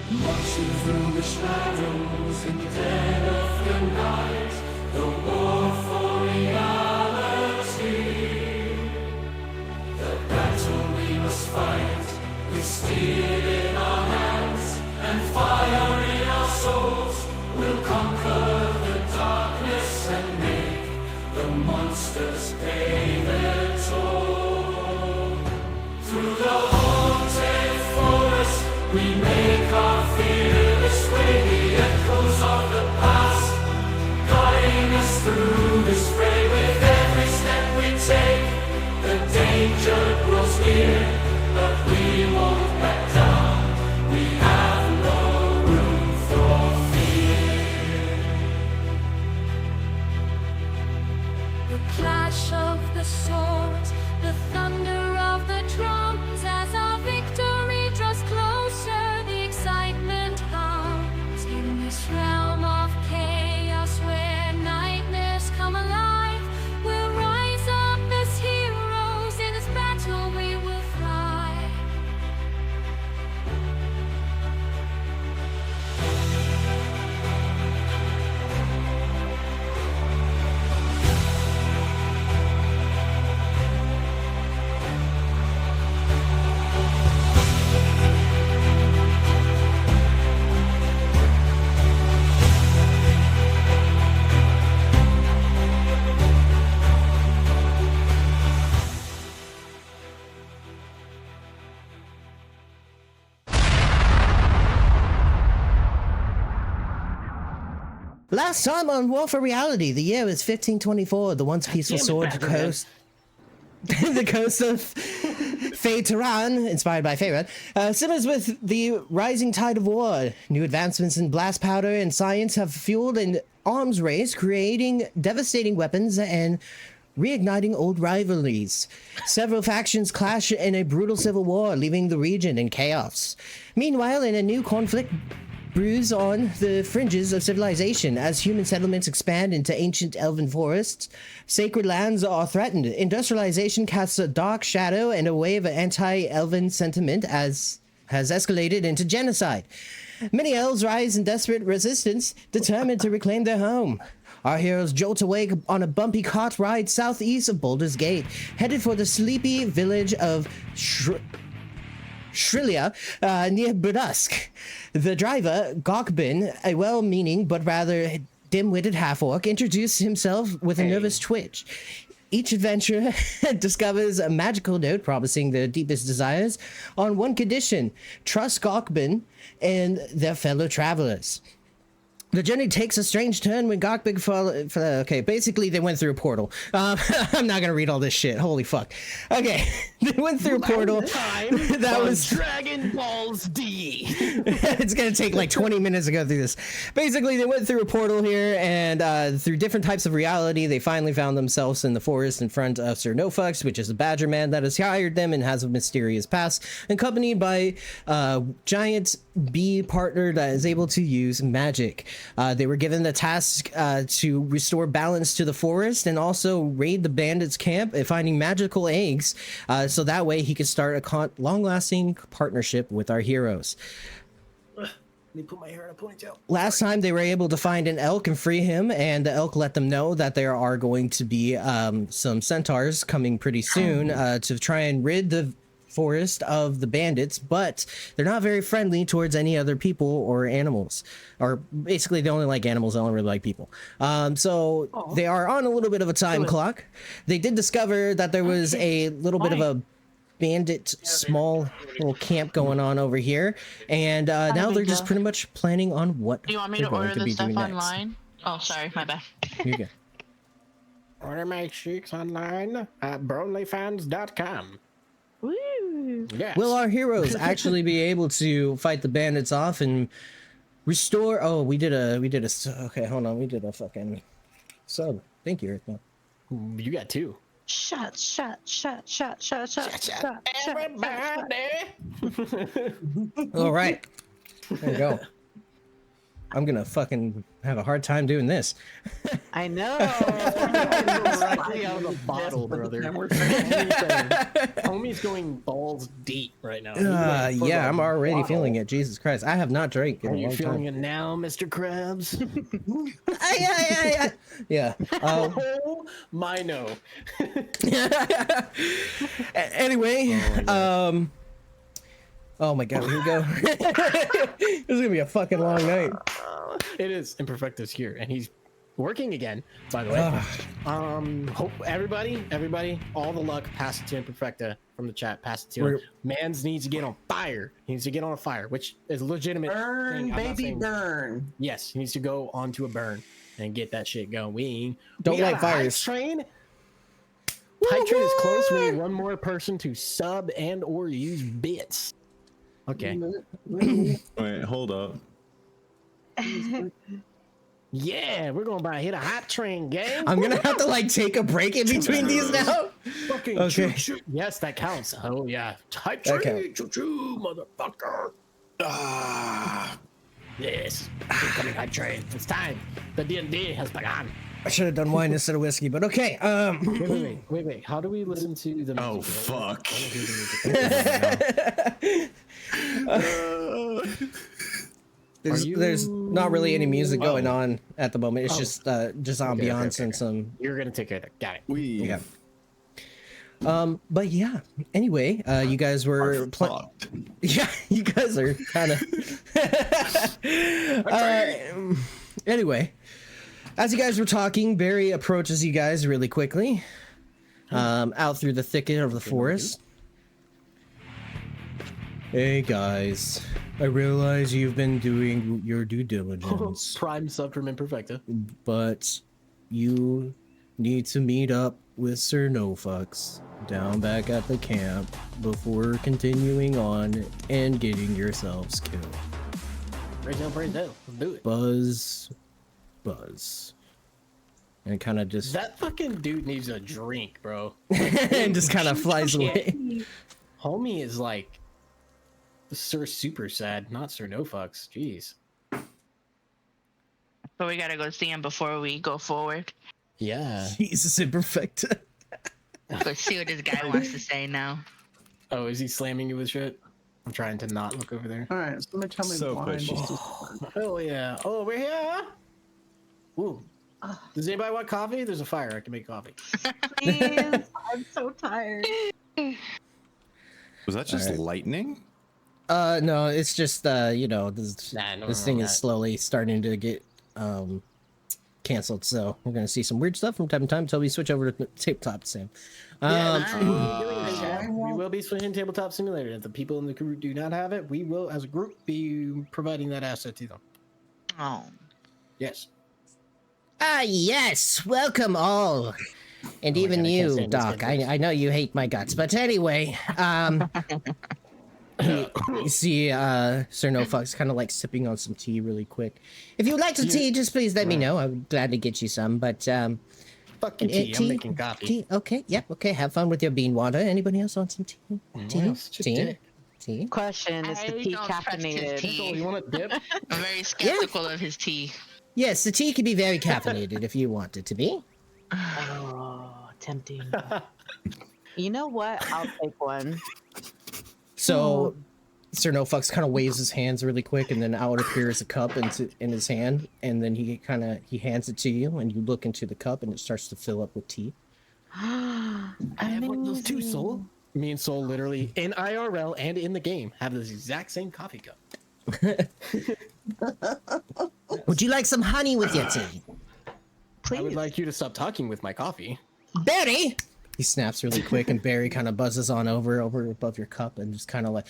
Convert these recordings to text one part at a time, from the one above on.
Marching through the shadows in the dead of the night, the war for reality. The battle we must fight, with steel in our hands and fire in our souls. We'll conquer the darkness and make the monsters pay their toll. Through the haunted forest, we make our fearless way, the echoes of the past, guiding us through this fray. With every step we take, the danger grows near, but we won't back down. We have no room for fear. The clash of the swords, the thunder of the drums, as our victory draws closer, the excitement comes. In this realm of chaos where nightmares come alive, we'll rise up as heroes. In this battle we will fly. Last time on War for Reality, the year was 1524. The once peaceful sword coast, the coast of Phaeteran, inspired by Phaeron, simmers with the rising tide of war. New advancements in blast powder and science have fueled an arms race, creating devastating weapons and reigniting old rivalries. Several factions clash in a brutal civil war, leaving the region in chaos. Meanwhile, in a new conflict brews on the fringes of civilization as human settlements expand into ancient elven forests. Sacred lands are threatened. Industrialization casts a dark shadow, and a wave of anti-elven sentiment has escalated into genocide. Many elves rise in desperate resistance, determined to reclaim their home. Our heroes jolt away on a bumpy cart ride southeast of Baldur's Gate, headed for the sleepy village of Shrilia, near Brudusk. The driver, Gokbin, a well-meaning but rather dim-witted half-orc, introduced himself with a nervous twitch. Each adventurer discovers a magical note promising their deepest desires on one condition: trust Gokbin and their fellow travelers. The journey takes a strange turn when Gokbin okay, basically they went through a portal. I'm not gonna read all this shit. Holy fuck. Okay, they went through a portal. That was Dragon Balls D. It's gonna take like 20 minutes to go through this. Basically, they went through a portal here, and through different types of reality, they finally found themselves in the forest in front of Sir Nofux, which is a badger man that has hired them and has a mysterious past, accompanied by a giant bee partner that is able to use magic. They were given the task to restore balance to the forest and also raid the bandits' camp and finding magical eggs, so that way he could start a long-lasting partnership with our heroes. Let me put my hair in a ponytail. Last time they were able to find an elk and free him, and the elk let them know that there are going to be some centaurs coming pretty soon to try and rid the forest of the bandits, but they're not very friendly towards any other people or animals, or basically they only like animals, they don't really like people. So they are on a little bit of a time clock. They did discover that there was a little bit of a bandit small little camp going on over here, and now they're just pretty much planning on what Do you want me they're to order going to the be stuff doing next. online? Oh, sorry, my bad. You go. Order my cheeks online at brownlyfans.com. Woo! Yes. Will our heroes actually be able to fight the bandits off and restore? Oh, we did a okay, hold on, we did a fucking sub. Thank you, Earthman. You got two. Shut. Everybody. All right, there you go. I'm gonna fucking have a hard time doing this. I know. Directly out of the bottle, brother. Homie's going balls deep right now. Yeah, I'm already bottle. feeling it. Jesus Christ, I have not drank in Are a you long feeling time. it now, Mr. Krabs? Yeah. Oh, my no. Anyway, oh my god, here we go. This is gonna be a fucking long night. It is. Imperfecto's here, and he's working again, by the way. Hope everybody, all the luck, pass it to Imperfecta from the chat. Pass it to him. Mans needs to get on fire. He needs to get on a fire, which is a legitimate Burn, thing. I'm not baby, saying- burn. Yes, he needs to go onto a burn and get that shit going. Don't We got light a hype fires. train. Hype train is close. We need one more person to sub and or use bits. Okay. Wait, hold up. Yeah, we're gonna hit a hype train, gang. I'm gonna have to like take a break in between these now. Fucking Okay. choo-choo. Yes, that counts. Oh yeah. Hype train, Okay. choo-choo, motherfucker. Yes. Incoming hype train. It's time. The D&D has begun. I should have done wine instead of whiskey, but okay. Wait. How do we listen to the music? Oh, fuck. There's not really any music going on at the moment. It's just ambiance okay. and some. You're gonna take care of that. Got it. Yeah. But yeah. Anyway, you guys were Fucked. Yeah, you guys are kind of. Anyway, as you guys were talking, Barry approaches you guys really quickly, out through the thicket of the forest. Hey guys, I realize you've been doing your due diligence, Prime sub from Imperfecta. but you need to meet up with Sir Nofucks down back at the camp before continuing on and getting yourselves killed. Praise down. Let's do it. Buzz. And kind of just That fucking dude needs a drink, bro. and just kind of flies away. Homie is like Sir Super Sad, not Sir No Fucks. Jeez. But we gotta go see him before we go forward. Yeah. Jesus imperfecta. Let's see what this guy wants to say now. Oh, is he slamming you with shit? I'm trying to not look over there. All right, somebody tell me So why. pushy. Hell yeah. Oh, we're here. Ooh. Does anybody want coffee? There's a fire. I can make coffee. Please, I'm so tired. Was that just Alright. lightning? No, it's just this No, thing is that- slowly starting to get canceled. So we're gonna see some weird stuff from time to time until we switch over to tabletop sim. We will be switching tabletop simulator. If the people in the crew do not have it, we will, as a group, be providing that asset to them. Oh. Yes. Yes, welcome all. And Oh my even God, I can't you, stand this Doc. guy. I know you hate my guts, but anyway, you see Sir No Fucks kind of like sipping on some tea really quick. If you would like some tea, just please let me know. I'm glad to get you some. But Fucking tea. I'm making coffee. Tea. Okay, yep. Okay, have fun with your bean water. Anybody else want some tea? Tea. else? Just Tea. dick. Tea. Question: is the I tea don't trust his caffeinated? tea. Oh, you want a dip? I'm very skeptical of his tea. Yes, the tea can be very caffeinated if you want it to be. Oh, tempting. You know what? I'll take one. So, Sir No Fucks kind of waves his hands really quick, and then out appears a cup in his hand, and then he hands it to you, and you look into the cup, and it starts to fill up with tea. I have one of those too, Soul. Me and Soul literally in IRL and in the game have this exact same coffee cup. Would you like some honey with your tea? I would like you to stop talking with my coffee. Barry! He snaps really quick, and Barry kind of buzzes on over above your cup and just kind of like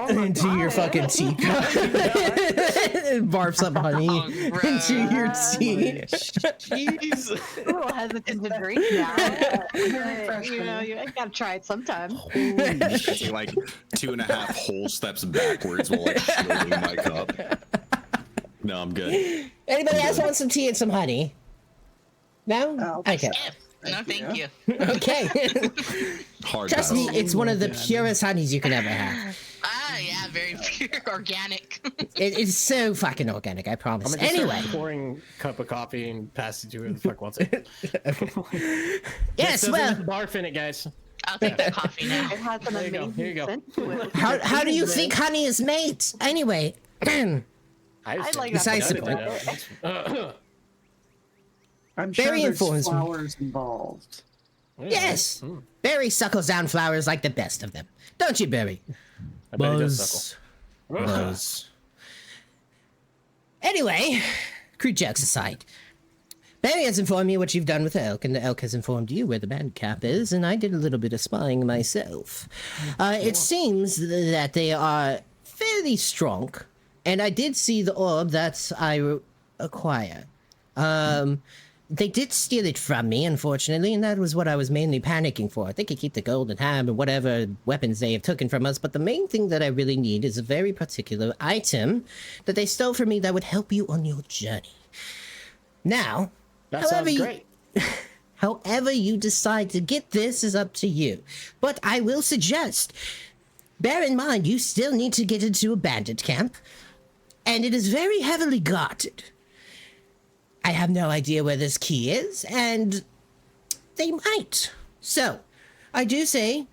into your fucking tea cup. It barfs up honey Oh, into your tea. Jeez. I'm a little hesitant to drink now. You know, I gotta try it sometime. Taking like 2.5 whole steps backwards while like shielding my cup. No, I'm good. Anybody else want some tea and some honey? No? Okay. No, thank you. Okay. Hard Trust pass. me, it's one of the purest honeys you can ever have. Yeah, very pure, organic. It's so fucking organic, I I'm promise. gonna just start Anyway, pouring cup of coffee and pass it to whoever the fuck wants it. yes, Doesn't well, have barf in it, guys. I'll take that coffee now. It has an There you go, amazing here you go. scent to it. how do you think honey is made? Anyway, I like Besides that. the point. I'm sure Very there's informs me. flowers involved. Yes, Barry suckles down flowers like the best of them, don't you, Barry? I bet he does suckle. Buzz. Anyway, crude jokes aside, Barry has informed me what you've done with the elk, and the elk has informed you where the band cap is, and I did a little bit of spying myself. It seems that they are fairly strong, and I did see the orb that I acquire. They did steal it from me, unfortunately, and that was what I was mainly panicking for. They could keep the golden ham and whatever weapons they have taken from us, but the main thing that I really need is a very particular item that they stole from me that would help you on your journey. Now, That sounds great. however you decide to get this is up to you. But I will suggest, bear in mind, you still need to get into a bandit camp, and it is very heavily guarded. I have no idea where this key is, and they might. So, I do say,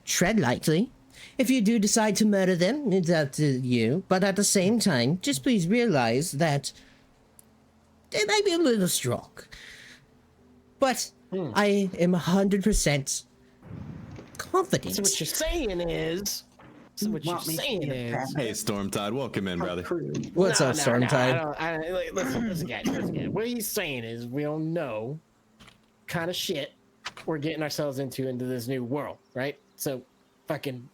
tread lightly. If you do decide to murder them, it's up to you. But at the same time, just please realize that they might be a little strong. But I am 100% confident. So what you're saying is. So what you're Want me to saying be a is. bandit? Hey, Stormtide, welcome in, brother. What's up, Stormtide? Listen again. What he's saying is we don't know kind of shit we're getting ourselves into this new world, right? So fucking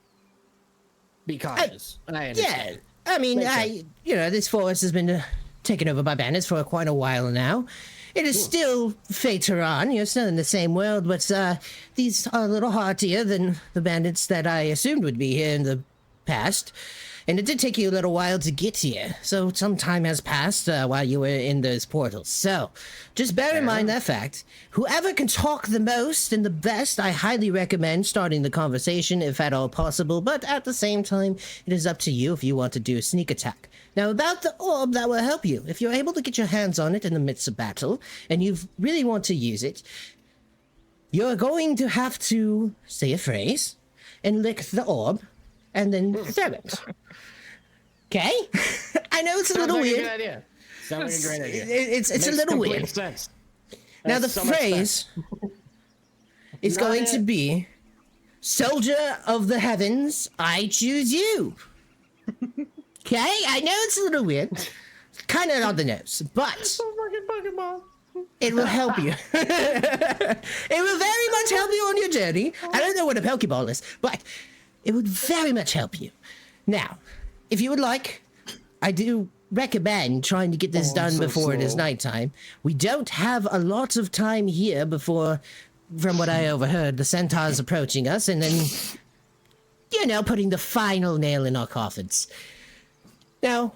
be cautious. I understand. Yeah, I mean, Makes sense. this forest has been taken over by bandits for quite a while now. It is still Phaeteron. You're still in the same world, but these are a little heartier than the bandits that I assumed would be here in the past. And it did take you a little while to get here, so some time has passed while you were in those portals. So, just bear in mind that fact. Whoever can talk the most and the best, I highly recommend starting the conversation if at all possible, but at the same time, it is up to you if you want to do a sneak attack. Now, about the orb, that will help you. If you're able to get your hands on it in the midst of battle, and you really want to use it, you're going to have to say a phrase and lick the orb, and then throw it. Okay? I know it's a little Sounds like weird. a good idea. Sounds like a great idea. It's a Makes little complete weird. sense. Now, the That's so much phrase is going to be, Soldier of the Heavens, I choose you. Okay? I know it's a little weird. Kind of on the nose, but it will help you. It will very much help you on your journey. I don't know what a Pokeball is, but it would very much help you. Now, if you would like, I do recommend trying to get this done before it is nighttime. We don't have a lot of time here before, from what I overheard, the centaurs approaching us, and then, putting the final nail in our coffins. Now,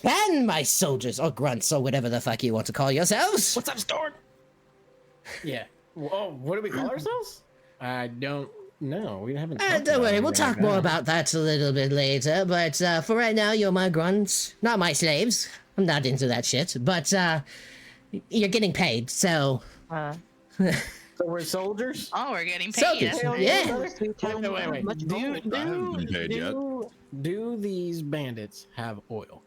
and my soldiers, or grunts, or whatever the fuck you want to call yourselves. What's up, Storm? Yeah. Oh, what do we call ourselves? I don't know. We haven't. talked Don't about worry, we'll anything talk like more that. about that a little bit later, but for right now, you're my grunts, not my slaves. I'm not into that shit, but you're getting paid, so... So we're soldiers. Oh, we're getting paid. Soldiers, That's nice. yeah. Sweet time. Wait. Much Do, more. I haven't been paid yet. do these bandits have oil?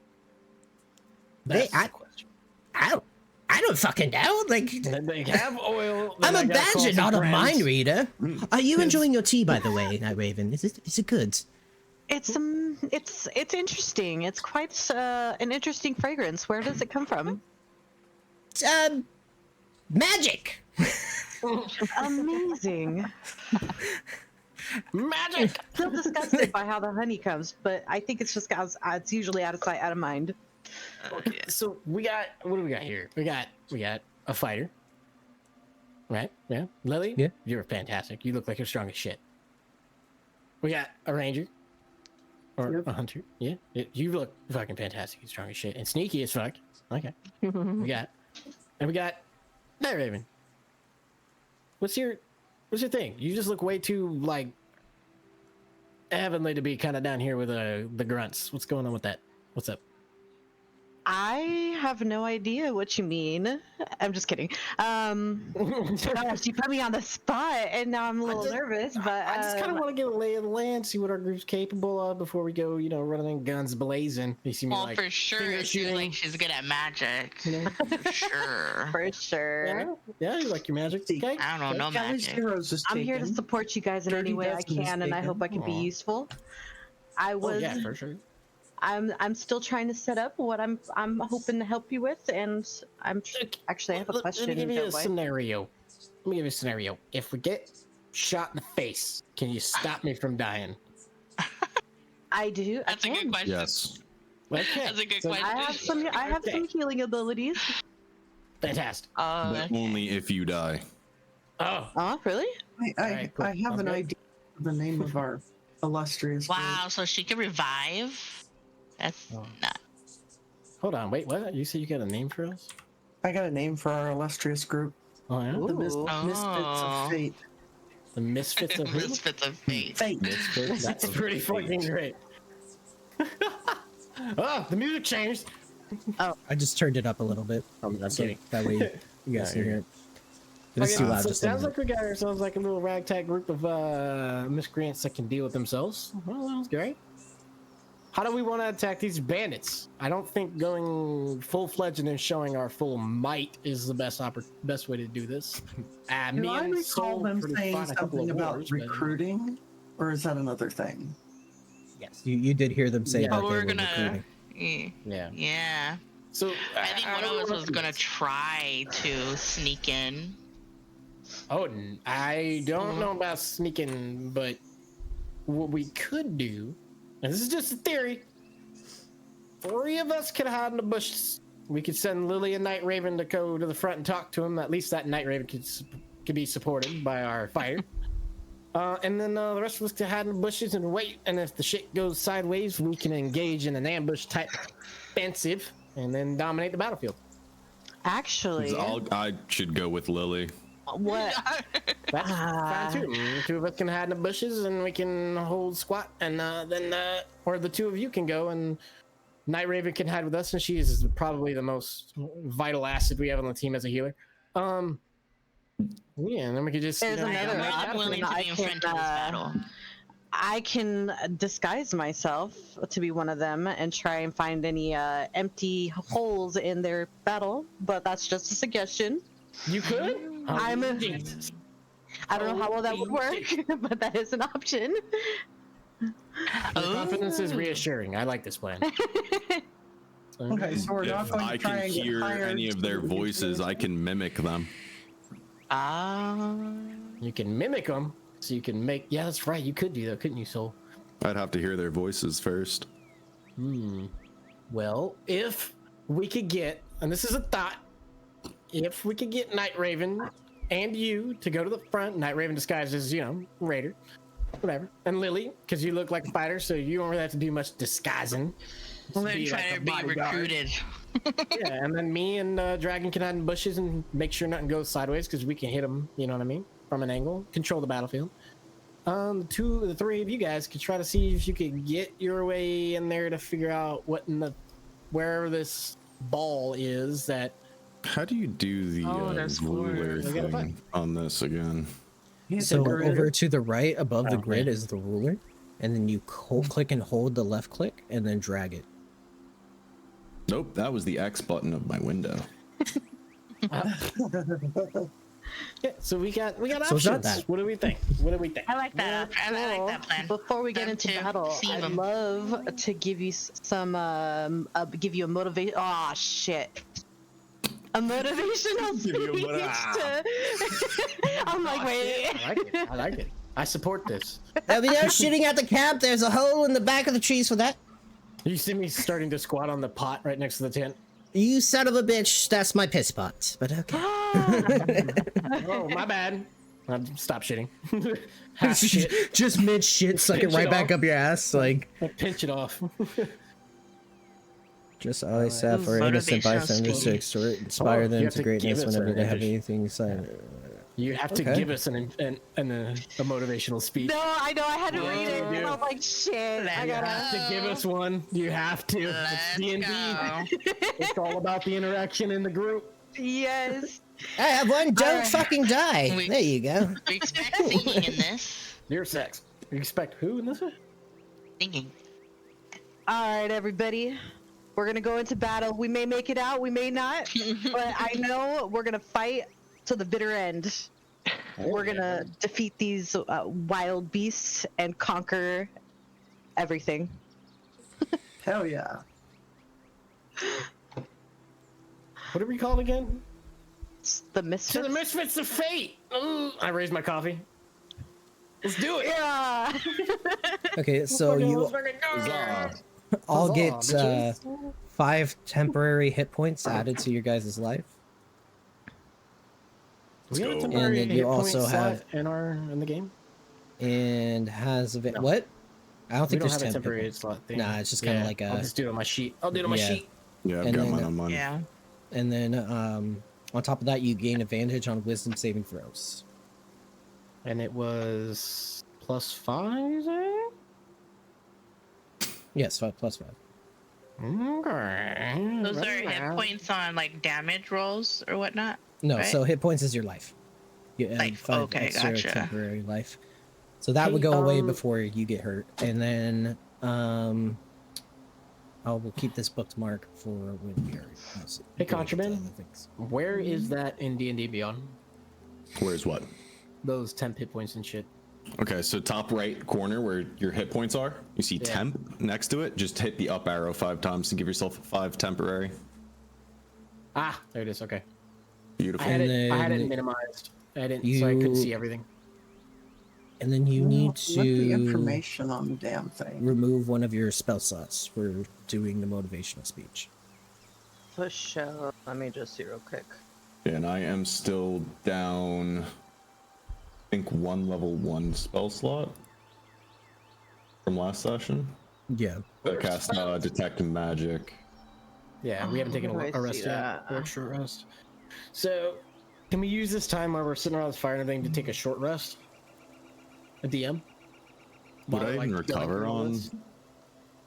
They- That's the question. I don't fucking know, like... They have oil. I'm then a I gotta call badger, some not a friends. mind reader. Are you enjoying your tea, by the way, Night Raven? Is it good? It's interesting. It's quite an interesting fragrance. Where does it come from? Magic! Amazing. Magic. Still disgusted by how the honey comes, but I think it's just it's usually out of sight, out of mind. Okay, so what do we got here? We got a fighter. Right? Yeah. Lily? Yeah. You're fantastic. You look like you're strong as shit. We got a ranger. Or Yep. a hunter. Yeah. You look fucking fantastic. You're strong as shit. And sneaky as fuck. Okay. we got Night Raven. What's your thing? You just look way too like Heavenly to be kind of down here with the grunts. What's going on with that? What's up? I have no idea what you mean. I'm just kidding. Gosh, you put me on the spot, and now I'm a little nervous. But I just kind of want to get a lay of the land, see what our group's capable of before we go, running in guns blazing. You see me Well, like for sure, finger she's shooting. like she's good at magic. For sure. for sure, Yeah, you like your magic. Okay. I don't know, no Kelly's magic. Heroes is I'm here to taken. support you guys in any Dirty way I Dustin is can, and I hope I can be taken. Aw. useful. I Oh was. yeah, for sure. I'm still trying to set up what I'm hoping to help you with, and actually I have a question. Let me give you a Doughboy. scenario. Let me give you a scenario. If we get shot in the face, can you stop me from dying? I do. That's I a can. good question. Yes. Okay. That's a good So- question. I have some healing abilities. Fantastic. But only if you die. Oh, Oh, really? Alright, cool. I have Sounds an good. idea of the name of our illustrious group. Wow, so she could revive? That's Oh. not. hold on. Wait, what? You said you got a name for us? I got a name for our illustrious group. Oh yeah. The Ooh. Misfits Oh. of Fate. The Misfits of Who? Misfits of Fate. Fate. Misfits. That's pretty fucking great. Oh, the music changed. I just turned it up a little bit. I'm So kidding. that way you guys can you're hear it. It is too loud. So it Just a sounds little like we got ourselves like a little ragtag group of miscreants that can deal with themselves. Well, that's great. How do we want to attack these bandits? I don't think going full-fledged and then showing our full might is the best way to do this. Do Me I and recall Soul them pretty saying fought a couple something of about wars, but- recruiting? Or is that another thing? Yes, you did hear them say Yeah. that Oh, they we're were gonna. recruiting. Yeah. Yeah. Yeah. So I think one don't of us know was what gonna it is. try to sneak in. Oh, I don't know about sneaking, but what we could do, and this is just a theory, 3 of us could hide in the bushes. We could send Lily and Night Raven to go to the front and talk to him. At least that Night Raven could be supported by our fighter. And then the rest of us could hide in the bushes and wait. And if the shit goes sideways, we can engage in an ambush type offensive and then dominate the battlefield. Actually, I should go with Lily. what? That's fine too. The 2 of us can hide in the bushes and we can hold squat, and then or the 2 of you can go and Night Raven can hide with us, and she is probably the most vital asset we have on the team as a healer. Yeah, and then we could just. There's another I'm option. willing to I be in can, front of this battle. I can disguise myself to be one of them and try and find any empty holes in their battle, but that's just a suggestion. You could. I'm a- Jesus. I don't know how well that would work, but that is an option. Your confidence is reassuring. I like this plan. Okay, so we're not If going I to try can and get hear hired any of their to- voices, I can mimic them. You can mimic them, so you can make. Yeah, that's right. You could do that, couldn't you, Soul? I'd have to hear their voices first. Well, if we could get, and this is a thought, if we could get Night Raven and you to go to the front, Night Raven disguised as, Raider, whatever, and Lily, because you look like a fighter, so you don't really have to do much disguising. Just We're be trying like a to be bodyguard. recruited. Yeah, and then me and Dragon can hide in bushes and make sure nothing goes sideways, because we can hit them, you know what I mean, from an angle, control the battlefield. The 3 of you guys could try to see if you could get your way in there to figure out wherever this ball is that. How do you do the there's ruler corners. We gotta thing on this again? So over to the right above the Oh, grid yeah. is the ruler, and then you click and hold the left click and then drag it. Nope, that was the X button of my window. Yeah, so we got So it's options. not that. What do we think? I like that. I like that plan. Before we get Them into to battle, see I'd them. love to give you give you a motivation. Oh shit. A motivational Give you a speech. I'm like, wait. I like it. I like it. I support this. There'll be no shooting at the camp. There's a hole in the back of the trees for that. You see me starting to squat on the pot right next to the tent. You son of a bitch. That's my piss pot. But okay. Oh, my bad. Stop shitting. Half shit. Just mid shit, suck it Pinch right it back off. up your ass. Like, Pinch it off. just always sad for Motivational innocent bystanders to speech. inspire Oh, you them have to to greatness give us whenever a they have rendition. anything to say. You have to Okay. give us a motivational speech. No, I know I had to Yeah, read it, you and do. I'm like, shit. I You gotta. have to give us one. You have to. It's Let's D&D. go. It's all about the interaction in the group. Yes. I have one. Don't Alright. fucking die. We- There you go. We expect singing in this. Your sex. You expect who in this one? Singing. All right, everybody. We're gonna go into battle. We may make it out, we may not, but I know we're gonna fight to the bitter end. We're gonna defeat these wild beasts and conquer everything. Hell yeah. What are we called again? It's the To Misfits. the Misfits of Fate. Ooh, I raised my coffee. Let's do it. Yeah. Okay, so you all get 5 temporary hit points added to your guys' life. We have a go. temporary And then you hit also point have- slot in the game. And has a No. what? I don't We think don't there's have a 10 temporary people. slot thing. Nah, it's just kinda like I'll a- just do it on my sheet. I'll do it on my Yeah. sheet. Yeah, I've And got then, mine on mine. Yeah. And then on top of that, you gain advantage on wisdom saving throws. And it was +5, is it? Yes, 5 plus 5. Okay. Those are Right hit now. points on like damage rolls or whatnot. No, Right. so hit points is your life. You add Life, 5 okay, extra gotcha. temporary life. So that would Hey, go away before you get hurt. And then I will keep this bookmark for when we are. Hey, going into Contraband? other things. Where is that in D&D Beyond? Where's what? Those temp hit points and shit. Okay, so top right corner where your hit points are, you see Yeah. temp next to it. Just hit the up arrow 5 times to give yourself 5 temporary. Ah, there it is. Okay. Beautiful. I had And it then minimized. I didn't, so I couldn't you- see everything. And then you need What the to information on the damn thing? remove one of your spell slots for doing the motivational speech. For sure. Let me just see real quick. And I am still down, I think, 1 level 1 spell slot from last session. Yeah. I cast Detect Magic. Yeah, we haven't taken Where do a I rest see yet. that? Or a short rest. So, can we use this time while we're sitting around this fire and everything to take a short rest? A DM? Would While, I even like, recover all on? this?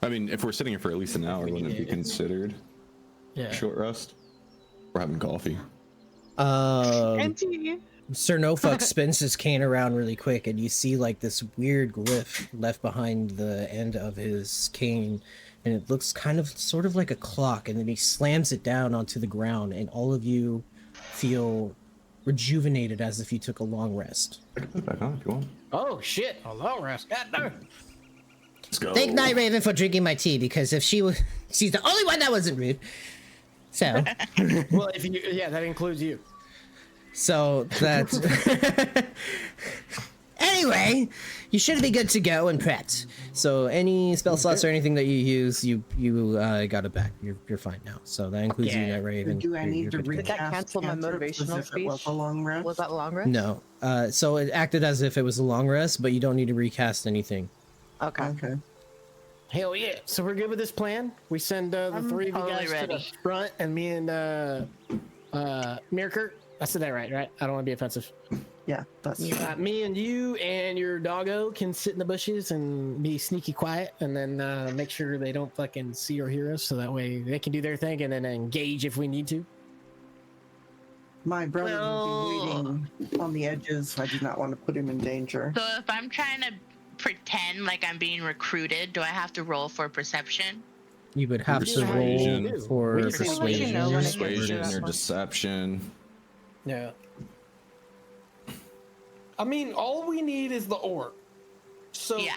I mean, if we're sitting here for at least an hour, we wouldn't it be did. considered Yeah. a short rest? We're having coffee. Auntie. Sir Nofuck spins his cane around really quick, and you see like this weird glyph left behind the end of his cane, and it looks kind of sort of like a clock, and then he slams it down onto the ground, and all of you feel rejuvenated as if you took a long rest. I can put it back on if you want. Oh, shit. A long rest. God damn. Let's go. Thank Night Raven for drinking my tea, because if she's the only one that wasn't rude. So, Well, if you, yeah, that includes you. so that's anyway. You should be good to go and prepped. So any spell slots or anything that you use, you got it back. You're fine now. So that includes you, Yeah. Night Raven. Do I need to You're good Did that recast cancel my cantrips as motivational if it was speech? a long rest? Was that long rest? No. So it acted as if it was a long rest, but you don't need to recast anything. Okay. Okay. Hell yeah. So we're good with this plan? We send the I'm 3 of you totally guys to ready. the front, and me and Mirkert. I said that right? I don't want to be offensive. Yeah, that's Me and you and your doggo can sit in the bushes and be sneaky quiet, and then make sure they don't fucking see or hear us, so that way they can do their thing and then engage if we need to. my brother Well- would be waiting on the edges. I do not want to put him in danger. So if I'm trying to pretend like I'm being recruited, do I have to roll for perception? You would have to Persuasion. roll for We just let you persuasion. know when it gets Persuasion to or that deception. Yeah. I mean, all we need is the orb. So Yeah.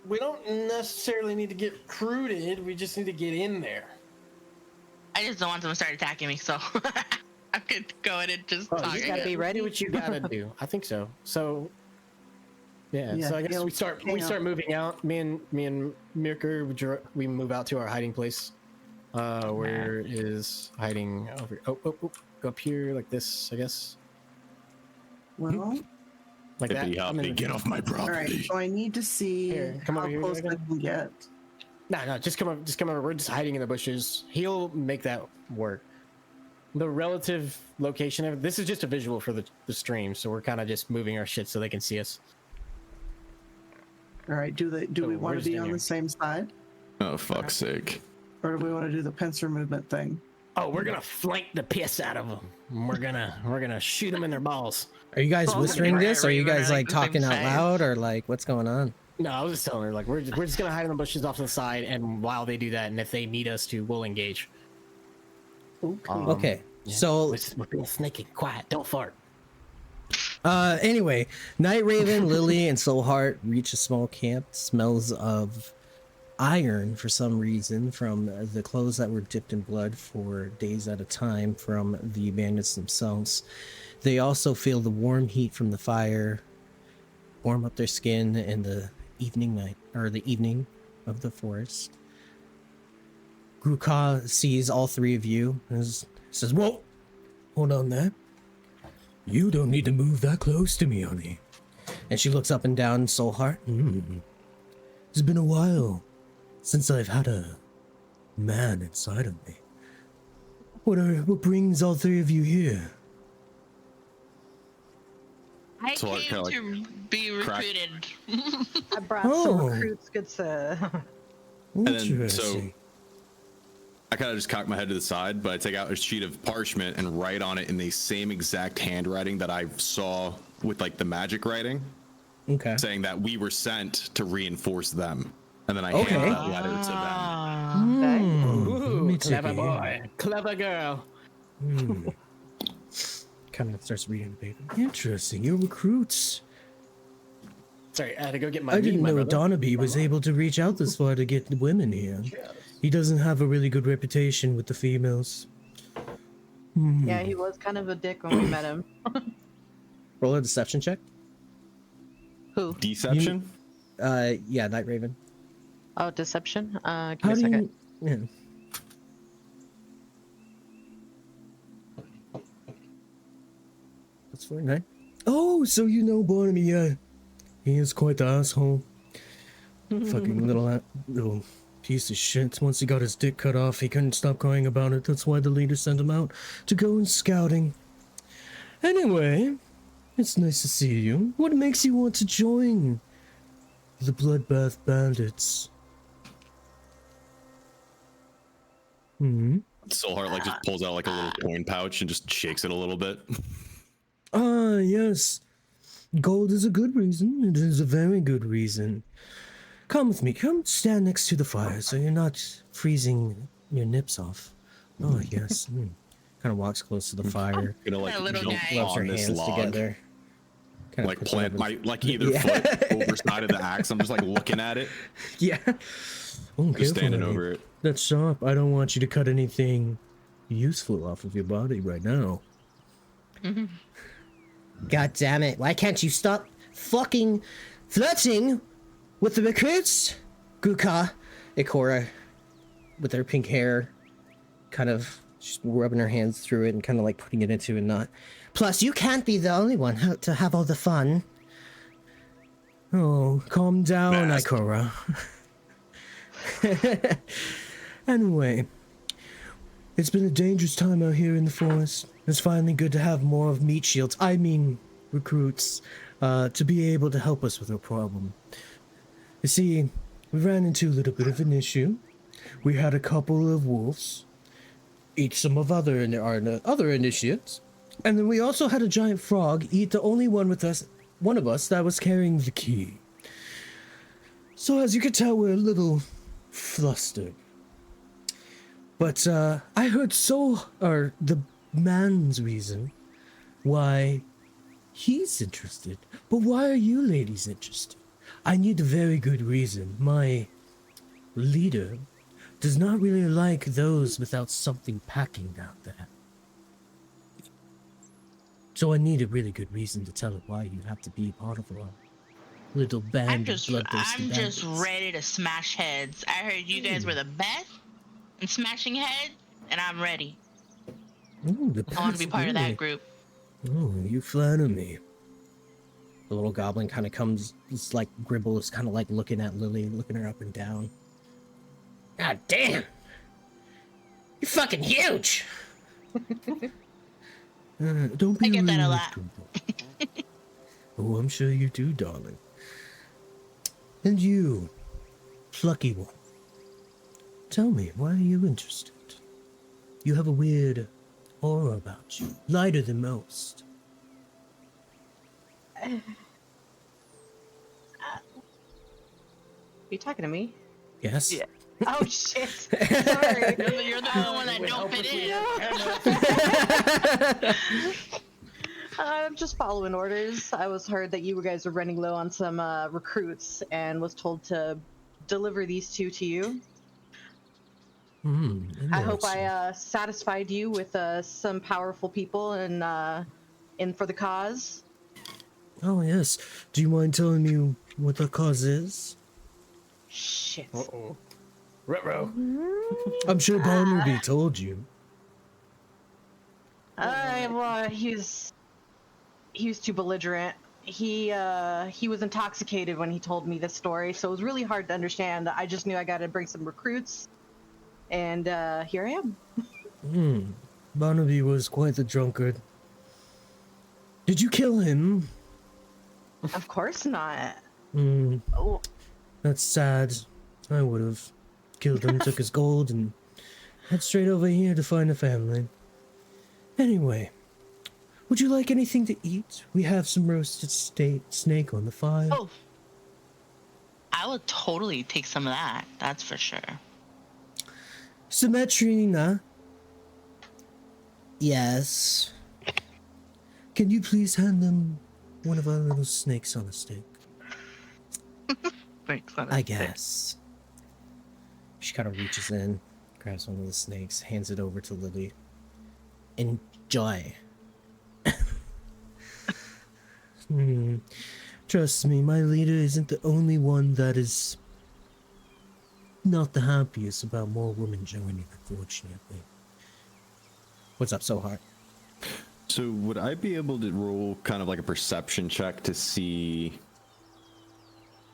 we don't necessarily need to get recruited. We just need to get in there. I just don't want them to start attacking me, so I'm good to go in and just Oh, talk. you gotta again. be ready. What you gotta do? I think so. So, yeah. Yeah, So I guess he'll we start hang out. moving out. Me and Mirker, we move out to our hiding place. Where is hiding over? Oh, go up here like this, I guess. Well, Like that. Hippity I'm in hoppity, the- get off my all right. property. So I need to see Here, come how over here, close I Megan. can get. No, just come over. Just come over. We're just hiding in the bushes. He'll make that work. the relative location of this is just a visual for the stream, so we're kind of just moving our shit so they can see us. All right. Do So we want where's to be on Daniel? the same side, Oh, fuck's sake. or do we want to do the pincer movement thing? Oh, we're gonna flank the piss out of them. We're gonna shoot them in their balls. Are you guys Well, whispering right, this? Are you right, guys right, like the same talking out size. loud, or like what's going on? No, I was just telling her like we're just gonna hide in the bushes off to the side, and while they do that, and if they need us to, we'll engage. Okay. Okay, so We're being sneaky, quiet, don't fart. anyway, Night Raven, Lily, and Soulheart reach a small camp. Smells of iron for some reason from the clothes that were dipped in blood for days at a time from the bandits themselves. They also feel the warm heat from the fire warm up their skin in the evening of the forest. Gruka sees all three of you and says, "Whoa, hold on there. You don't need to move that close to me, honey." And she looks up and down Soulheart. It's been a while since I've had a man inside of me. What brings all three of you here? I So I came kinda, to be recruited. I brought some Oh. recruits. Good to. And then, so Interesting. I kind of just cock my head to the side, but I take out a sheet of parchment and write on it in the same exact handwriting that I saw with like the magic writing, Okay. saying that we were sent to reinforce them. And then I Okay. hand that letter to them. Ah. Okay. Ooh, me take clever a boy, clever girl. Kind of starts reading the paper. Interesting. You're recruits. Sorry, I had to go get my. I meat, didn't my know brother. Donaby was able to reach out this far to get the women here. He doesn't have a really good reputation with the females. Yeah, he was kind of a dick when we met him. Roll a deception check. Who? Deception? Yeah, Night Raven. Oh, deception. Give me How a do second. you? Yeah. That's 49. Oh, so you know Barnaby, yeah. He is quite the asshole. Fucking little piece of shit. Once he got his dick cut off, he couldn't stop crying about it. That's why the leader sent him out to go in scouting. Anyway, it's nice to see you. What makes you want to join the Bloodbath Bandits? Soulheart like just pulls out like a little coin pouch and just shakes it a little bit. Ah, yes. Gold is a good reason. It is a very good reason. Come with me. Come stand next to the fire so you're not freezing your nips off. Oh, yes. Kind of walks close to the fire. Gonna like That little jump guy. Rubs her on this hands log. together. Kinda Like puts it plant up my like either Yeah. foot over side of the axe. I'm just like looking at it, Yeah. Oh, just careful, standing honey. over it. That's sharp. I don't want you to cut anything useful off of your body right now. God damn it. Why can't you stop fucking flirting with the recruits? Guka. Ikora, with her pink hair, kind of just rubbing her hands through it and kind of like putting it into a knot. Plus, you can't be the only one to have all the fun. Oh, calm down, Bast. Ikora. Anyway, it's been a dangerous time out here in the forest. It's finally good to have more of meat shields, I mean recruits, to be able to help us with our problem. You see, we ran into a little bit of an issue. We had a couple of wolves eat some of our other initiates, and then we also had a giant frog eat the only one of us that was carrying the key. So as you can tell, we're a little flustered. But I heard the man's reason why he's interested. But why are you ladies interested? I need a very good reason. My leader does not really like those without something packing down there. So I need a really good reason to tell it why you have to be part of a little band I'm of just bloodthirsty bandits. ready to smash heads. I heard you guys were the best in smashing heads, and I'm ready. Ooh, the I want to be best, part of really. that group. Oh, you flatter me. The little goblin kind of comes, it's like Gribble is kind of like looking at Lily, looking her up and down. God damn! You're fucking huge! Don't be I get that a rude, lot. Google. Oh, I'm sure you do, darling. And you, plucky one. Tell me, why are you interested? You have a weird aura about you, lighter than most. Are you talking to me? Yes? Yeah. Oh shit! Sorry. You're the only one that don't fit in. I'm just following orders. I was heard that you guys were running low on some recruits and was told to deliver these two to you. I hope I satisfied you with some powerful people and in for the cause. Oh, yes. Do you mind telling me what the cause is? Shit. Uh-oh. Ruh-roh. I'm sure Barnaby told you. Well, he was too belligerent. He was intoxicated when he told me this story, so it was really hard to understand. I just knew I got to bring some recruits, and here I am. Barnaby was quite the drunkard. Did you kill him? Of course not. Oh, That's sad. I would have killed him, took his gold, and head straight over here to find a family. Anyway, would you like anything to eat? We have some roasted snake on the fire. Oh, I would totally take some of that. That's for sure. Symmetrina. Yes. Can you please hand them one of our little snakes on a stick? Thanks. I guess. She kind of reaches in, grabs one of the snakes, hands it over to Lily. Enjoy. Trust me, my leader isn't the only one that is not the happiest about more women joining, unfortunately. What's up, so hard? So would I be able to roll kind of like a perception check to see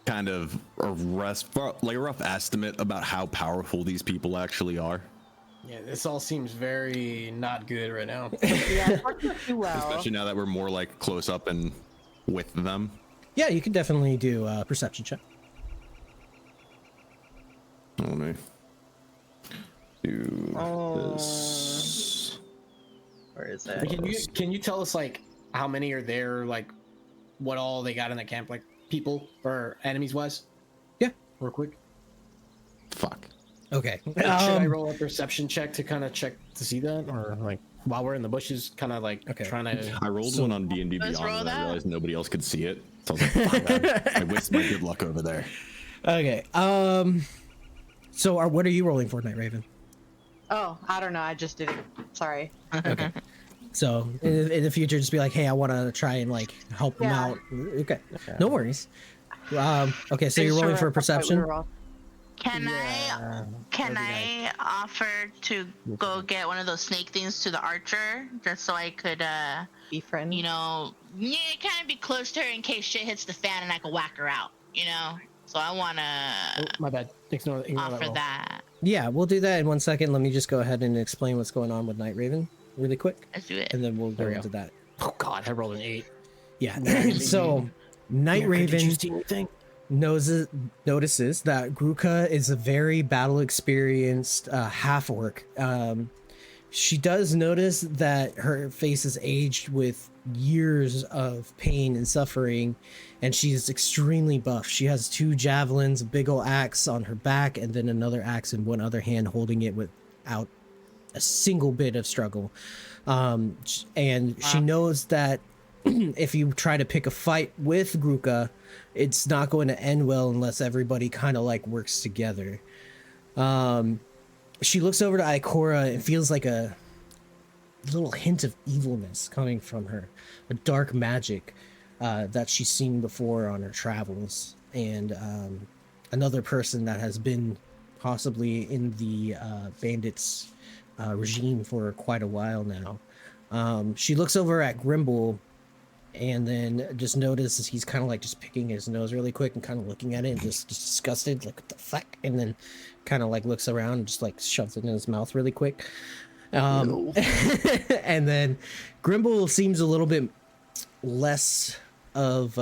kind of a rough estimate about how powerful these people actually are? Yeah, this all seems very not good right now. yeah, not too well. Especially now that we're more like close up and with them. Yeah, you can definitely do a perception check. Let me do this. Where is it? Can you tell us like how many are there, like what all they got in the camp, like people or enemies wise? Yeah. Real quick. Fuck. Okay. Should I roll a perception check to kind of check to see that, or like while we're in the bushes, kind of like trying to? I rolled one on D&D Let's Beyond, roll and I that. realized nobody else could see it. So I was like, fuck, I wasted my good luck over there. Okay. So what are you rolling for, Night Raven? Oh, I don't know. I just did it. Sorry. Okay. So in the future, just be like, hey, I want to try and like help them Yeah. out. Okay. No worries. Okay, so you're rolling for perception. Can I offer to go get one of those snake things to the archer just so I could Be friend. you know, kind of be close to her in case shit hits the fan and I can whack her out, you know? So I want to My bad. Ignore that offer roll. that. Yeah, we'll do that in 1 second. Let me just go ahead and explain what's going on with Night Raven really quick, Let's do it. and then we'll go There we into that. Oh god, I rolled an 8. Yeah. So Night Did Raven you see anything? notices that Gruka is a very battle experienced half orc. She does notice that her face is aged with years of pain and suffering, and she's extremely buff. She has 2 javelins, a big ol' axe on her back, and then another axe in one other hand, holding it without a single bit of struggle. And she knows that if you try to pick a fight with Gruka, it's not going to end well unless everybody kind of like works together. She looks over to Ikora and feels like a little hint of evilness coming from her, a dark magic that she's seen before on her travels, and another person that has been possibly in the bandits regime for quite a while now. She looks over at Grimble and then just notices he's kind of like just picking his nose really quick and kind of looking at it and just disgusted, like, what the fuck? And then kind of like looks around and just like shoves it in his mouth really quick. And then Grimble seems a little bit less of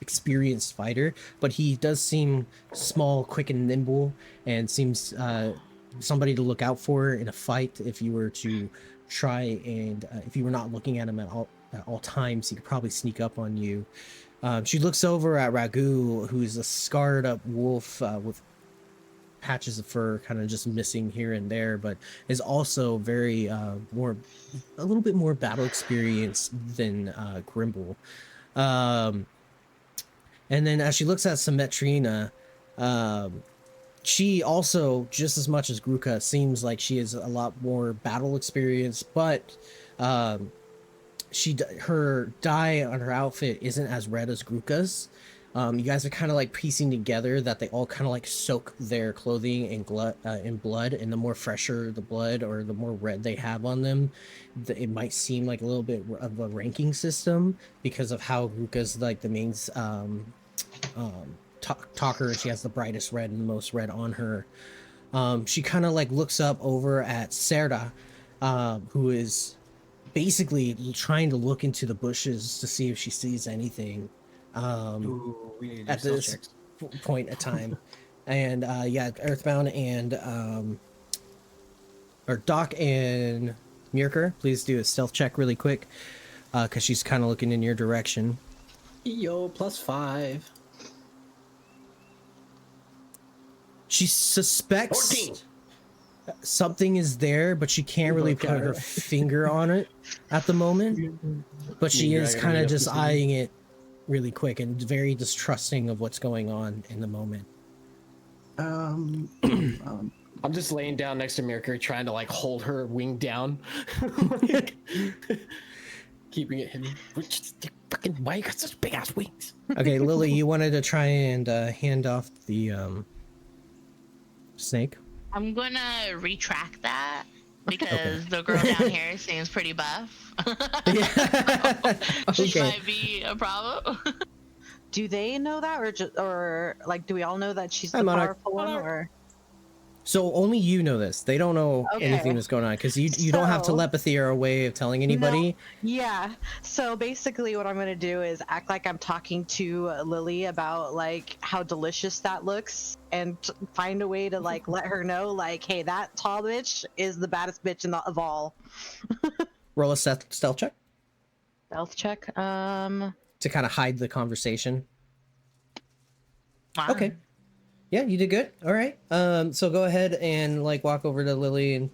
experienced fighter, but he does seem small, quick, and nimble, and seems somebody to look out for in a fight. If you were to try and if you were not looking at him at all times, he could probably sneak up on you. She looks over at Ragu, who's a scarred up wolf with patches of fur kind of just missing here and there, but is also very a little bit more battle experienced than Grimble. And then as she looks at Symmetrina, she also, just as much as Gruka, seems like she is a lot more battle experience, but her dye on her outfit isn't as red as Gruka's. You guys are kind of like piecing together that they all kind of like soak their clothing in blood, and the more fresher the blood or the more red they have on them, it might seem like a little bit of a ranking system because of how Gruka's like the main talker. She has the brightest red and the most red on her. She kind of like looks up over at Serda, who is basically trying to look into the bushes to see if she sees anything at this point of time. And yeah, Earthbound and or Doc and Mirker, please do a stealth check really quick, because she's kind of looking in your direction. Yo, +5. She suspects 14. Something is there, but she can't really put her finger on it at the moment. But she is kind of just eyeing it really quick and very distrusting of what's going on in the moment. I'm just laying down next to Mirker, trying to like hold her wing down, like, keeping it hidden. Fucking, why you got such big ass wings? Okay, Lily, you wanted to try and hand off the snake. I'm gonna retract that because the girl down here seems pretty buff. She Okay. might be a problem. Do they know that, or like, do we all know that she's Hi, the Monarch. powerful one? Or So only you know this. They don't know anything that's going on because you don't have So- telepathy or a way of telling anybody. yeah. So basically, what I'm gonna do is act like I'm talking to Lily about like how delicious that looks, and find a way to like let her know, like, hey, that tall bitch is the baddest bitch of all. Roll a stealth check Stealth check. to kind of hide the conversation. Wow. Okay. Yeah, you did good. All right. So go ahead and like walk over to Lily and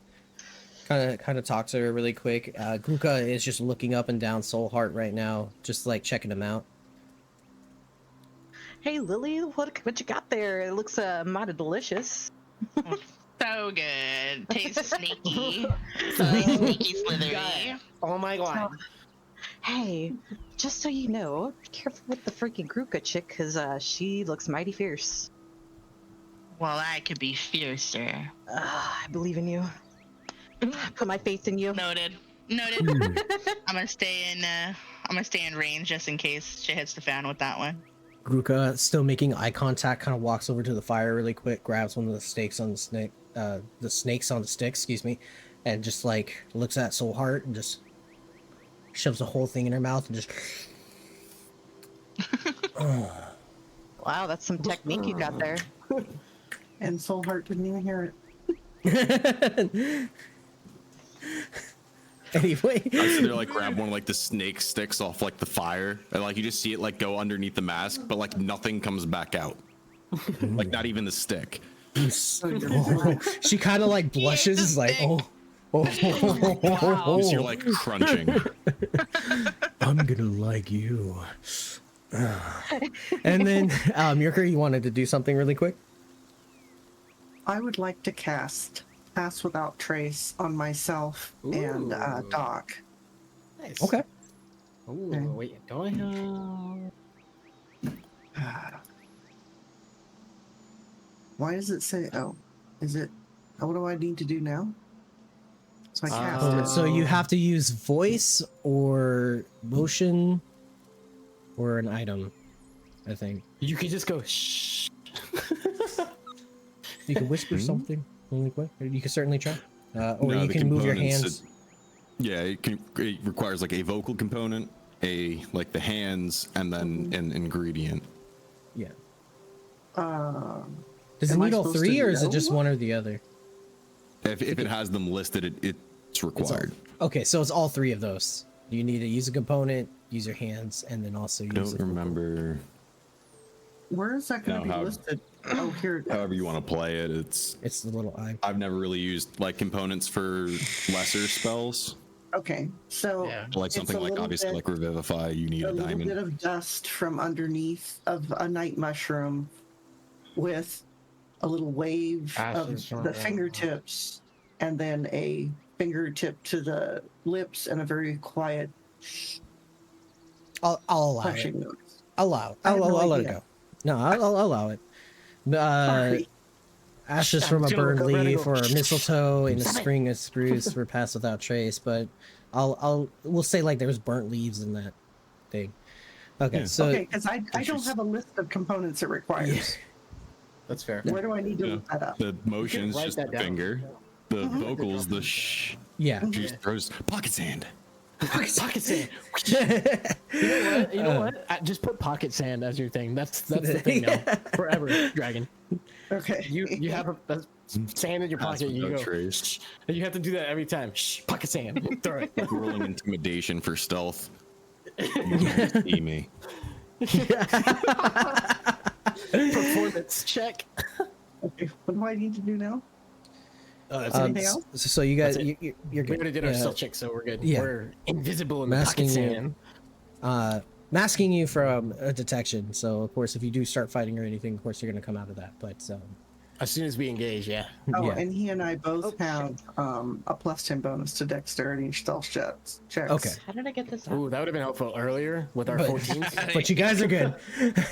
kind of talk to her really quick. Gruka is just looking up and down Soul Heart right now, just like checking him out. Hey, Lily, what you got there? It looks mighty delicious. So good. Tastes sneaky. Sneaky slithery. Oh my god. Hey, just so you know, be careful with the freaking Gruka chick, because she looks mighty fierce. Well, I could be fiercer. I believe in you. Put my faith in you. Noted. I'm gonna stay in range just in case shit hits the fan with that one. Gruka, still making eye contact, kind of walks over to the fire really quick, grabs one of the snakes on the snakes on the stick, excuse me, and just like looks at Soul Heart and just shoves the whole thing in her mouth and just. Wow, that's some technique you got there. And Soulheart didn't even hear it. Anyway, I sit there like grab one of like the snake sticks off like the fire, and like you just see it like go underneath the mask, but like nothing comes back out, like not even the stick. she kind of like blushes, like You see her like crunching. I'm gonna like you. And then Mirker, you wanted to do something really quick? I would like to cast Pass Without Trace on myself and Doc. Nice. Okay. Ooh, Okay. wait, don't Why does it say? Oh, is it? What do I need to do now? So I cast it. So you have to use voice or motion or an item, I think. You could just go shh. You can whisper something really quick. You can certainly try. Or No, you the can move your components, hands. Yeah, it requires like a vocal component, like the hands, and then an ingredient. Yeah. Does Does it need all three, or is it just one or the other? If it has them listed, it's It's all- required. okay, so it's all three of those. You need to use a component, use your hands, and then also use. I don't remember. Where is that going to be listed? Oh, here it is. However you want to play it, It's the little eye. I've never really used like components for lesser spells. Okay, so Yeah. Like it's something a like little obviously bit- like Revivify, you need a a little diamond. bit of dust from underneath of a night mushroom with a little wave Ashes of from the it. fingertips and then a fingertip to the lips and a very quiet I'll allow it. crushing noise. I'll allow it. I have no I'll let it idea. go. No, I'll allow it. Sorry. Ashes from a burned leaf or a mistletoe in a spring of spruce were passed without trace, but we'll say like there's burnt leaves in that thing. Okay, Yeah. so Okay, because I don't have a list of components it requires. That's fair. Where do I need to Yeah. look that up? The motions, write just that the down. finger. The vocals, the shh. yeah. She just throws pocket sand. Pocket sand. You know what? Just put pocket sand as your thing. That's the thing now. Forever, dragon. Okay. You have a sand in your Pass pocket. You without go. trace. Shh, and you have to do that every time. Shh, pocket sand. Throw it. Like rolling intimidation for stealth. You can't see me. Performance check. Okay, what do I need to do now? Oh, that's Anything else? So you guys, That's it. you're We good. already did our Yeah. stealth check, so we're good. Yeah. We're invisible in the Masking pocket you. sand. Masking you from a detection. So of course, if you do start fighting or anything, of course you're gonna come out of that. But As soon as we engage, yeah. Oh, yeah. and he and I both have a +10 bonus to dexterity and stealth checks. Okay. How did I get this? Ooh, that would have been helpful earlier with our But- 14th. But you guys are good.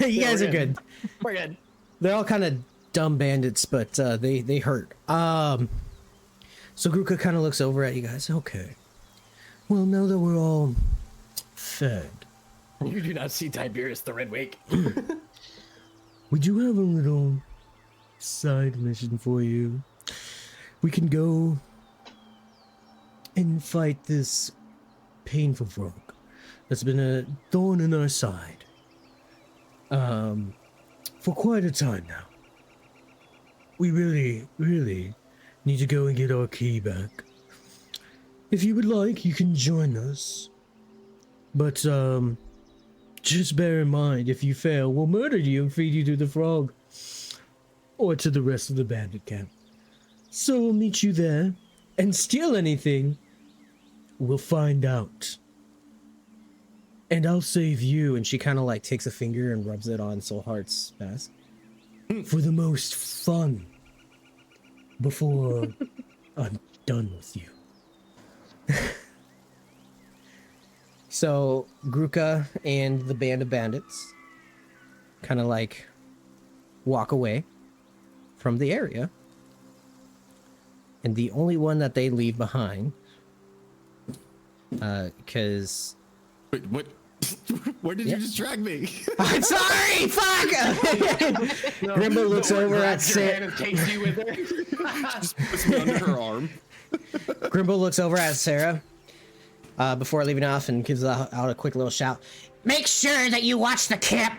You guys we're are good. We're good. They're all kind of dumb bandits, but they hurt. So Gruka kind of looks over at you guys. Okay. Well, now that we're all fed, You do not see Tiberius the Red Wake. we do have a little side mission for you. We can go and fight this painful frog that's been a thorn in our side for quite a time now. We really, really need to go and get our key back. If you would like, you can join us. But just bear in mind, if you fail, we'll murder you and feed you to the frog. Or to the rest of the bandit camp. So we'll meet you there. And steal anything, we'll find out. And I'll save you. And she kind of like takes a finger and rubs it on Soulheart's mask. For the most fun. Before I'm done with you. So Gruka and the band of bandits kind of like walk away from the area. And the only one that they leave behind, because Wait, what? Where did you just drag me? I'm sorry, fuck. Grimble looks over at Sarah. And takes you with her. Just puts me under her arm. Grimble looks over at Sarah before leaving off and gives out a quick little shout. Make sure that you watch the camp.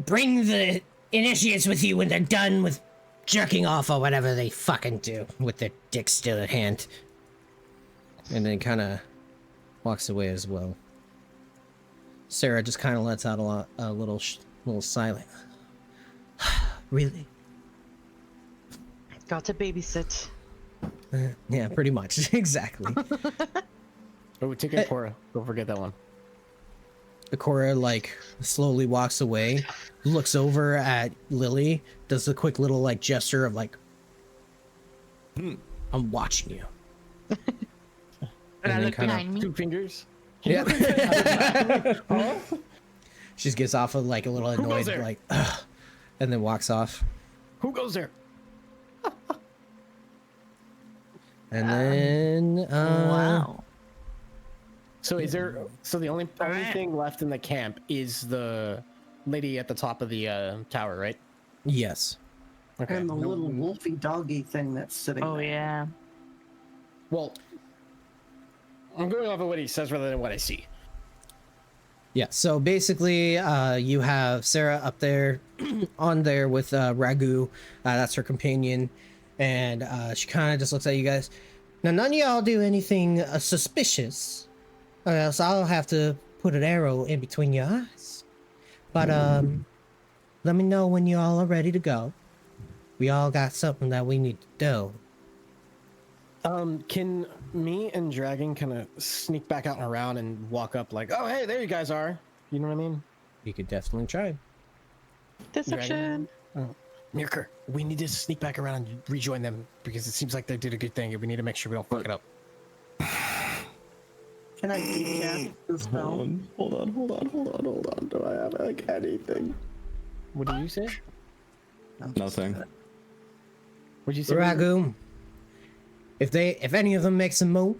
Bring the initiates with you when they're done with jerking off or whatever they fucking do with their dicks still at hand. And then kind of walks away as well. Sarah just kind of lets out a little silent. Really? Got to babysit. Yeah, pretty much. Exactly. Oh, take a Cora. Don't forget that one. Akora like slowly walks away, looks over at Lily, does a quick little like gesture of like, I'm watching you. And I then look kinda- behind me. 2 fingers. Yeah. She just gets off of like a little goes annoyed, there? like, ugh, and then walks off. Who goes there? And then, Wow. So is there? So the only thing left in the camp is the lady at the top of the tower, right? yes. Okay. And the little wolfy doggy thing that's sitting Oh there. yeah. Well, I'm going off of what he says rather than what I see. Yeah, so basically, you have Sarah up there, on there with Ragu. That's her companion, and she kind of just looks at you guys. Now, none of y'all do anything suspicious, or else I'll have to put an arrow in between your eyes. But let me know when you all are ready to go. We all got something that we need to do. Can me and Dragon kind of sneak back out and around and walk up like, oh, hey, there you guys are. You know what I mean? You could definitely try. Deception. Oh. Mirker, we need to sneak back around and rejoin them because it seems like they did a good thing and we need to make sure we don't fuck it up. Can I decast the spell? Hold on. Do I have like anything? What do you say? Nothing. What'd you say? Ragu, if any of them makes a move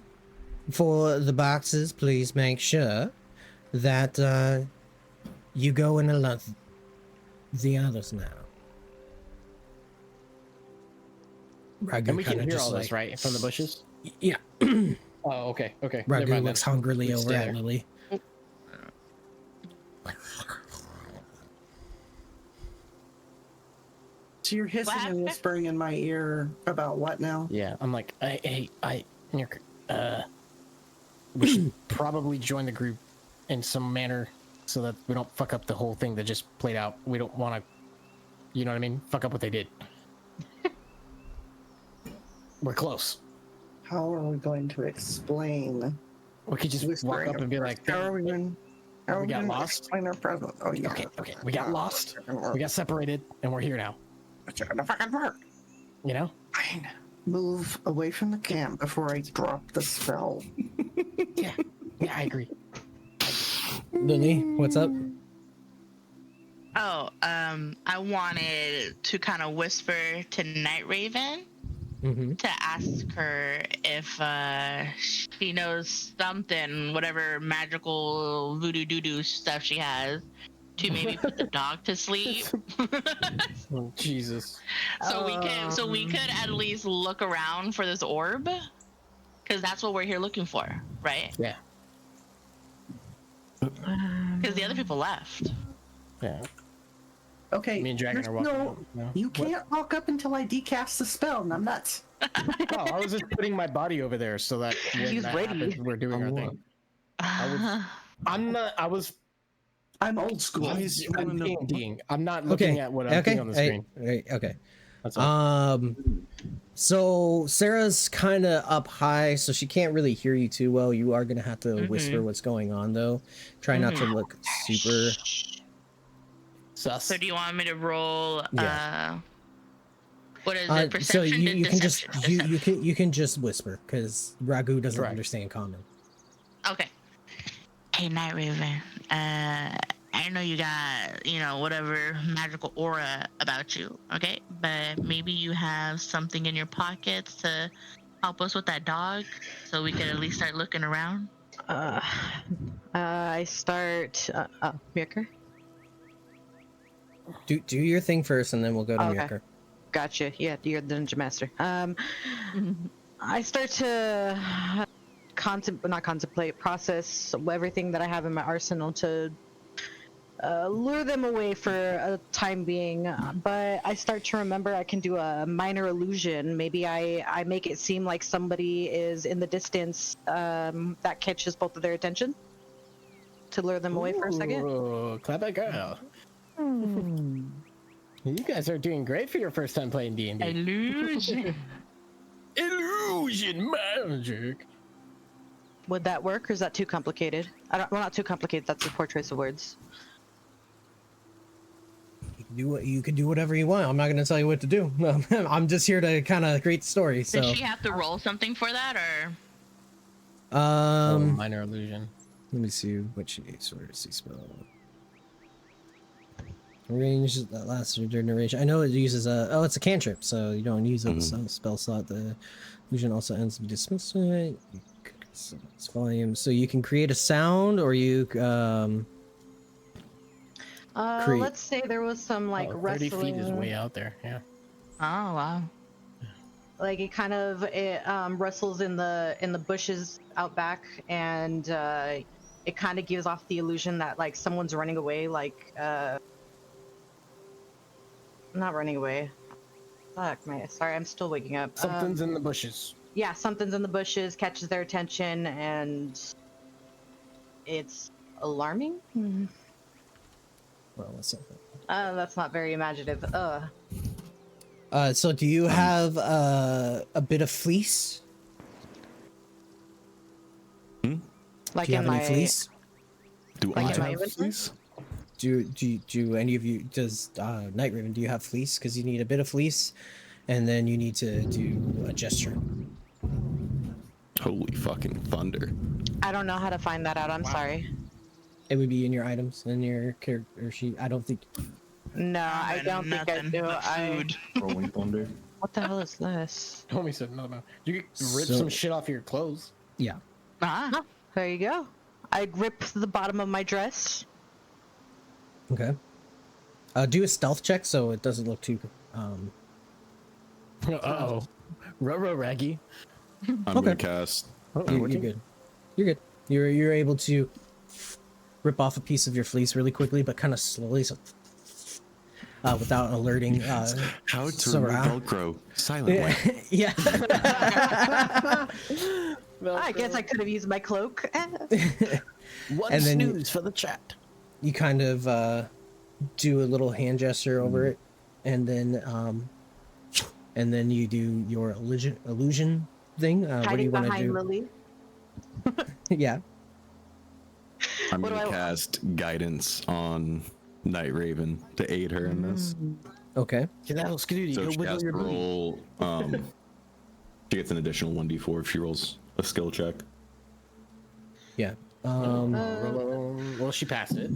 for the boxes, please make sure that you go and alert the others now. Ragu And we can kinda hear just all this, right? From the bushes? Yeah. Oh, okay. Never Ragu mind looks then. hungrily We over stay at there. Lily. So you're hissing and whispering in my ear about what now? Yeah, I'm like, Mirker, we should probably join the group in some manner so that we don't fuck up the whole thing that just played out. We don't want to, you know what I mean? Fuck up what they did. We're close. How are we going to explain? We could just walk whispering up and be like, How are we going? How are we got gonna lost? Explain our presence. Oh yeah. Okay. We got lost. We got separated, and we're here now. It's gonna fucking work. You know? Fine. Move away from the camp before I drop the spell. Yeah, I agree. Lily, what's up? Oh, I wanted to kind of whisper to Night Raven Mm-hmm. to ask her if she knows something, whatever magical voodoo doo-doo stuff she has, to maybe put the dog to sleep. Oh, Jesus. So we could at least look around for this orb, because that's what we're here looking for, right? Yeah. Because the other people left. Yeah. Okay. Me and Dragon are walking. No, you can't walk up until I decast the spell, and I'm nuts. Oh, I was just putting my body over there so that when He's that ready. happens, we're doing our thing. I'm old school. I'm D&Ding. I'm not looking at what I'm seeing on the screen. Okay. That's all. So Sarah's kind of up high, so she can't really hear you too well. You are gonna have to whisper what's going on, though. Try not to look super Sus. So do you want me to roll? Yeah. What is it? so Perception? you can just Deception. you can just whisper because Ragu doesn't Right. understand common. Okay. Hey, Night Raven. I know you got, whatever magical aura about you, okay? But maybe you have something in your pockets to help us with that dog, so we can at least start looking around. I start. Mirker. Do your thing first, and then we'll go to Okay. Mirker. Gotcha. Yeah, you're the ninja master. I start to process everything that I have in my arsenal to lure them away for a time being. But I start to remember I can do a minor illusion. Maybe I make it seem like somebody is in the distance that catches both of their attention to lure them away for a second. Ooh, clever girl. You guys are doing great for your first time playing D&D. Illusion. Illusion magic. Would that work, or is that too complicated? Well, not too complicated. That's a poor choice of words. You can do whatever you want. I'm not gonna tell you what to do. I'm just here to kind of create the story. So Does she have to roll something for that, or? Minor illusion. Let me see what she needs. Where does he spell? Range that lasts your duration. I know it uses a. Oh, it's a cantrip, so you don't use a spell slot. The illusion also ends with dismissal. It's volume, so you can create a sound, or you Let's say there was some like 30 wrestling. feet is way out there. Yeah. Oh wow. Like it kind of rustles in the bushes out back, and it kind of gives off the illusion that like someone's running away, like not running away. Fuck, sorry, I'm still waking up. Something's in the bushes. Yeah, something's in the bushes, catches their attention, and it's alarming. Well, let's see. That's not very imaginative. So do you have a bit of fleece? Like Do you in have any my fleece? Do Like I in my have inventory? fleece? Do any of you, does Night Raven, do you have fleece? Because you need a bit of fleece, and then you need to do a gesture. Holy fucking thunder. I don't know how to find that out. I'm sorry. It would be in your items, in your character sheet. I don't think. No, I don't think I Nothing do. but food. Rolling thunder. What the hell is this? Homie said no. You can rip So- some shit off your clothes. Yeah. Ah. There you go. I rip the bottom of my dress. Okay. Do a stealth check so it doesn't look too. Uh-oh. Ruh-roh, Raggy. I'm Okay. gonna cast. You're good. You're good. You're able to rip off a piece of your fleece really quickly, but kind of slowly, so without alerting. How to Sarah. remove Velcro silently. Yeah. I guess I could have used my cloak. One And then- snooze for the chat. You kind of do a little hand gesture over it, and then you do your illusion thing. What do Hiding you want to behind do? Lily. Yeah. I'm What do gonna I- cast guidance on Night Raven to aid her in this. Okay. Get that little skidoo. So Go she wiggle has to your booty. roll. She gets an additional 1d4 if she rolls a skill check. Yeah. Well, she passed it.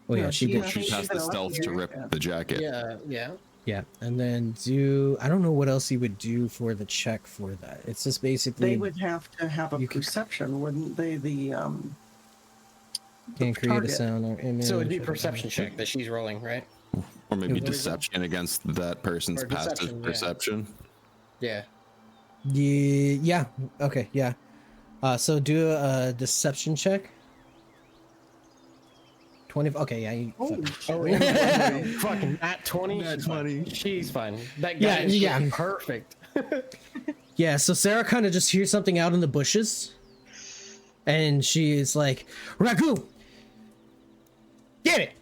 Oh yeah, she did. She has the stealth to rip the jacket. Yeah. Yeah, and then do. I don't know what else you would do for the check for that. It's just basically They would have to have a You could- perception, wouldn't they? The can create a target. sound or image. So it'd be a perception check that she's rolling, right? Or maybe What is it? deception against that person's Or passive deception, yeah. perception. Yeah. Yeah. Okay. Yeah. So do a deception check. 20. Okay. Yeah. Oh, yeah. Fucking at 20. Nat she's fine. 20. She's fine. That Yeah, guy is yeah. perfect. Yeah. So Sarah kind of just hears something out in the bushes, and she is like, "Ragu, get it!"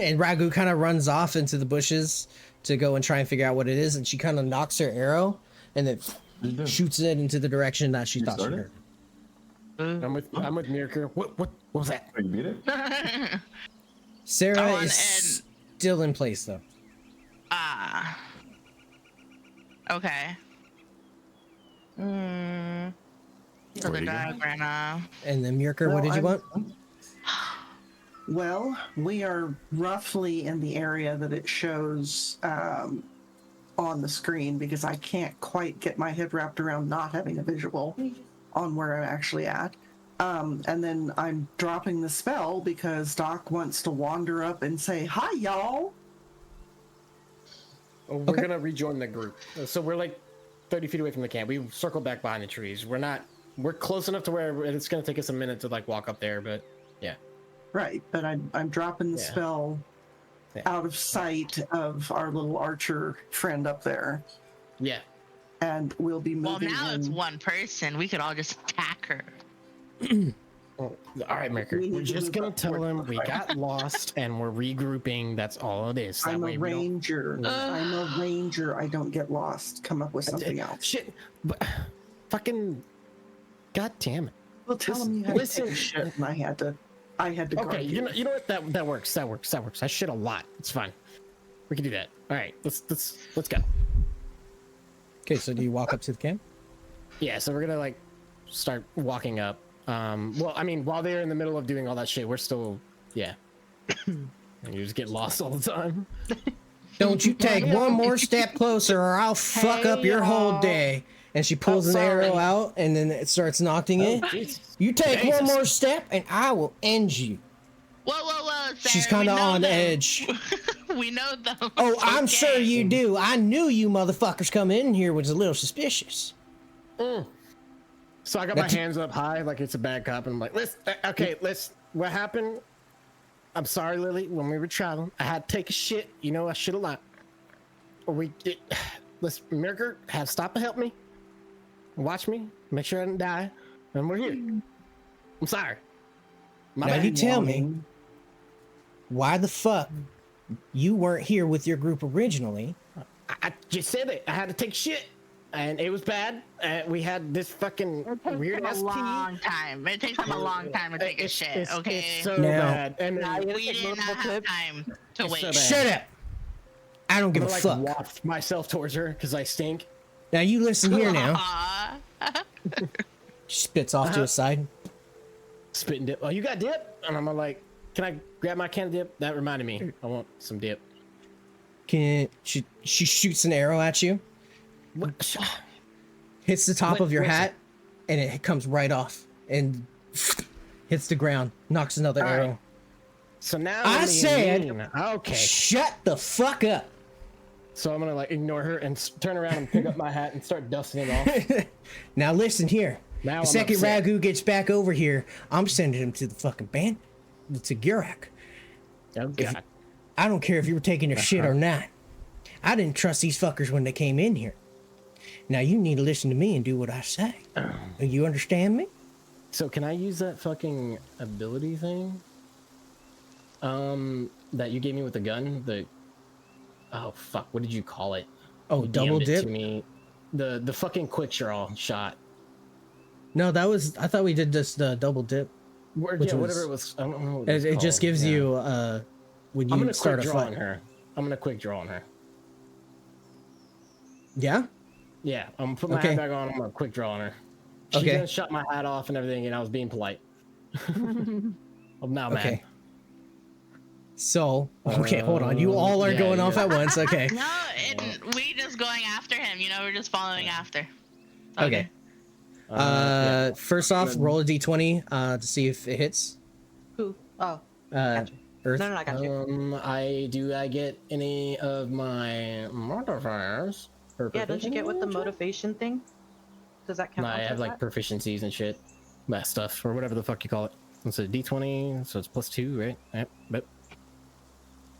And Ragu kind of runs off into the bushes to go and try and figure out what it is, and she kind of knocks her arrow, and then shoots it into the direction that she thought she started? heard. I'm with Mirker. What was that? You beat it? Sarah Oh, and- is still in place though. Ah. Okay. So the dog ran off. And then Mirker, what Well, did you I'm- want? Well, we are roughly in the area that it shows on the screen because I can't quite get my head wrapped around not having a visual on where I'm actually at. And then I'm dropping the spell because Doc wants to wander up and say, "Hi, y'all." Oh, we're gonna rejoin the group. So we're like 30 feet away from the camp. We circled back behind the trees. We're close enough to where it's gonna take us a minute to like walk up there, but yeah. Right, but I'm dropping the Yeah. spell Yeah. out of sight of our little archer friend up there, Yeah. and we'll be Well, moving now it's in. one person. We could all just attack her. All right, Maker. We We're need to just move gonna up tell towards him the we fire. got lost and we're regrouping. That's all it is. That I'm way a we don't- ranger. I'm a ranger. I don't get lost. Come up with something else. Shit, but fucking, god damn it. Well, tell him you had to listen, take a shit, and I had to guard Okay, you. you know what? That works. That works. I shit a lot. It's fine. We can do that. All right, let's go. Okay, so do you walk up to the camp? Yeah, so we're gonna like start walking up. Well, I mean, while they're in the middle of doing all that shit, we're still, yeah. And you just get lost all the time. Don't you take one more step closer or I'll fuck up your whole y'all. day. And she pulls Oh, an arrow sorry. out and then it starts knocking it. Jesus. You take Jesus. one more step and I will end you. Whoa, Sarah, She's kind we of know on that- edge. We know them. Oh, It's I'm sure okay. you do. I knew you motherfuckers coming in here was a little suspicious. So I got my hands up high like it's a bad cop, and I'm like, what happened? I'm sorry, Lily. When we were traveling, I had to take a shit. You know, I should have lied. Let's Mirker have stop and help me. Watch me. Make sure I didn't die. And we're here. I'm sorry. My Now bad. you tell me, why the fuck you weren't here with your group originally? I just said it. I had to take shit, and it was bad. We had this fucking weird ass a long time. It takes them a long time to take a shit. Okay. It's so Now- bad. And then We did not have time to wait. so bad. Shut up! I don't give a I like fuck. waft myself towards her because I stink. Now you listen here now. Aw. She spits off to the side. Spit and dip. Oh, you got dip? And I'm like, can I grab my can of dip? That reminded me. I want some dip. She shoots an arrow at you, What? hits the top What- of your where's hat, and it comes right off and hits the ground, knocks another All right. arrow. So now I let me said- lean. Okay. Shut the fuck up. So I'm gonna like ignore her and turn around and pick up my hat and start dusting it off. Now listen here. Now The I'm second upset. Ragu gets back over here, I'm sending him to the fucking band, to Gurak. Oh god. I don't care if you were taking your shit or not. I didn't trust these fuckers when they came in here. Now you need to listen to me and do what I say. You understand me? So can I use that fucking ability thing? That you gave me with the gun? Oh fuck, what did you call it? Oh, You double DM'd it dip? to me. The fucking quick draw shot. No, that was. I thought we did this the double dip. Which Yeah, was- whatever it was. I don't know what It, it's just called. gives Yeah. you when I'm you gonna start quick a draw on fight. her. I'm gonna quick draw on her. Yeah. Yeah, I'm gonna put my Okay. hat back on. I'm gonna quick draw on her. She Okay. just shut my hat off and everything, and I was being polite. I'm now mad. Okay. So okay, hold on. You all are yeah, going off yeah. at once. Okay. No, we just going after him. You know, we're just following after. Okay. Yeah. First off, roll a d20 to see if it hits. Who? Oh, Earth. no, I got you. I get any of my modifiers? for Yeah, don't you get with the proficiency? motivation thing? Does that count? No, I have towards like that? proficiencies and shit. That stuff, or whatever the fuck you call it. It's a d20, so it's +2, right? Yep. But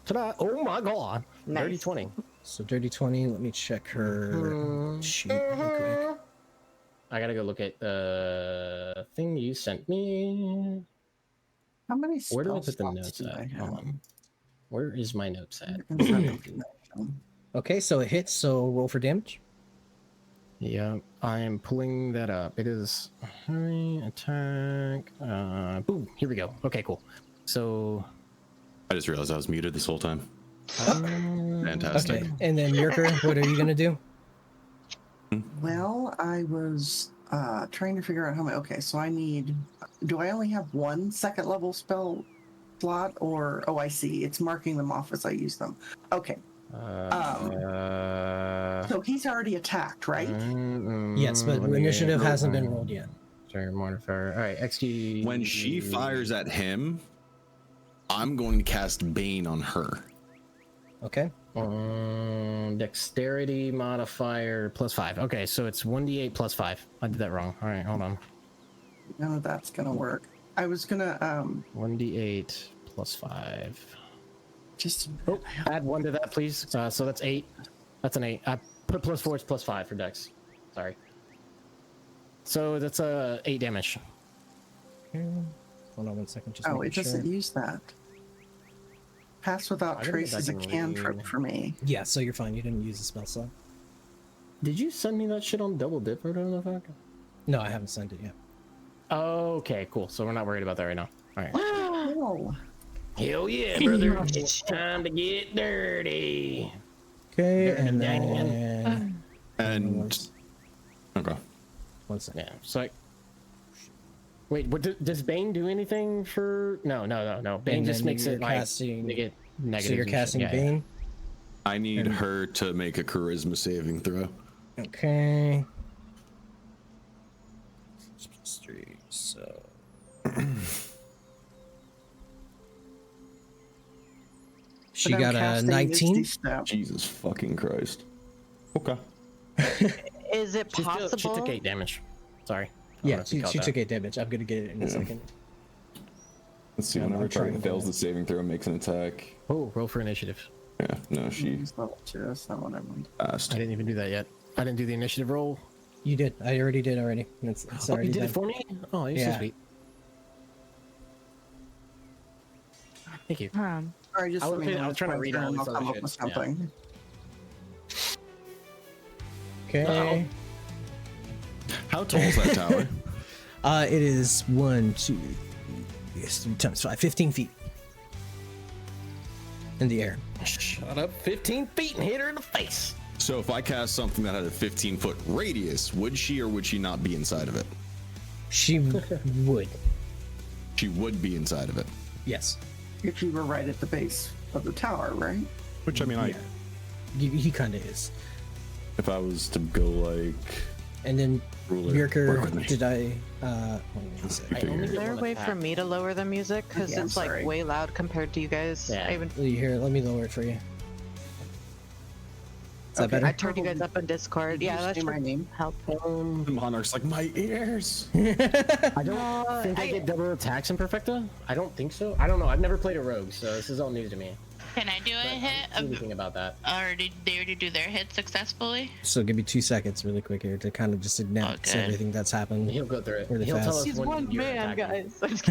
ta-da! Oh my god! Nice. Dirty 20. So dirty 20. Let me check her sheet real quick. I gotta go look at the thing you sent me. How many Where do I spell put the slots notes do I at? have? Hold on. Where is my notes at? Inside of the- Okay, so it hits. So roll for damage. Yeah, I am pulling that up. It is hurry, attack. Boom, here we go. Okay, cool. So, I just realized I was muted this whole time. Fantastic. Okay, and then Yurker, what are you gonna do? Well, I was trying to figure out how many. Okay, so I need. Do I only have one second level spell slot, or oh, I see. It's marking them off as I use them. Okay, so he's already attacked, right? Yes, but initiative hasn't been rolled yet. Sorry, modifier. All right, XG. When she fires at him, I'm going to cast Bane on her. Okay. Dexterity modifier +5. Okay, so it's 1d8 +5. I did that wrong. All right, hold on. None of that's gonna work. I was gonna 1d8 +5. just. Oh, add 1 to that, please. So that's 8. That's an 8. I put +4, it's +5 for Dex. Sorry. So that's 8 damage. Okay. Hold on one second. Just Oh, making it doesn't sure. use that. Pass without I gotta go trace back is a and cantrip read. for me. Yeah, so you're fine. You didn't use the spell slot. Did you send me that shit on double dip or whatever the fuck? No, I haven't sent it yet. Okay, cool. So we're not worried about that right now. All right. Oh, Hell yeah, brother. It's time to get dirty. Okay, Dirty and Dan. then And okay. one second. Yeah. So wait, what does Bane do anything for? No. Bane And just then makes you're it like casting- make it negative. So you're and shit. casting Yeah, yeah. Bane. I need her to make a charisma saving throw. Okay. 3, so. She But I'm got a casting 19. Misty Step. Jesus fucking Christ. Okay. Is it She possible? took 8 damage. Sorry. Yeah, she took 8 damage. I'm gonna get it in a second. Let's see. Yeah, Whenever I'm trying target to fails get the saving throw, makes an attack. Oh, roll for initiative. Yeah, no, she It's level 2, that's not what I want. passed. I didn't even do that yet. I didn't do the initiative roll. You did. I already did already. It's Oh, already you did done. it for me? Oh, you're so Yeah. sweet. Thank you. Alright, just I let was me know trying- I was trying to when read it's all done, these I'll come other up with shits, yeah. something. Okay. How tall is that tower? It is 1, 2, 3 times 5, 15 feet in the air. Shut up. 15 feet and hit her in the face. So if I cast something that had a 15-foot radius, would she or would she not be inside of it? She would. She would be inside of it. Yes. If you were right at the base of the tower, right? Which I mean, He kind of is. if I was to go like, And then Ruler, work with me. Bjerker, did I? Hold on one second. I only Is get there a one way attack. for me to lower the music? Because Yeah, I'm it's like sorry. way loud compared to you guys. Yeah. I even Here, let me lower it for you. Is that Okay. better? I turned you guys up on Discord. Yeah, Just that's say my name. help. the monarch's like, my ears. I don't think I get double attacks in Perfecta. I don't think so. I don't know. I've never played a rogue, so this is all news to me. Can I do a But I hit? don't see anything about that. Or did they already do their hit successfully? So give me 2 seconds, really quick here, to kind of just announce Okay. everything that's happened. He'll go through it. Really He'll tell fast. us He's when one you're man, attacking. guys.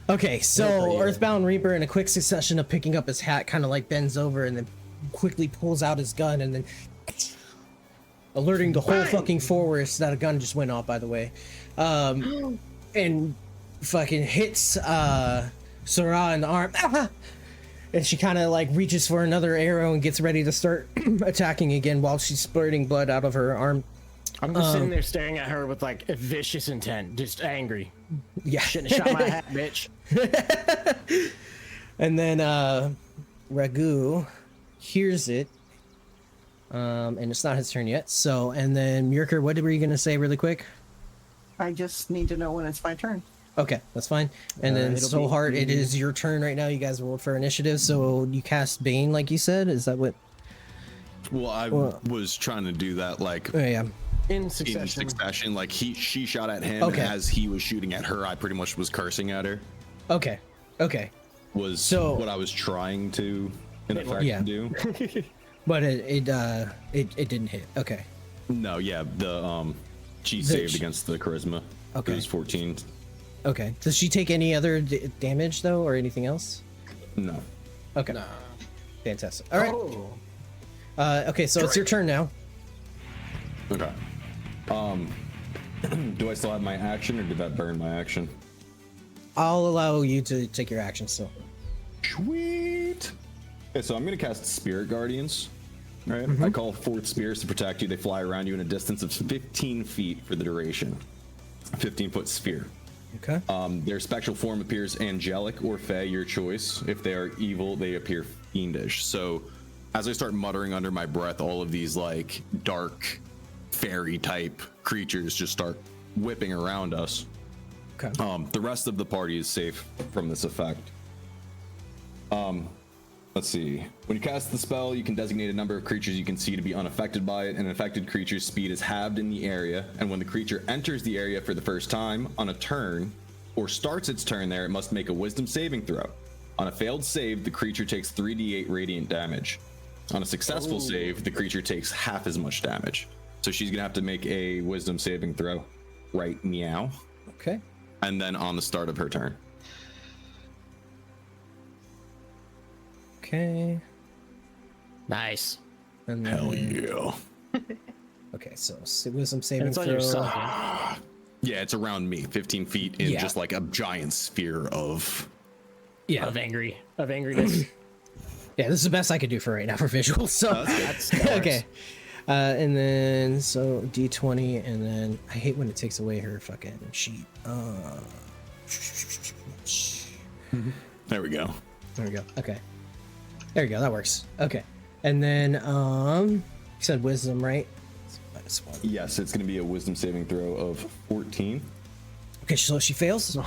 Okay, He'll so tell you. Earthbound Reaper, in a quick succession of picking up his hat, kind of like bends over and then quickly pulls out his gun and then alerting the whole fucking forest that a gun just went off, by the way, and fucking hits Sarah in the arm. And she kind of like reaches for another arrow and gets ready to start attacking again while she's spurting blood out of her arm. I'm just sitting there staring at her with like a vicious intent, just angry. Yeah. Shouldn't have shot my hat, bitch. And then Ragu hears it. And it's not his turn yet. So, and then Mjorker, what were you gonna say really quick? I just need to know when it's my turn. Okay, that's fine. And then it'll so be- hard, it is your turn right now. You guys rolled for initiative, so you cast Bane, like you said. Is that what? Well, I Well- was trying to do that like Oh yeah. In in succession. succession. Like she shot at him Okay. as he was shooting at her. I pretty much was cursing at her. Okay. Okay. Was So- what I was trying to, in effect, Yeah. do. But it didn't hit. Okay. No, yeah, she saved against the charisma. Okay. It was 14. Okay. Does she take any other damage though, or anything else? No. Okay. Nah. Fantastic. All right. Oh. Okay, so it's your turn now. Okay. Do I still have my action, or did that burn my action? I'll allow you to take your action still. Sweet. Okay, so I'm gonna cast Spirit Guardians. Right. I call forth spirits to protect you. They fly around you in a distance of 15 feet for the duration. 15-foot sphere. Okay. Their spectral form appears angelic or fey, your choice. If they are evil, they appear fiendish. So, as I start muttering under my breath, all of these like dark fairy type creatures just start whipping around us. Okay. The rest of the party is safe from this effect. Let's see. When you cast the spell, you can designate a number of creatures you can see to be unaffected by it. An affected creature's speed is halved in the area, and when the creature enters the area for the first time on a turn, or starts its turn there, it must make a wisdom saving throw. On a failed save, the creature takes 3d8 radiant damage. On a successful save, the creature takes half as much damage. So she's gonna have to make a wisdom saving throw right meow, Okay. and then on the start of her turn. Okay. Nice. And then, Hell yeah. Okay, so wisdom saving And it's on throw. yourself. Yeah? Yeah, it's around me, 15 feet in Yeah. just like a giant sphere of. Yeah. Of angriness. Yeah, this is the best I could do for right now for visuals. So That's okay. And then so D20, and then I hate when it takes away her fucking sheet. There we go. There we go. Okay. There we go. That works. Okay. And then you said wisdom, right? So -1. Yes, it's going to be a wisdom saving throw of 14. Okay, so she fails.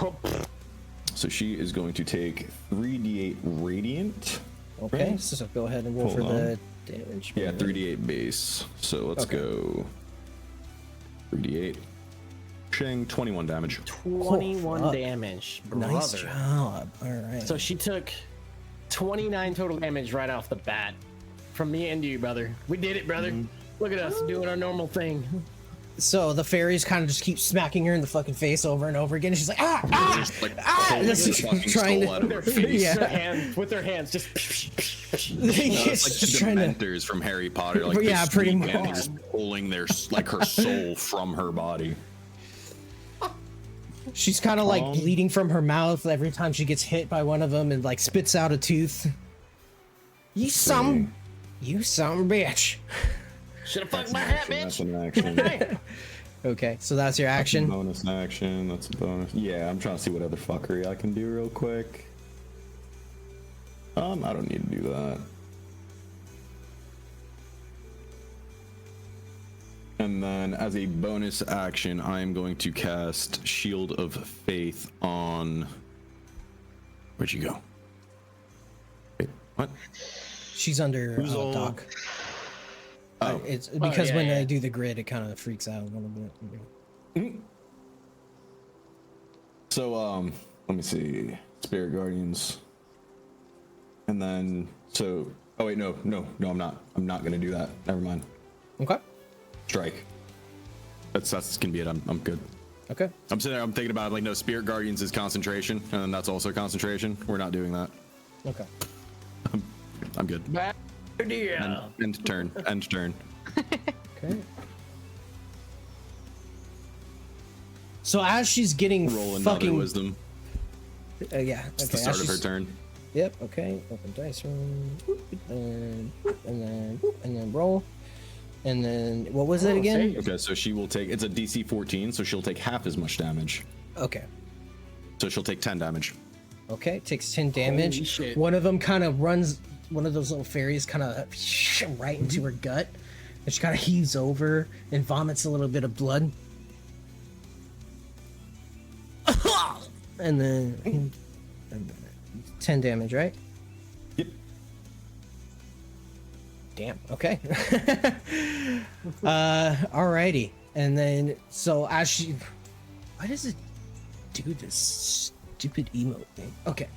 So she is going to take 3d8 radiant. Okay, Right. so go ahead and roll Hold for on. the damage. Yeah, 3d8 base. So let's Okay. go 3d8. Shang, 21 damage. 21 fuck. damage, Nice brother. job. All right. So she took 29 total damage right off the bat from me and you, brother. We did it, brother. Look at us doing our normal thing. So the fairies kind of just keep smacking her in the fucking face over and over again. And she's like, ah. Just like That's pulls the just fucking trying skull to- out of her face. Yeah. With their hands, just. It's It's like just the trying to. Dementors from Harry Potter. Like Yeah, they pretty sneak in and much. just pulling their like her soul from her body. She's kind of like Calm. bleeding from her mouth every time she gets hit by one of them, and like spits out a tooth. You some bitch. Should have fucked my An hat, action, that's bitch. an action. Okay, so that's your action. Bonus action. That's a bonus. Yeah, I'm trying to see what other fuckery I can do real quick. I don't need to do that. And then as a bonus action, I am going to cast Shield of Faith on. Where'd you go? Wait, what? She's under Who's all- Doc. Oh, It's because yeah, when yeah. I do the grid, it kind of freaks out a little bit. so let me see. Spirit Guardians. And then oh wait, no, I'm not gonna do that. Never mind. Okay. Strike. That's gonna be it. I'm good. Okay. I'm sitting there, I'm thinking about like, no, Spirit Guardians is concentration, and then that's also concentration. We're not doing that. Okay. I'm good. Bad idea. End turn. End turn. Okay. So as she's getting Roll another fucking wisdom. yeah. It's Okay. the start as of her she's- turn. Yep. Okay. Open dice room. And then roll. And then what was it again? Okay, so she will take. It's a DC 14, so she'll take half as much damage. Okay. So she'll take 10 damage. Okay. Takes 10 damage. Holy shit. One of them kind of runs. One of those little fairies kind of right into her gut, and she kind of heaves over and vomits a little bit of blood. And then 10 damage, right? Yep. Damn. Okay. Alrighty. And then so as she, why does it do this stupid emote thing? Okay.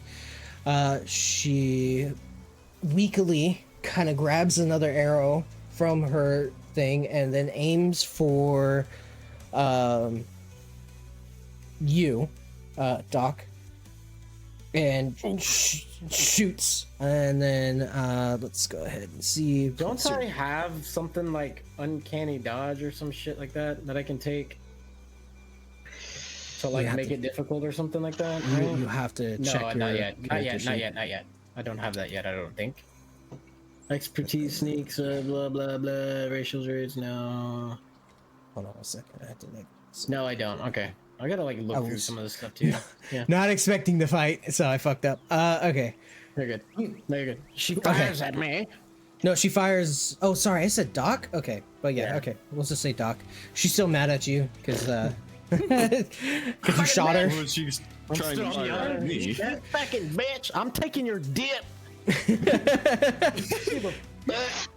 She weakly kind of grabs another arrow from her thing and then aims for you, Doc, and shoots. And then let's go ahead and see. Don't I have something like uncanny dodge or some shit like that I can take to like have make to- it difficult or something like that? You have to check No, your not yet. Not yet. character Not sheet. yet. Not yet. I don't have that yet. I don't think. Expertise, sneaks, blah blah blah. Racial traits, no. Hold on a second. I have to like. No, I don't. Okay, I gotta like look I through was- some of this stuff too. Yeah, Not expecting to fight, so I fucked up. Okay. very good. Very good. She fires at me. No, she fires. Oh, sorry, I said Doc. Okay, but yeah, Yeah. okay. Let's just say Doc. She's still mad at you because you shot her. What was she trying to fire at me? That fucking bitch! I'm taking your dip.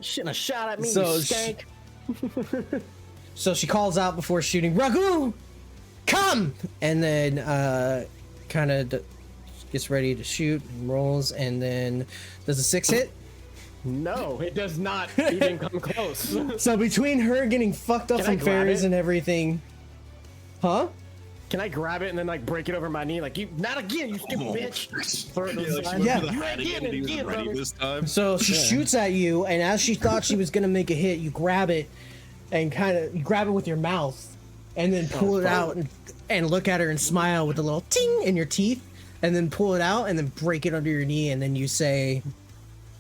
Shouldn't have shot at me, So you sh- skank. So she calls out before shooting, Ragu, come! And then kind of gets ready to shoot and rolls, and then does a 6 hit? No, it does not even come close. So between her getting fucked up Can I from grab fairies it? and everything, huh? Can I grab it and then like break it over my knee? Like, you, not again, you stupid bitch. Throw it to the Yeah, like side. she Yeah. went for the You hat again again, and he was again, ready brother. this time. So she shoots at you, and as she thought she was gonna make a hit, you grab it and you grab it with your mouth, and then pull it out and look at her and smile with a little ting in your teeth, and then pull it out and then break it under your knee, and then you say,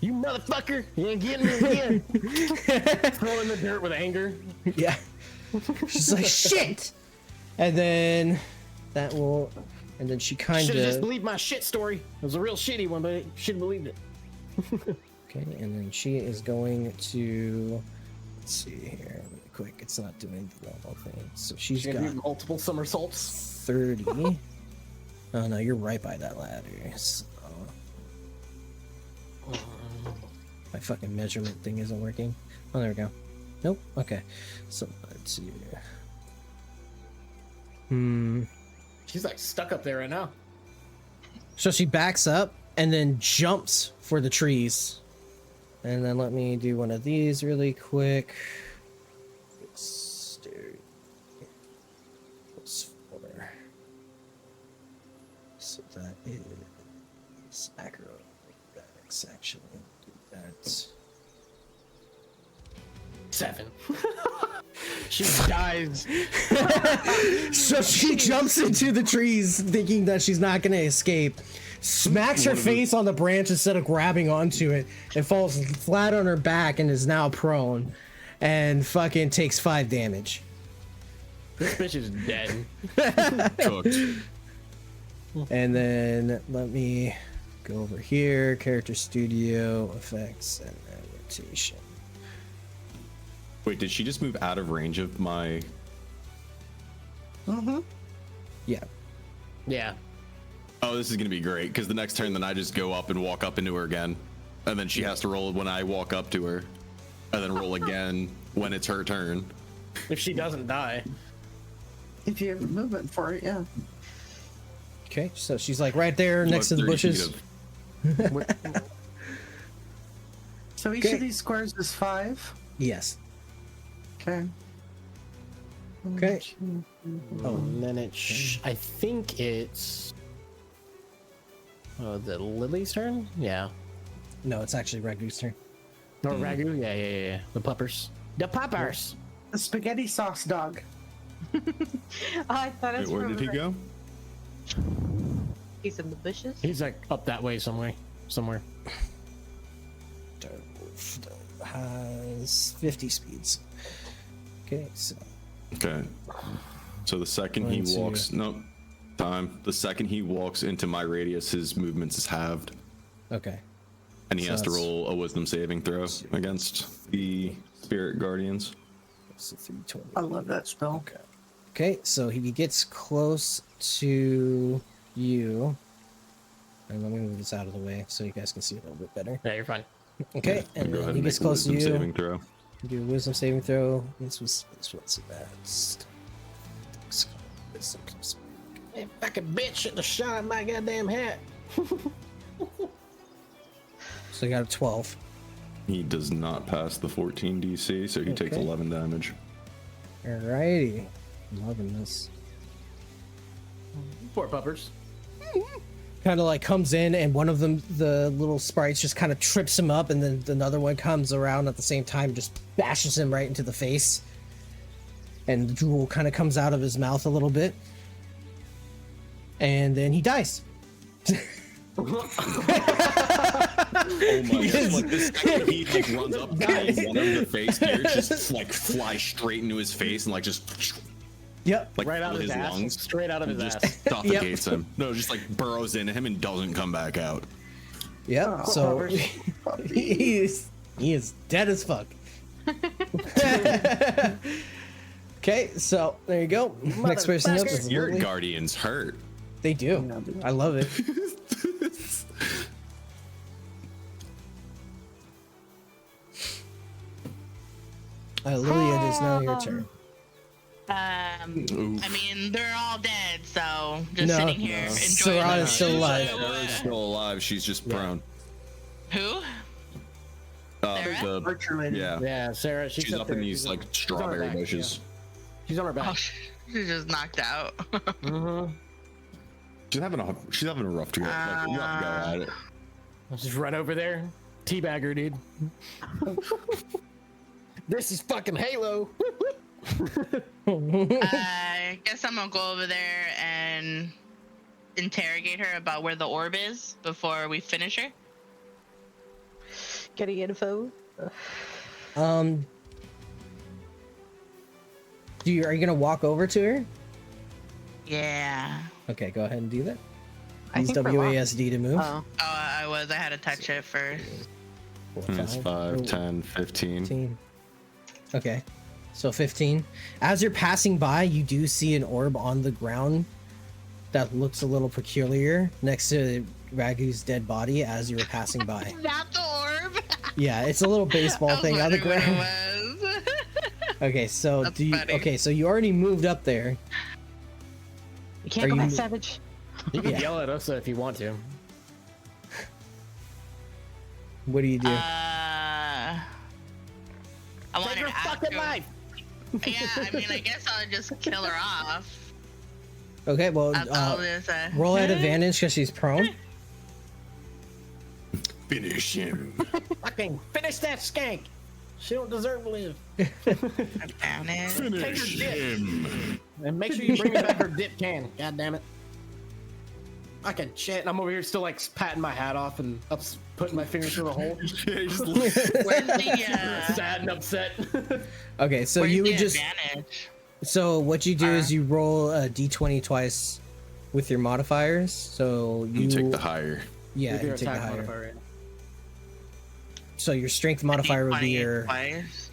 You motherfucker! You ain't getting me again. Throw in the dirt with anger. yeah. She's like, shit! And then that will, and then she kind Should have just of, believed my shit story. It was a real shitty one, but should have believed it. okay, and then she is going to, let's see here, really quick, it's not doing the level thing. So she's She's got gonna do multiple somersaults. 30. Oh no, you're right by that ladder. So, My fucking measurement thing isn't working. Oh, there we go. Nope. Okay. So let's see. She's like stuck up there right now. So she backs up and then jumps for the trees. And then let me do one of these really quick. So that is acrobatics, actually. That's 7. She dies. so she jumps into the trees thinking that she's not going to escape, smacks her face on the branch instead of grabbing onto it, and falls flat on her back and is now prone and fucking takes 5 damage. This bitch is dead. Cooked. And then let me go over here, character studio, effects, and then rotation. Wait, did she just move out of range of my? Yeah. Yeah. Oh, this is gonna be great because the next turn, then I just go up and walk up into her again, and then she has to roll when I walk up to her, and then roll again when it's her turn. If she doesn't die. If you have movement for it, yeah. Okay, so she's like right there next to the 30 bushes. feet of- So each Okay. of these squares is 5. Yes. Okay. Okay. Oh, and then I think it's the Lily's turn. Yeah. No, it's actually Ragu's turn. Or Ragu. Yeah. The puppers. The puppers. The spaghetti sauce dog. Oh, I thought it Wait, was where from did he go? He's in the bushes. He's like up that way somewhere. Wolf has 50 speeds. Okay, so Okay. So the second he 1, 2. walks, nope, time. The second he walks into my radius, his movements is halved, okay. and he So has to that's- roll a Wisdom saving throw against the Spirit Guardians. So 320. I love that spell. Okay. Okay, so he gets close to you. And let me move this out of the way so you guys can see a little bit better. Yeah, you're fine. Okay, and Go then ahead he and gets make a close to Wisdom you. saving throw. Do a wisdom saving throw. This was that's wisdom. Hey, fucking bitch shouldn't have shot at my goddamn hat. So you got a 12. He does not pass the 14 DC, so he takes Okay. 11 damage. Alrighty. I'm loving this. Poor puppers. Kind of like comes in and one of them, the little sprites, just kind of trips him up, and then another one comes around at the same time, just bashes him right into the face. And the drool kind of comes out of his mouth a little bit. And then he dies. Oh my god! Like this guy, he like runs up, and one of the face gears just like flies straight into his face and like just Yep. like Right out of his his ass. lungs, Straight out of his just ass. suffocates him. No, just like burrows into him and doesn't come back out. Yep. Oh, So puppers. he is dead as fuck. Okay, so there you go. Next person up is Your Lily. guardians hurt. They do. No, they don't. I love it. Lily, it is now your turn. Oof. I mean, they're all dead, so just No, sitting here no. enjoying Sarah the is still alive. Sarah's still alive. She's just prone. Who? Uh, Sarah? the, Archer lady. yeah, Yeah, Sarah. she's up in there. these She's like on her strawberry back, bushes. yeah. She's on her back. Oh, she just knocked out. Mm-hmm. She's having a rough go. Like, rough go at it. Let's just run over there. Teabagger, dude. This is fucking Halo. I guess I'm gonna go over there and interrogate her about where the orb is before we finish her. Getting info. Are you gonna walk over to her? Yeah. Okay, go ahead and do that. I Use think we're locked. WASD to move. Oh, Oh, I was. I had to touch it first. 4, It's 5, 10, 15. 15. Okay, so 15. As you're passing by, you do see an orb on the ground that looks a little peculiar next to Ragu's dead body as you were passing by. Not the orb. Yeah, it's a little baseball I was thing on the wondering what ground. it was. Okay, so That's do you? funny. Okay, so you already moved up there. You can't Are go you- back, Savage. You can Yeah. yell at us if you want to. What do you do? I wanted Take your to ask fucking her- life. Yeah, I mean, I guess I'll just kill her off. Okay, well, That's all this. roll at advantage because she's prone. Finish him. Fucking finish that skank. She don't deserve to live. Damn it. Finish him. And make sure you bring me back her dip can. God damn it. Fucking shit. I'm over here still like patting my hat off and putting my fingers through the hole. Where's the, Sad and upset. Okay, so where's you the would just. advantage? So what you do is you roll a d20 twice with your modifiers. So You take the higher. Yeah, With you your take the attack higher. modifier, right? So your strength modifier would be D20 your. twice.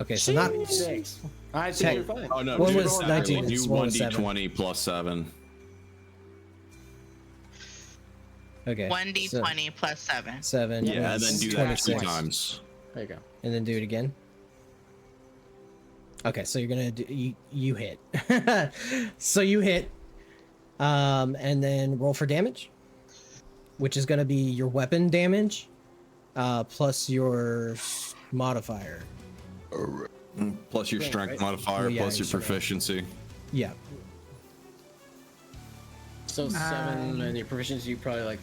Okay, so not. Six. I think Tech- you're fine. Oh no, One do was it 19, separately. it's Do one one was seven. d20 plus 7. Okay. 1d20 plus 7. 7. Yeah, and then do that 26. 2 times. There you go. And then do it again. Okay, so you're gonna do you hit. So you hit, and then roll for damage, which is gonna be your weapon damage, plus your modifier. Plus your strength right? modifier, Well, yeah, plus your strength. proficiency. Yeah. So 7 and your proficiency, probably like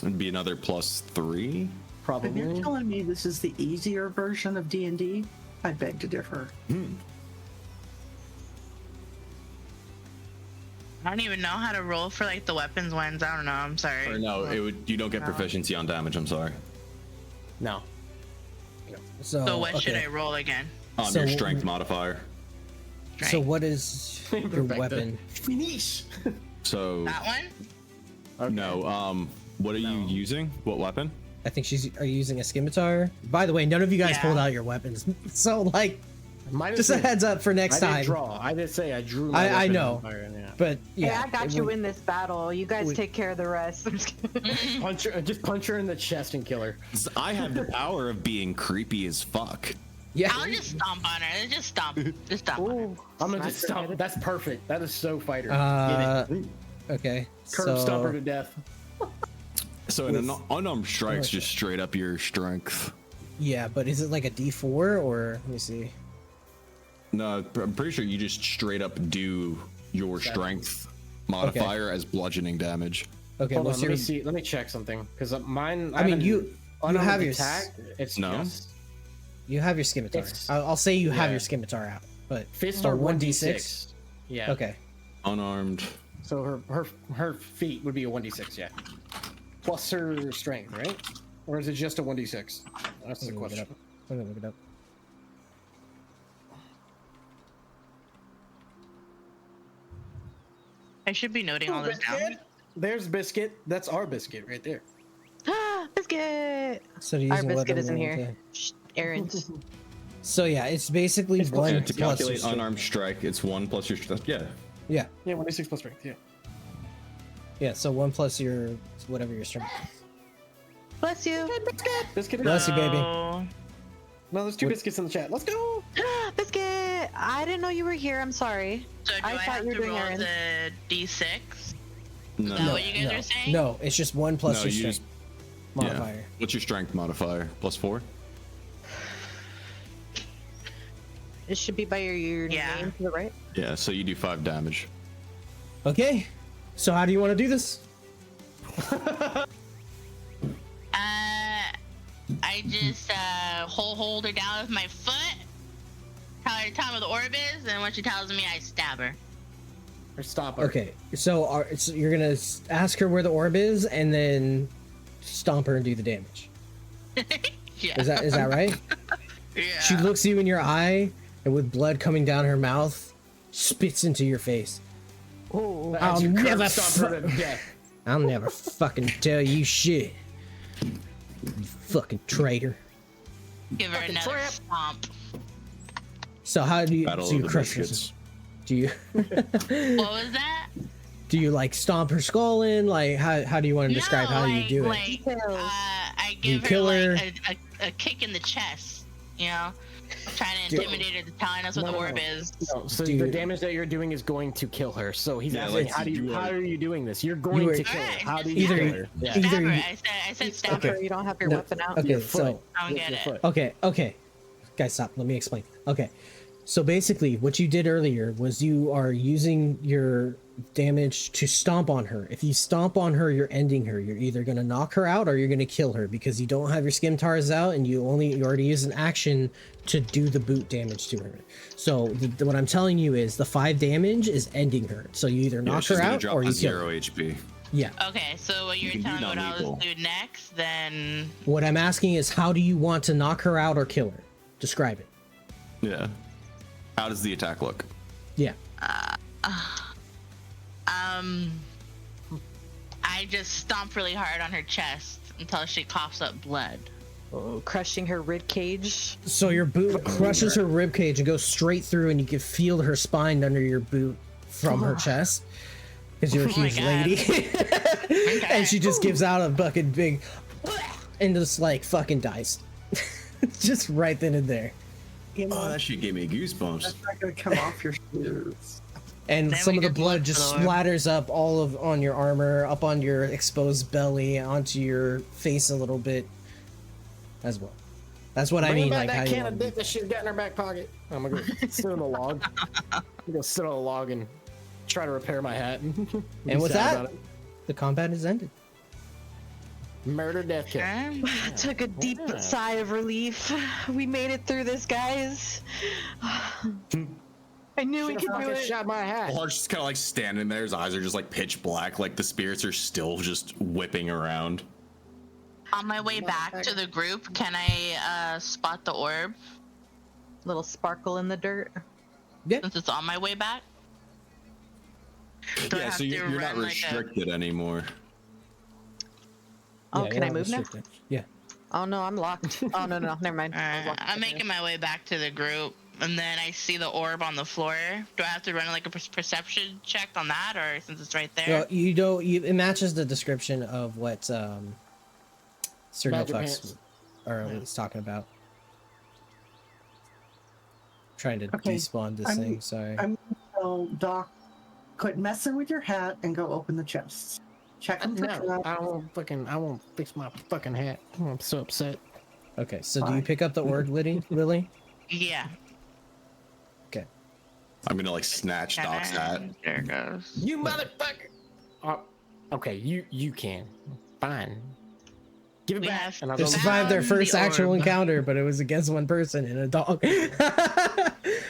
It'd be another plus 3. If probably. you're telling me this is the easier version of D&D, I beg to differ. I don't even know how to roll for like the weapons ones. I don't know. I'm sorry. Or no, it would. You don't get proficiency on damage. I'm sorry. No. So what should okay. I roll again? So- Your strength modifier. So Strength. what is your Perfecto. weapon? Finish. So That one? no. What are you using? What weapon? I think are you using a scimitar? By the way, none of you guys Yeah. pulled out your weapons, so like, Might just a heads up for next I time. did draw. I did say I drew. My I weapon know. modifier, yeah. But Yeah, yeah, I got it you would- in this battle. You guys take care of the rest. I'm just kidding. Just punch her in the chest and kill her. I have the power of being creepy as fuck. Yeah. I'll just stomp on her. Just stomp. Just stomp on her. Ooh, I'm gonna just sniper. stomp. That's perfect. That is so fighter. Uh, Get it. Okay. Curb stomp her So to death. So an unarmed strike's just straight up your strength. yeah, but is it like a D4 or let me see? No, I'm pretty sure you just straight up do your strength modifier as bludgeoning damage. Okay, Hold on, what's let your? me see. Let me check something because mine. I mean, haven't- you unarmed have your attack. It's No. just you have your scimitar. It's- I'll say you have yeah. your scimitar out, but fists so are 1d6. Yeah. Okay. Unarmed. So her feet would be a 1d6. Yeah. Plus her strength, right? Or is it just a 1d6? That's the Let me look it question. up. I'm gonna look it up. I should be noting all this down. There's Biscuit. That's our Biscuit right there. Biscuit. So to use Our a biscuit weapon isn't roll here. to- Shh, Aaron's. So yeah, it's basically It's one Yeah, plus to your calculate strength. unarmed strike, it's 1 plus your strength. Yeah. Yeah, Yeah, 1d6 plus strength. Yeah. yeah. So 1 plus your whatever your strength. Bless you. Biscuit. Bless you, baby. So, No, there's 2 biscuits in the chat. Let's go. Biscuit. I didn't know you were here. I'm sorry. so do I I, thought have you were to doing roll errands. the d6? No. Is that what you guys no, are saying? no, it's just 1 plus No, your you strength just- modifier. Yeah. What's your strength modifier? Plus 4? It should be by your Yeah. name to the right. Yeah, so you do 5 damage. Okay. So how do you want to do this? I just hold her down with my foot. Tell her what the orb is, and when she tells me, I stab her. Or stop her. Okay. So so you're gonna ask her where the orb is, and then stomp her and do the damage. Yeah. Is that right? Yeah. She looks you in your eye, and with blood coming down her mouth, spits into your face. Oh, As I'll you curb never stomp her to death. I'll never fucking tell you shit. You fucking traitor. Give her another tramp. stomp. So how do you Battle do of you the crush her? Biscuits. Do you What was that? do you like stomp her skull in? Like how do you want to describe how you do it? like, Details. I give her kill her. like a kick in the chest, you know, trying to intimidate her, telling us what the orb is. No, so Dude. the damage that you're doing is going to kill her. So he's Yeah, asking, like, how are you doing this? You're going to kill her. Alright, How do you either- kill her? Yeah. Stab Either her. you- I said stab Okay. her. You don't have your No, weapon out. Okay, Your so foot. I don't Your get it. foot. okay, guys, stop. Let me explain. Okay, so basically, what you did earlier was you are using your damage to stomp on her. If you stomp on her, you're ending her. You're either gonna knock her out or you're gonna kill her because you don't have your scimitars out and you already use an action to do the boot damage to her. So what I'm telling you is the 5 damage is ending her. So you either Yeah, knock she's her gonna out drop or to you kill 0 her. HP. Yeah. Okay, so what you're can do telling me what I was non-lethal. do next, then What I'm asking is how do you want to knock her out or kill her? Describe it. Yeah. How does the attack look? Yeah. I just stomp really hard on her chest until she coughs up blood. Oh, crushing her rib cage. So your boot crushes her rib cage and goes straight through, and you can feel her spine under your boot from her chest because you're a Oh my huge God. lady. And she just gives out a fucking big and just like fucking dies. Just right then and there. You know, Oh, that shit gave me goosebumps. that's not gonna come off your shoes. And Then some we of the just blood look just for the orb. splatters up all of on your armor, up on your exposed belly, onto your face a little bit as well. That's what I Bring mean. back Like how that you can want of to dip that she's got in her back pocket. I'm gonna go sit on the log. I'm gonna sit on the log and try to repair my hat. Be And with sad that, about it. the combat is ended. Murder, death, kill. Okay. I took a deep Yeah. sigh of relief. We made it through this, guys. I knew we Should've could do fucking it. shot my hat. Large just kind of like standing there. His eyes are just like pitch black. Like the spirits are still just whipping around. On my way back to the group, can I spot the orb Little sparkle in the dirt. since it's on my way back? Do I Yeah, have so to you're not run, like, a- restricted anymore. Oh, Yeah, can you're I not move now? restricted. Yeah. Oh no, I'm locked. Oh no, never mind. I was locked. I'm making my way back to the group, and then I see the orb on the floor. Do I have to run like a perception check on that, or since it's right there? Well, you don't. It matches the description of what Sir Badger Nilfox pants. was talking about. Trying to Okay, despawn this I'm- thing. Sorry. I'm gonna tell Doc, quit messing with your hat and go open the chests. Check them for No, traps. I won't fix my fucking hat. I'm so upset. Okay. So do you Fine. pick up the orb, Lily? Yeah. Okay. I'm gonna like snatch Doc's hat. There it goes. You motherfucker! Okay, you can. Fine. Give it We back. have And I'll They go- survived their Found first the actual orb. encounter, but it was against one person and a dog.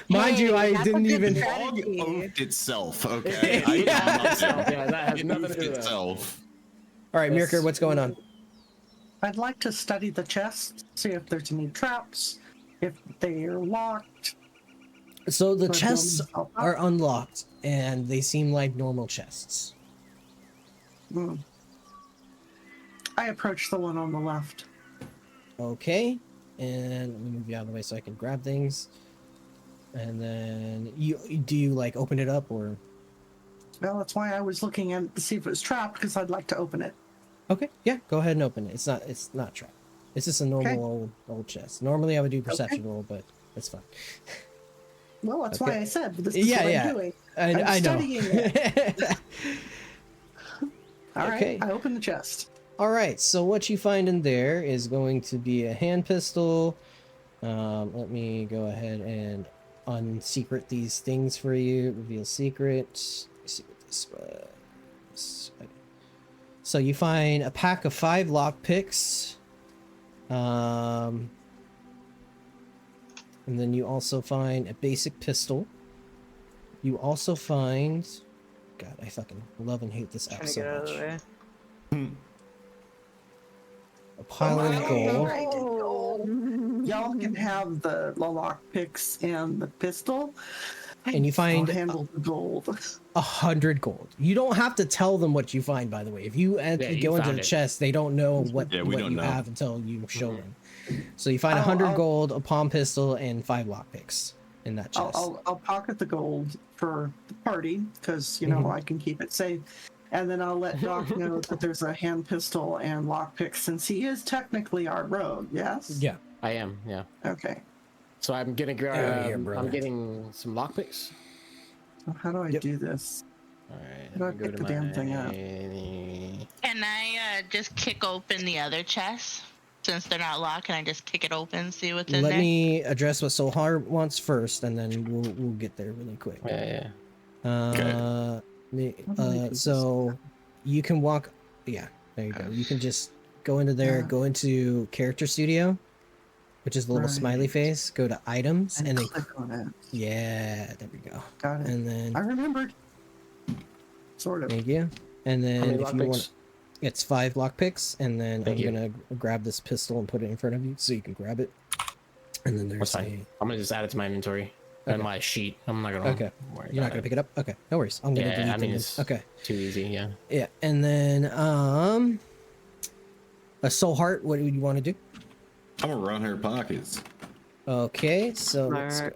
Mind you, Hey, I that's a didn't good even. strategy. Dog oathed itself. Okay. I Yeah. am not saying- Yeah, that has It nothing to oathed do with that. itself. All right, Mirker, what's going on? I'd like to study the chests, see if there's any traps, if they are locked. So the Or chests build myself up. are unlocked, and they seem like normal chests. Hmm. I approach the one on the left. Okay, and let me move you out of the way so I can grab things. And then do you like open it up or? Well, that's why I was looking at it to see if it was trapped, because I'd like to open it. Okay, yeah, go ahead and open it. It's not trapped. It's just a normal old chest. Normally I would do perception roll, but that's fine. Well, that's Okay. why I said this is Yeah, what yeah. I'm doing. I know. studying it. All right, Okay. I open the chest. All right, so what you find in there is going to be a hand pistol. Let me go ahead and unsecret these things for you. Reveal secret. Let's see what this was. So you find a pack of 5 lockpicks. And then you also find a basic pistol. You also find... God, I fucking love and hate this app Trying to so get out of much. the way. A pile of gold. Y'all can have the lock picks and the pistol. And you I'll find handle the gold. 100 gold. You don't have to tell them what you find, by the way. If you you go into found the it. chest, they don't know what, Yeah, we what don't you know. have until you show them. So you find I'll- 100 I'll- gold, a palm pistol, and 5 lockpicks in that chest. I'll pocket the gold for the party because you know Mhm. I can keep it safe. And then I'll let Doc know that there's a hand pistol and lockpick since he is technically our rogue, yes? Yeah. I am, yeah. Okay. So I'm gonna I'm getting some lockpicks. So how do I do this? All right. How do I let me go pick to the damn thing up? Can I just kick open the other chest? Since they're not locked, can I just kick it open, see what's in Let there? me address what Soulheart wants first, and then we'll get there really quick. Yeah. So you can walk. Yeah, there you go. You can just go into there, go into Character Studio, which is the little smiley face. Go to Items, and then click on it. Yeah, there we go. Got it. And then I remembered. Sort of. thank you. And How then many if you lockpicks? want, it's 5 lockpicks, and then Thank I'm you. gonna grab this pistol and put it in front of you so you can grab it. And then That's there's fine. I'm gonna just add it to my inventory and my sheet. I'm not gonna. Okay. Worry You're not about gonna it. pick it up? Okay, no worries. I'm gonna Yeah, delete I mean them. it's Okay. too easy. Yeah. Yeah, and then a soul heart. What do you want to do? I'm gonna run her pockets. Okay, so let's go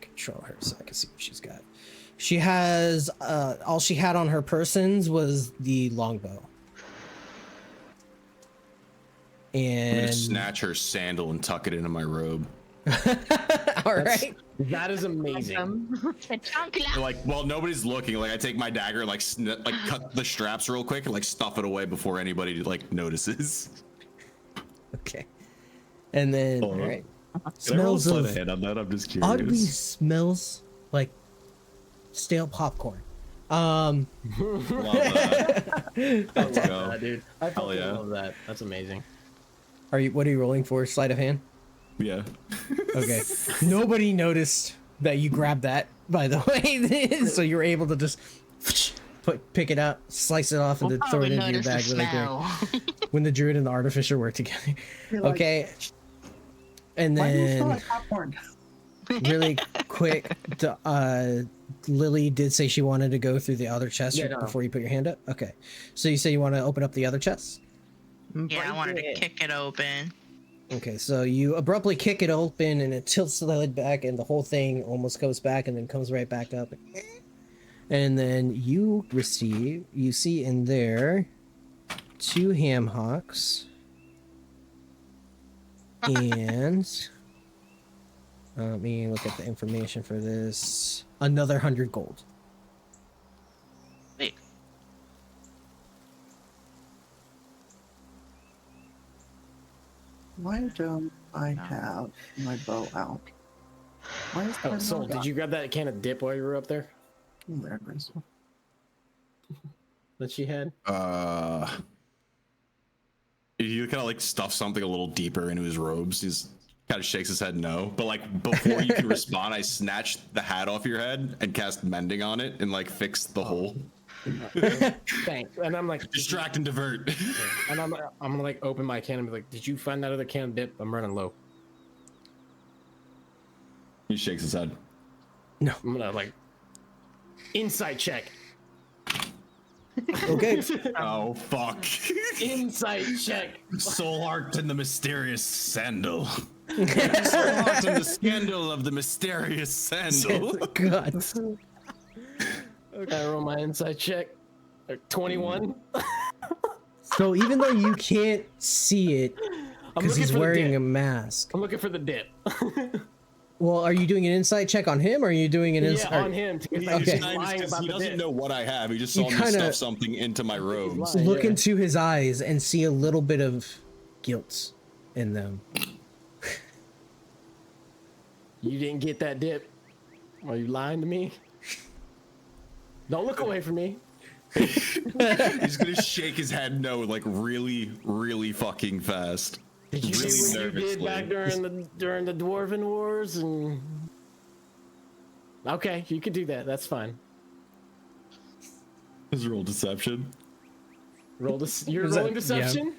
control her so I can see what she's got. She has all she had on her persons was the longbow. I'm gonna And snatch her sandal and tuck it into my robe. all right. That is amazing. Like, well, nobody's looking. Like, I take my dagger, and, like, cut the straps real quick, and like stuff it away before anybody like notices. Okay. And then all right. Can I roll Smells sleight of of hand on that? I'm just curious. oddly smells like stale popcorn. Love that. Let's go. Yeah, dude. I Hell fucking yeah. love that. That's amazing. What are you rolling for? Sleight of hand? Yeah. Okay. Nobody noticed that you grabbed that, by the way. So you were able to just pick it up, slice it off, and then throw it into your bag really quick. When the druid and the artificer work together. Okay. And Why do you smell then like popcorn? really quick, Lily did say she wanted to go through the other chest before you put your hand up. Okay. So you say you want to open up the other chest? Yeah, I wanted to kick it open. Okay, so you abruptly kick it open and it tilts the lid back and the whole thing almost goes back and then comes right back up. And then you see in there 2 ham hocks and let me look at the information for this. Another 100 gold. Wait, Why don't I have my bow out? Why is Oh, my Soul, bow did you grab that can of dip while you were up there out? There it is. that she had? He kind of like stuffs something a little deeper into his robes. He's kind of shakes his head no, but like before you can respond, I snatch the hat off your head and cast mending on it and like fix the hole. Thanks. And I'm like, Distract and divert. and I'm gonna like open my can and be like, did you find that other can of dip? I'm running low. He shakes his head. No. I'm gonna like insight check. Okay. Oh fuck. Insight check. Soul art and the mysterious sandal. Soul art and the scandal of the mysterious sandal. God. Okay, I roll my insight check. 21. So even though you can't see it I'm because looking he's for the wearing dip. a mask. I'm looking for the dip. Well, are you doing an insight check on him or are you doing an Yeah, insight? on him. Because Okay. he's lying about He the doesn't dip. know what I have. He just You saw me kinda- stuff something into my robes. lying. Look Yeah. into his eyes and see a little bit of guilt in them. You didn't get that dip. Are you lying to me? Don't look away from me. He's gonna shake his head no, like really, really fucking fast. Did you Really see what you did nervously. back during the Dwarven Wars? And okay, you can do that. That's fine. His roll deception. You're Is that- rolling deception?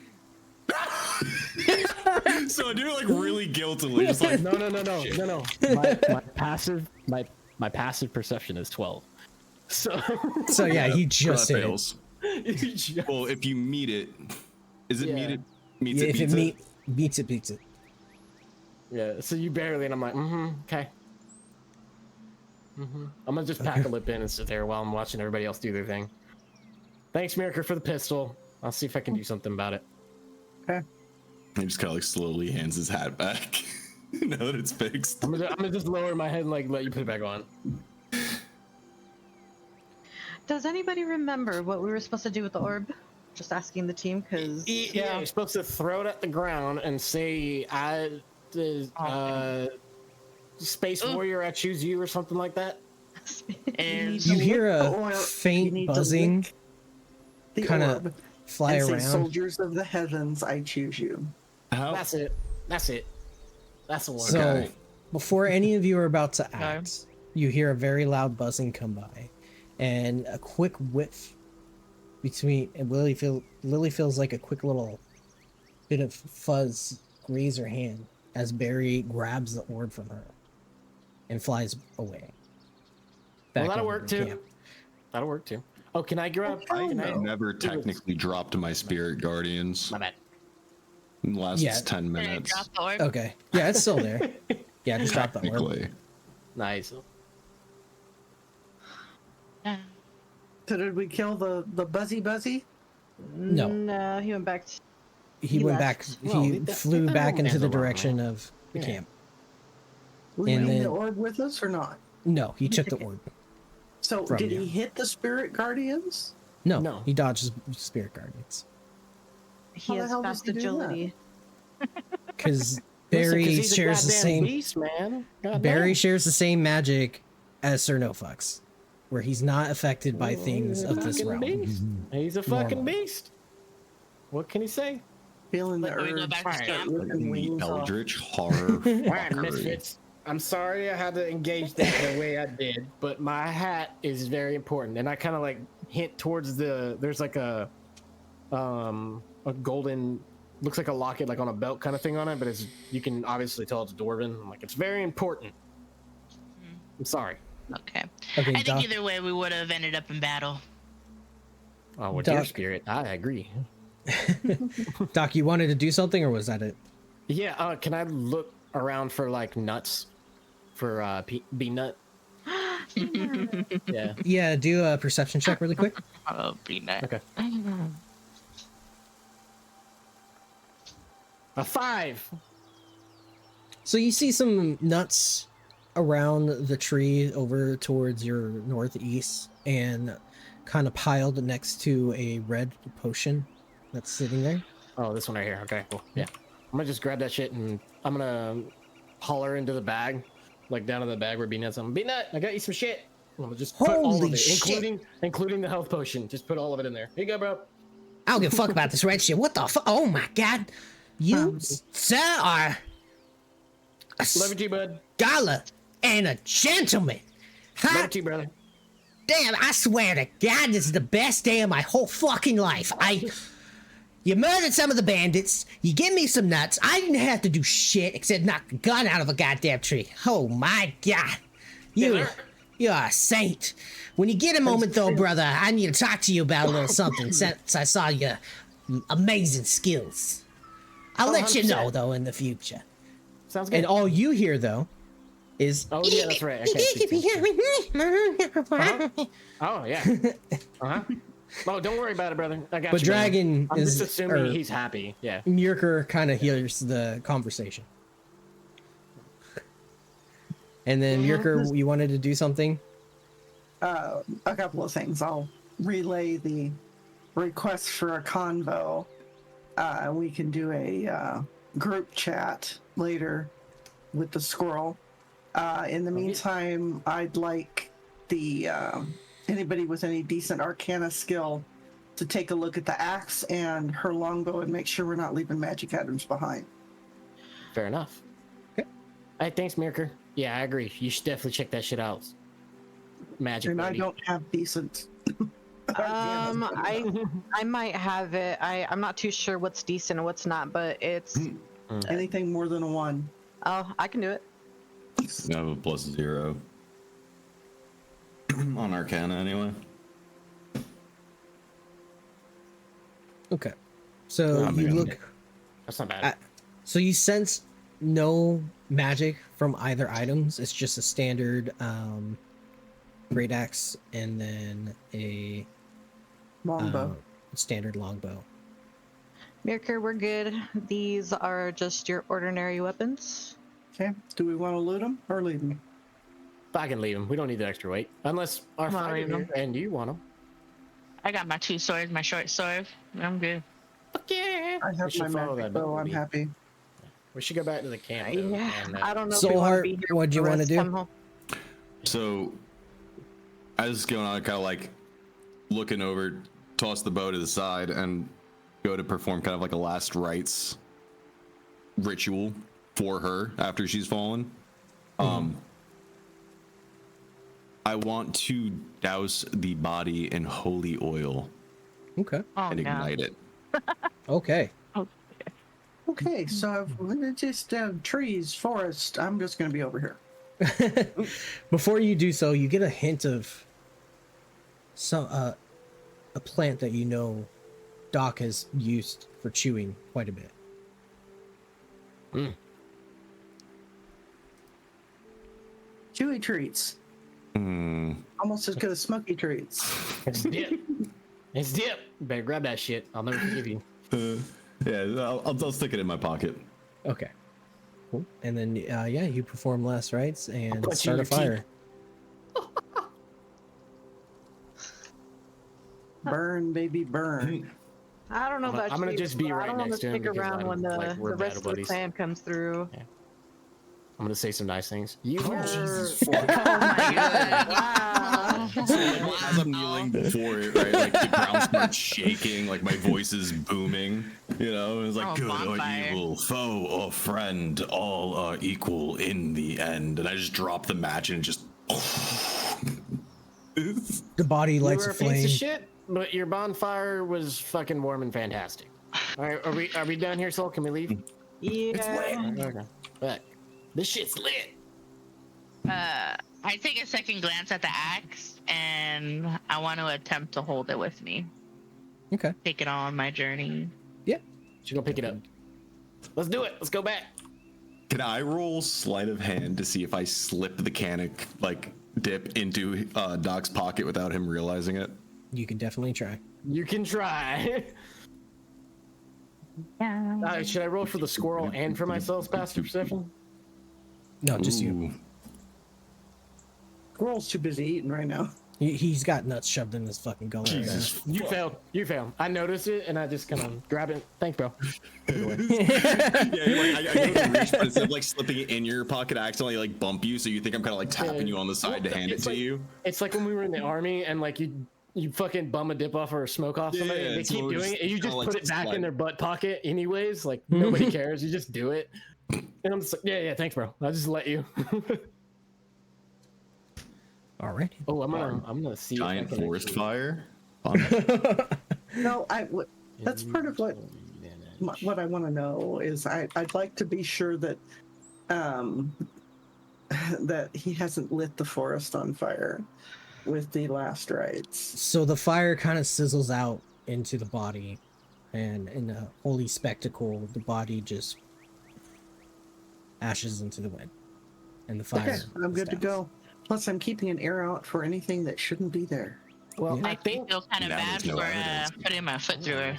So I do it like really guiltily, just like No. My passive perception is 12. So So yeah, he just that hit it. fails. Well, if you meet it, is it Yeah. meet it? Meets Yeah, it, if it beats beats it, beats it. yeah, so you barely, and I'm like, okay. I'm gonna just pack a lip in and sit there while I'm watching everybody else do their thing. Thanks, Mirka, for the pistol. I'll see if I can do something about it. Okay. He just kind of like slowly hands his hat back. Now that it's fixed. I'm gonna just lower my head and like let you put it back on. Does anybody remember what we were supposed to do with the orb? Just asking the team, because Yeah, you're supposed to throw it at the ground and say, Space Warrior, I choose you, or something like that. And You hear a Or you faint need to buzzing lick the kind of orb fly and say, around. soldiers of the heavens, I choose you. How? That's it. That's it. That's the one. So, Okay. before any of you are about to act, you hear a very loud buzzing come by, and a quick whiff between. And Lily feels like a quick little bit of fuzz graze her hand as Barry grabs the orb from her and flies away. Well, Back that'll over work to too. camp. That'll work too. Oh, can I grab? Can I? Never technically dropped my spirit guardians My bad. in the last Yeah. 10 Can I minutes. drop the orb? Okay, yeah, it's still there. Yeah, just drop the orb. Technically. Nice. Yeah. So did we kill the buzzy? No. No, he went back. He He went left. back. Well, He leave that- flew leave that back little into the man alone, direction man. of the Yeah. camp. We And bring the then- orb with us or not? No, he took the orb. So From did you. he hit the spirit guardians? No, No. he dodges spirit guardians He How the has hell did fast he do that? agility. because Listen, 'cause Barry he's a shares the goddamn same. beast, man. God Barry damn. shares the same magic as Sir Nofux, where he's not affected by things He's a of this fucking realm. beast. He's a fucking Normal. beast. What can he say? Feeling the Like, when we go urge back to to start camp? ripping The wings off. eldritch horror All right, fuckery. Misfits. I'm sorry I had to engage that the way I did, but my hat is very important, and I kind of like hint towards there's like a golden, looks like a locket like on a belt kind of thing on it, but it's, you can obviously tell it's dwarven. I'm like, it's very important. I'm sorry. Okay. Okay, I think Doc. either way, we would have ended up in battle. Oh, with your Doc. spirit, I agree. Doc, you wanted to do something, or was that it? Yeah, can I look around for like nuts for bee nut? Yeah. Yeah, do a perception check really quick. Oh, be nice. Okay. A 5. So you see some nuts around the tree over towards your northeast, and kind of piled next to a red potion that's sitting there. Oh, this one right here. Okay, cool. Yeah. I'm gonna just grab that shit and I'm gonna holler into the bag, like down to the bag where Beanut's on. Beanut, I got you some shit. I'm gonna just put all Holy of it, shit. including the health potion. Just put all of it in there. Here you go, bro. I don't give a fuck about this red shit. What the fuck? Oh my god. You, sir, are a Love you too, bud. scholar and a gentleman. Love Huh? you too, brother. Damn, I swear to God, this is the best day of my whole fucking life. You murdered some of the bandits. You give me some nuts. I didn't have to do shit except knock a gun out of a goddamn tree. Oh my God. You're a saint. When you get a moment though, brother, I need to talk to you about a little something since I saw your amazing skills. I'll let you know 100%. though in the future. Sounds good. And all you hear though is Oh yeah, that's right. I can't speak to Oh yeah. Uh-huh. Oh, don't worry about it, brother. I got But you. man. Dragon I'm is- just assuming or- he's happy. Yeah. Mjolnir kind of hears the conversation. And then Mjolnir, you wanted to do something? A couple of things. I'll relay the request for a convo. We can do a group chat later with the squirrel. In the meantime, I'd like the anybody with any decent arcana skill to take a look at the axe and her longbow and make sure we're not leaving magic items behind. Fair enough. Okay. Hey, thanks, Mirker. Yeah, I agree. You should definitely check that shit out. Magic. And I baby. don't have decent. I might have it. I'm not too sure what's decent and what's not, but it's. Anything more than a 1. Oh, I can do it. I have a +0 on Arcana anyway. Okay. So I'm you gonna- look. That's not bad. So you sense no magic from either items. It's just a standard great axe and then a Longbow. Standard longbow. Mirker, we're good. These are just your ordinary weapons. Okay. Do we want to loot them or leave them? I can leave them. We don't need the extra weight. Unless our I'm not fighter leaving here and you want them. I got my 2 swords, my short sword. I'm good. Fuck yeah. I have my magic bow. I'm happy. We should go back to the camp. Though, Yeah, and, I don't know. Soul if we wanna Heart, be here what'd you for the wanna rest do? of them. So, I was going on, kind of like looking over, toss the bow to the side, and go to perform kind of like a last rites ritual for her after she's fallen. I want to douse the body in holy oil Okay. Oh, and no. ignite it. Okay. Okay, so I've just trees, forest. I'm just going to be over here. Before you do so, you get a hint of some a plant that you know Doc has used for chewing quite a bit. Chewy treats. Almost as good as smoky treats. It's dip. It's dip. Better grab that shit. I'll never forgive you. Yeah, I'll stick it in my pocket. Okay. Cool. And then yeah, you perform last rites and put you start in a your fire. Burn, baby, burn. I don't know I'm about gonna you, just be but right I don't want next to to him stick because around when the, like, we're the rest battle of the buddies. clan comes through. I'm gonna say some nice things. You You're- Oh my god. Wow. So, like, as I'm kneeling before it, right, like the ground starts shaking, like my voice is booming, you know, it's like Oh, good or bonfire. evil, foe or friend, all are equal in the end. And I just drop the match and just The body You lights were a a piece flame. of shit, but your bonfire was fucking warm and fantastic. All right, are we done here, Soul? Can we leave? Yeah. Okay. Look, this shit's lit. I take a second glance at the axe and I want to attempt to hold it with me. Okay. Take it on my journey. Yeah. Should go pick it up. Let's do it. Let's go back. Can I roll sleight of hand to see if I slip the canic, like dip into Doc's pocket without him realizing it? You can definitely try. You can try. Yeah. Should I roll for the squirrel and for myself, passive perception? No, just you. Ooh. Squirrel's too busy eating right now. He's got nuts shoved in his fucking gullet. right now. Jesus. You failed. You failed. I noticed it and I just kind of grab it. Thanks, bro. Yeah, like, I go to reach, but instead of like slipping it in your pocket, I accidentally like bump you, so you think I'm kind of like tapping you on the side to hand it It's to like- you. It's like when we were in the army and like you fucking bum a dip off or smoke off somebody. Yeah, and they so keep we're doing just it. And you just kinda, like, put it back slide. in their butt pocket anyways. Like nobody cares. You just do it. And I'm just like, yeah, thanks, bro. I'll just let you. All right. Oh, I'm gonna see. Giant if I can forest actually- fire. No, that's part of what I want to know is I'd like to be sure that that he hasn't lit the forest on fire with the last rites. So the fire kind of sizzles out into the body, and in a holy spectacle, the body just ashes into the wind, and the fire. Okay, I'm is good to doused. go. Plus, I'm keeping an ear out for anything that shouldn't be there. Well, Yeah. I think. feel kind of Now bad there's no for evidence. putting my foot through her.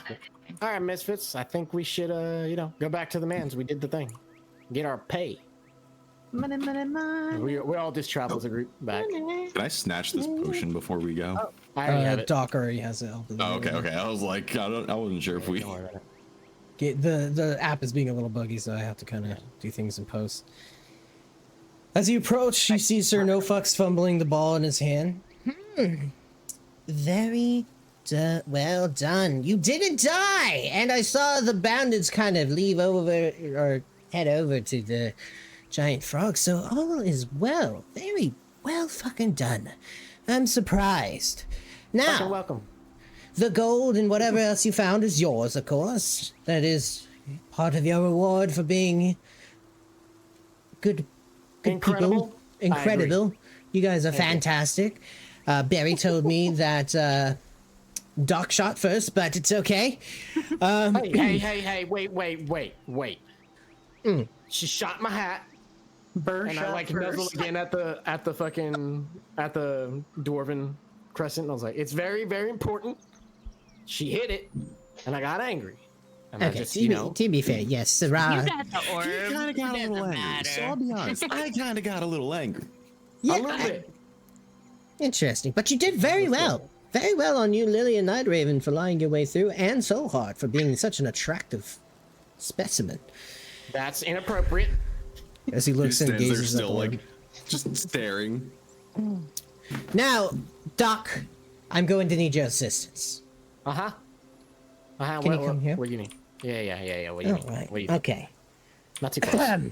All right, misfits. I think we should, go back to the mans. We did the thing. Get our pay. Money, money, money. We all just travel as a group back. Can I snatch this potion before we go? I already have it. Doc already has it. Oh, okay. I was like, I wasn't sure if we. Don't worry about it. Get the app is being a little buggy, so I have to kind of do things in post. As you approach, you see Sir No Fucks fumbling the ball in his hand. Very well done. You didn't die, and I saw the bandits kind of leave over or head over to the giant frog. So all is well. Very well fucking done. I'm surprised. Now, Welcome. the gold and whatever else you found is yours, of course. That is part of your reward for being good Incredible. people. Incredible. You guys are fantastic. Barry told me that Doc shot first, but it's okay. Hey, wait. She shot my hat, Burr and I shot like first. nuzzled again at the dwarven crescent, and I was like, it's very, very important she hit it, and I got angry. And I Okay, just, to be fair, yes, You Sarah. got the orb. He kind of got a It little doesn't angry. So matter. I'll be honest. I kind of got a little angry. a little Yeah, bit. interesting. But you did very well. Very well on you, Lillian Nightraven, for lying your way through, and Soulheart for being such an attractive specimen. That's inappropriate. As he looks and Stands there gazes at the still, orb. like, just staring. Now, Doc, I'm going to need your assistance. Uh-huh. Uh-huh. Can you come here? What do you need? Yeah. What do you All need? right. What do you need? Okay. Not too close.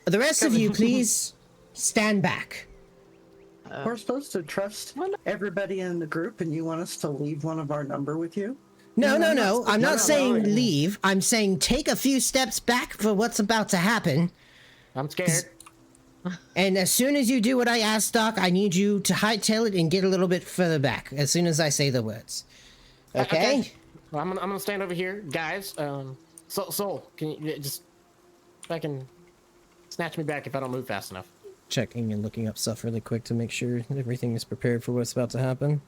The rest of you, please stand back. We're supposed to trust everybody in the group, and you want us to leave one of our number with you? No. I'm not saying no. leave. I'm saying take a few steps back for what's about to happen. I'm scared. And as soon as you do what I asked, Doc, I need you to hightail it and get a little bit further back as soon as I say the words. Okay? Well, I'm gonna stand over here, guys. Soul, can you just fucking snatch me back if I don't move fast enough? Checking and looking up stuff really quick to make sure everything is prepared for what's about to happen.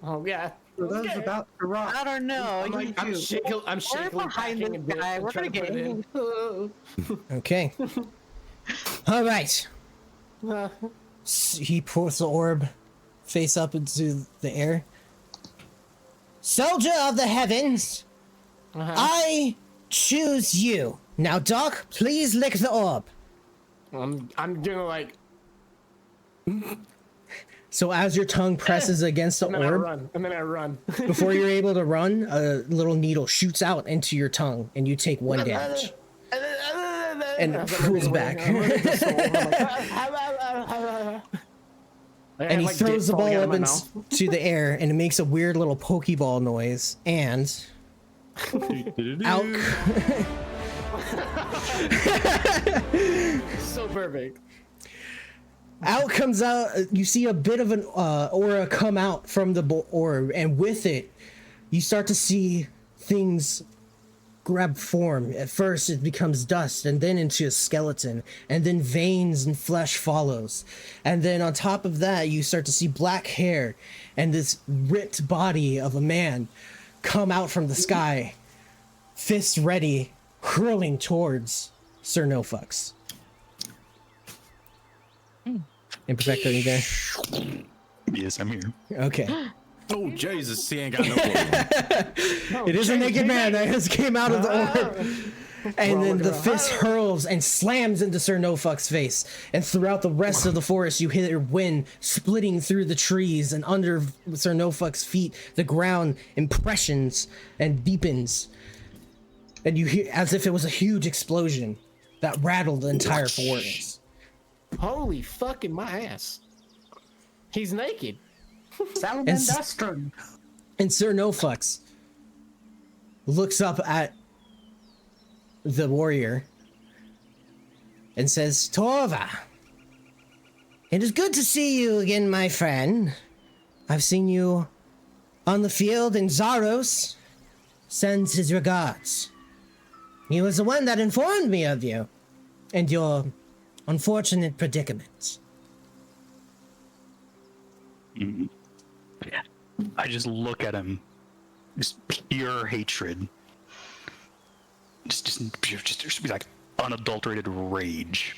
Oh yeah. For those about to rock. I don't know. I'm shaking. I'm We're shaking. behind this guy. We're gonna get in. Okay. All right. He pulls the orb face up into the air. Soldier of the heavens, I choose you. Now, Doc, please lick the orb. I'm doing like. So as your tongue presses against the And then I orb, run. And then I run. before you're able to run, a little needle shoots out into your tongue, and you take 1 damage. And it pulls back. And he throws the ball up into the air, and it makes a weird little Pokeball noise, and out. So perfect. Out comes out. You see a bit of an aura come out from the orb, and with it, you start to see things grab form. At first, it becomes dust, and then into a skeleton, and then veins and flesh follows. And then on top of that, you start to see black hair and this ripped body of a man come out from the sky, fists ready, hurling towards Sir No Fucks. Imperfecto, you there? Yes, I'm here. Okay. Oh, Jesus, he ain't got no clue. It is a naked man that has came out of the orb. And then the fist hurls and slams into Sir No Fuck's face. And throughout the rest of the forest, you hear wind splitting through the trees. And under Sir No Fuck's feet, the ground impressions and deepens. And you hear as if it was a huge explosion that rattled the entire forest. Holy fucking my ass. He's naked. Salamandastron. And Sir No Fucks looks up at the warrior and says, Torva, it is good to see you again, my friend. I've seen you on the field, and Zaros sends his regards. He was the one that informed me of you and your unfortunate predicament. Yeah. I just look at him, just pure hatred, just like unadulterated rage.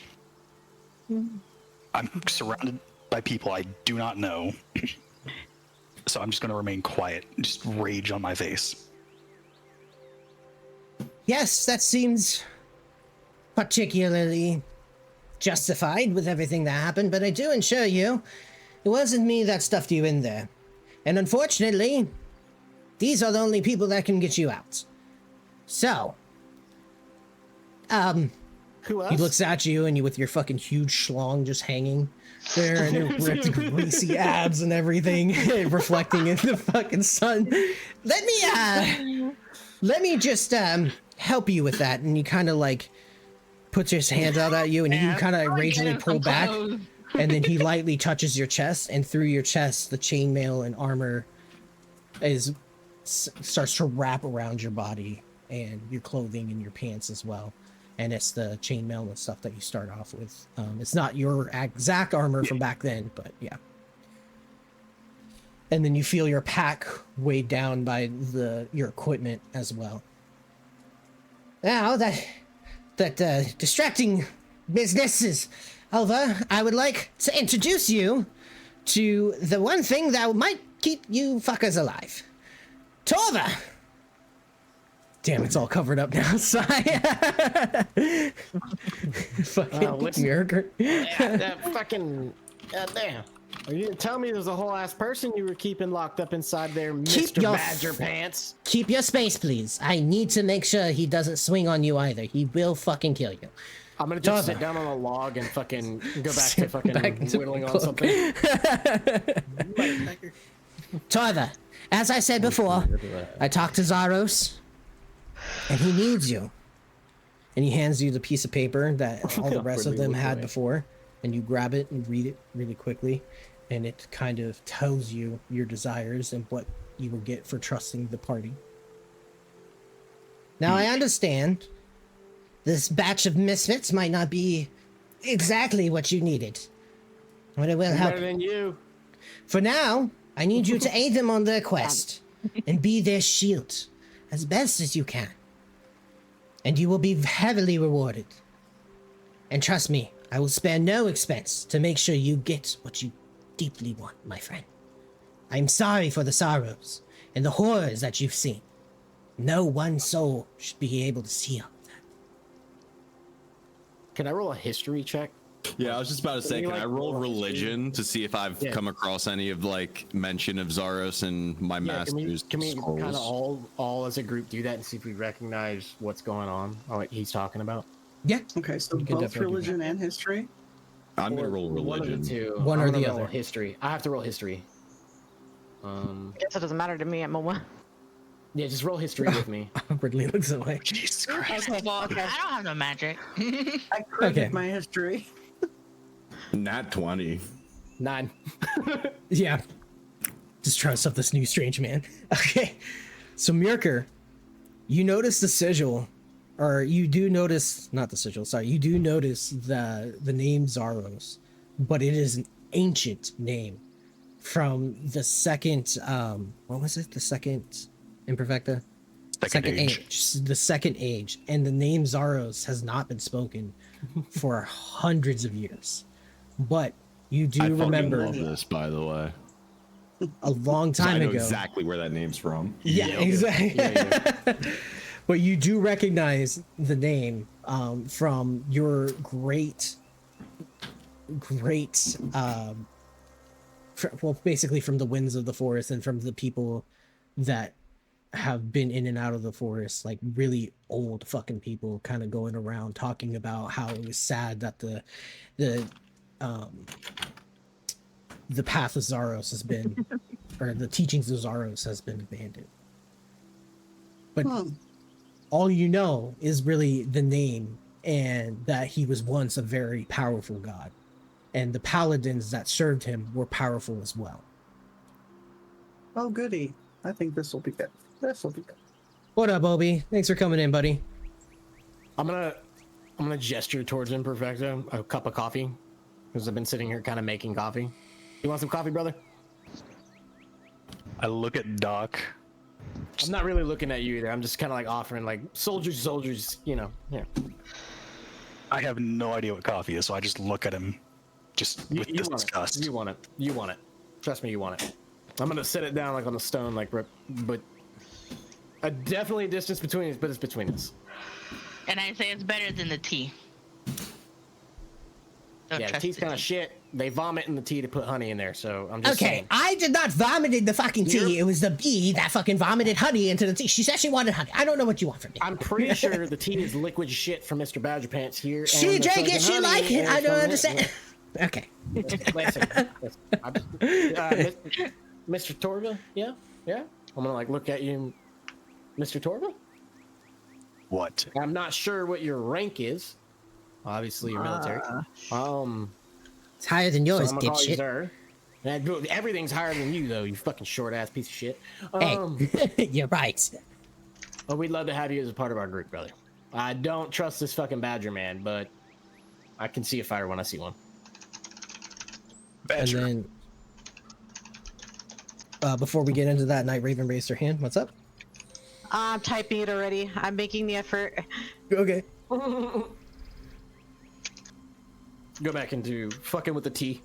I'm surrounded by people I do not know, so I'm just going to remain quiet, just rage on my face. Yes, that seems particularly justified with everything that happened, but I do assure you, it wasn't me that stuffed you in there. And unfortunately, these are the only people that can get you out. So, Who else? he looks at you and you with your fucking huge schlong just hanging there and your ripped greasy abs and everything reflecting in the fucking sun. Let me just help you with that. And he kind of like puts his hands out at you and you kind of ragingly pull back. And then he lightly touches your chest, and through your chest, the chainmail and armor starts to wrap around your body and your clothing and your pants as well. And it's the chainmail and stuff that you start off with. It's not your exact armor from back then, but yeah. And then you feel your pack weighed down by your equipment as well. Now that distracting business is over, I would like to introduce you to the one thing that might keep you fuckers alive. Torva! Damn, it's all covered up now. Sigh. Fucking Mirror. Yeah, that fucking damn. You didn't tell me there's a whole ass person you were keeping locked up inside there, Mr. Badger Pants. Keep your space, please. I need to make sure he doesn't swing on you either. He will fucking kill you. I'm gonna just sit down on a log and fucking go back to fucking whittling on something. Torva, as I said before, I talked to Zaros, and he needs you. And he hands you the piece of paper that all the rest of them had before, and you grab it and read it really quickly, and it kind of tells you your desires and what you will get for trusting the party. Now, I understand this batch of misfits might not be exactly what you needed, but it will help. Better than you. For now, I need you to aid them on their quest and be their shield as best as you can. And you will be heavily rewarded. And trust me, I will spare no expense to make sure you get what you deeply want, my friend. I'm sorry for the sorrows and the horrors that you've seen. No one soul should be able to see all of that. Can I roll a history check? Yeah, I was just about to say, can I roll religion to see if I've come across any of like mention of Zaros and my master's Can we scrolls? kind of all as a group do that and see if we recognize what's going on or what he's talking about? Yeah. Okay, so You can both definitely do religion and history. I'm gonna roll religion. One of the two. One or I'm gonna the roll other. History. I have to roll history. I guess it doesn't matter to me. I'm a one. Yeah, just roll history with me. Awkwardly looks away. Jesus Christ. Okay. Well, I don't have no magic. I created my history. Nat 20. 9. Yeah. Just trying to stuff this new strange man. Okay. So Mirker, you notice the sigil, or you do notice, not the sigil, sorry, you do notice the name Zaros, but it is an ancient name from the second, what was it? The second Imperfecta? Second age. The second age. And the name Zaros has not been spoken for hundreds of years. But you do I remember love this, by the way. a long time I know ago. exactly where that name's from. Yeah, exactly. But you do recognize the name from your great, well, basically from the winds of the forest and from the people that have been in and out of the forest, like really old fucking people kind of going around talking about how it was sad that the path of Zaros has been, or the teachings of Zaros has been abandoned. But all you know is really the name and that he was once a very powerful god. And the paladins that served him were powerful as well. Oh, goody. I think this will be good. This will be good. What up, Obi? Thanks for coming in, buddy. I'm gonna gesture towards Imperfecta a cup of coffee because I've been sitting here kind of making coffee. You want some coffee, brother? I look at Doc. I'm not really looking at you either. I'm just kind of like offering, like, soldiers, you know. Yeah. I have no idea what coffee is, so I just look at him, just with You want disgust. it. You want it. You want it. Trust me, you want it. I'm gonna set it down like on a stone, like, but definitely a distance between us, but it's between us. And I say it's better than the tea. Don't Yeah, the trust tea's the kind of tea. shit. They vomit in the tea to put honey in there, so I'm just Okay, saying. I did not vomit in the fucking tea. It was the bee that fucking vomited honey into the tea. She said she wanted honey. I don't know what you want from me. I'm pretty sure the tea is liquid shit from Mr. Badger Pants here. She and the drank fucking it. She honey like it. is I don't from understand. Okay. Listen, Mr. Torva, yeah. I'm gonna like look at you, Mr. Torva. What? I'm not sure what your rank is. Obviously, you're military. It's higher than yours, so I'm gonna call you dipshit. sir. Everything's higher than you, though. You fucking short ass piece of shit. Hey, you're right. Oh, we'd love to have you as a part of our group, brother. I don't trust this fucking Badger man, but I can see a fire when I see one. Badger. And then before we get into that, Night Raven raised her hand. What's up? I'm typing it already. I'm making the effort. Okay. Go back into fucking with the tea.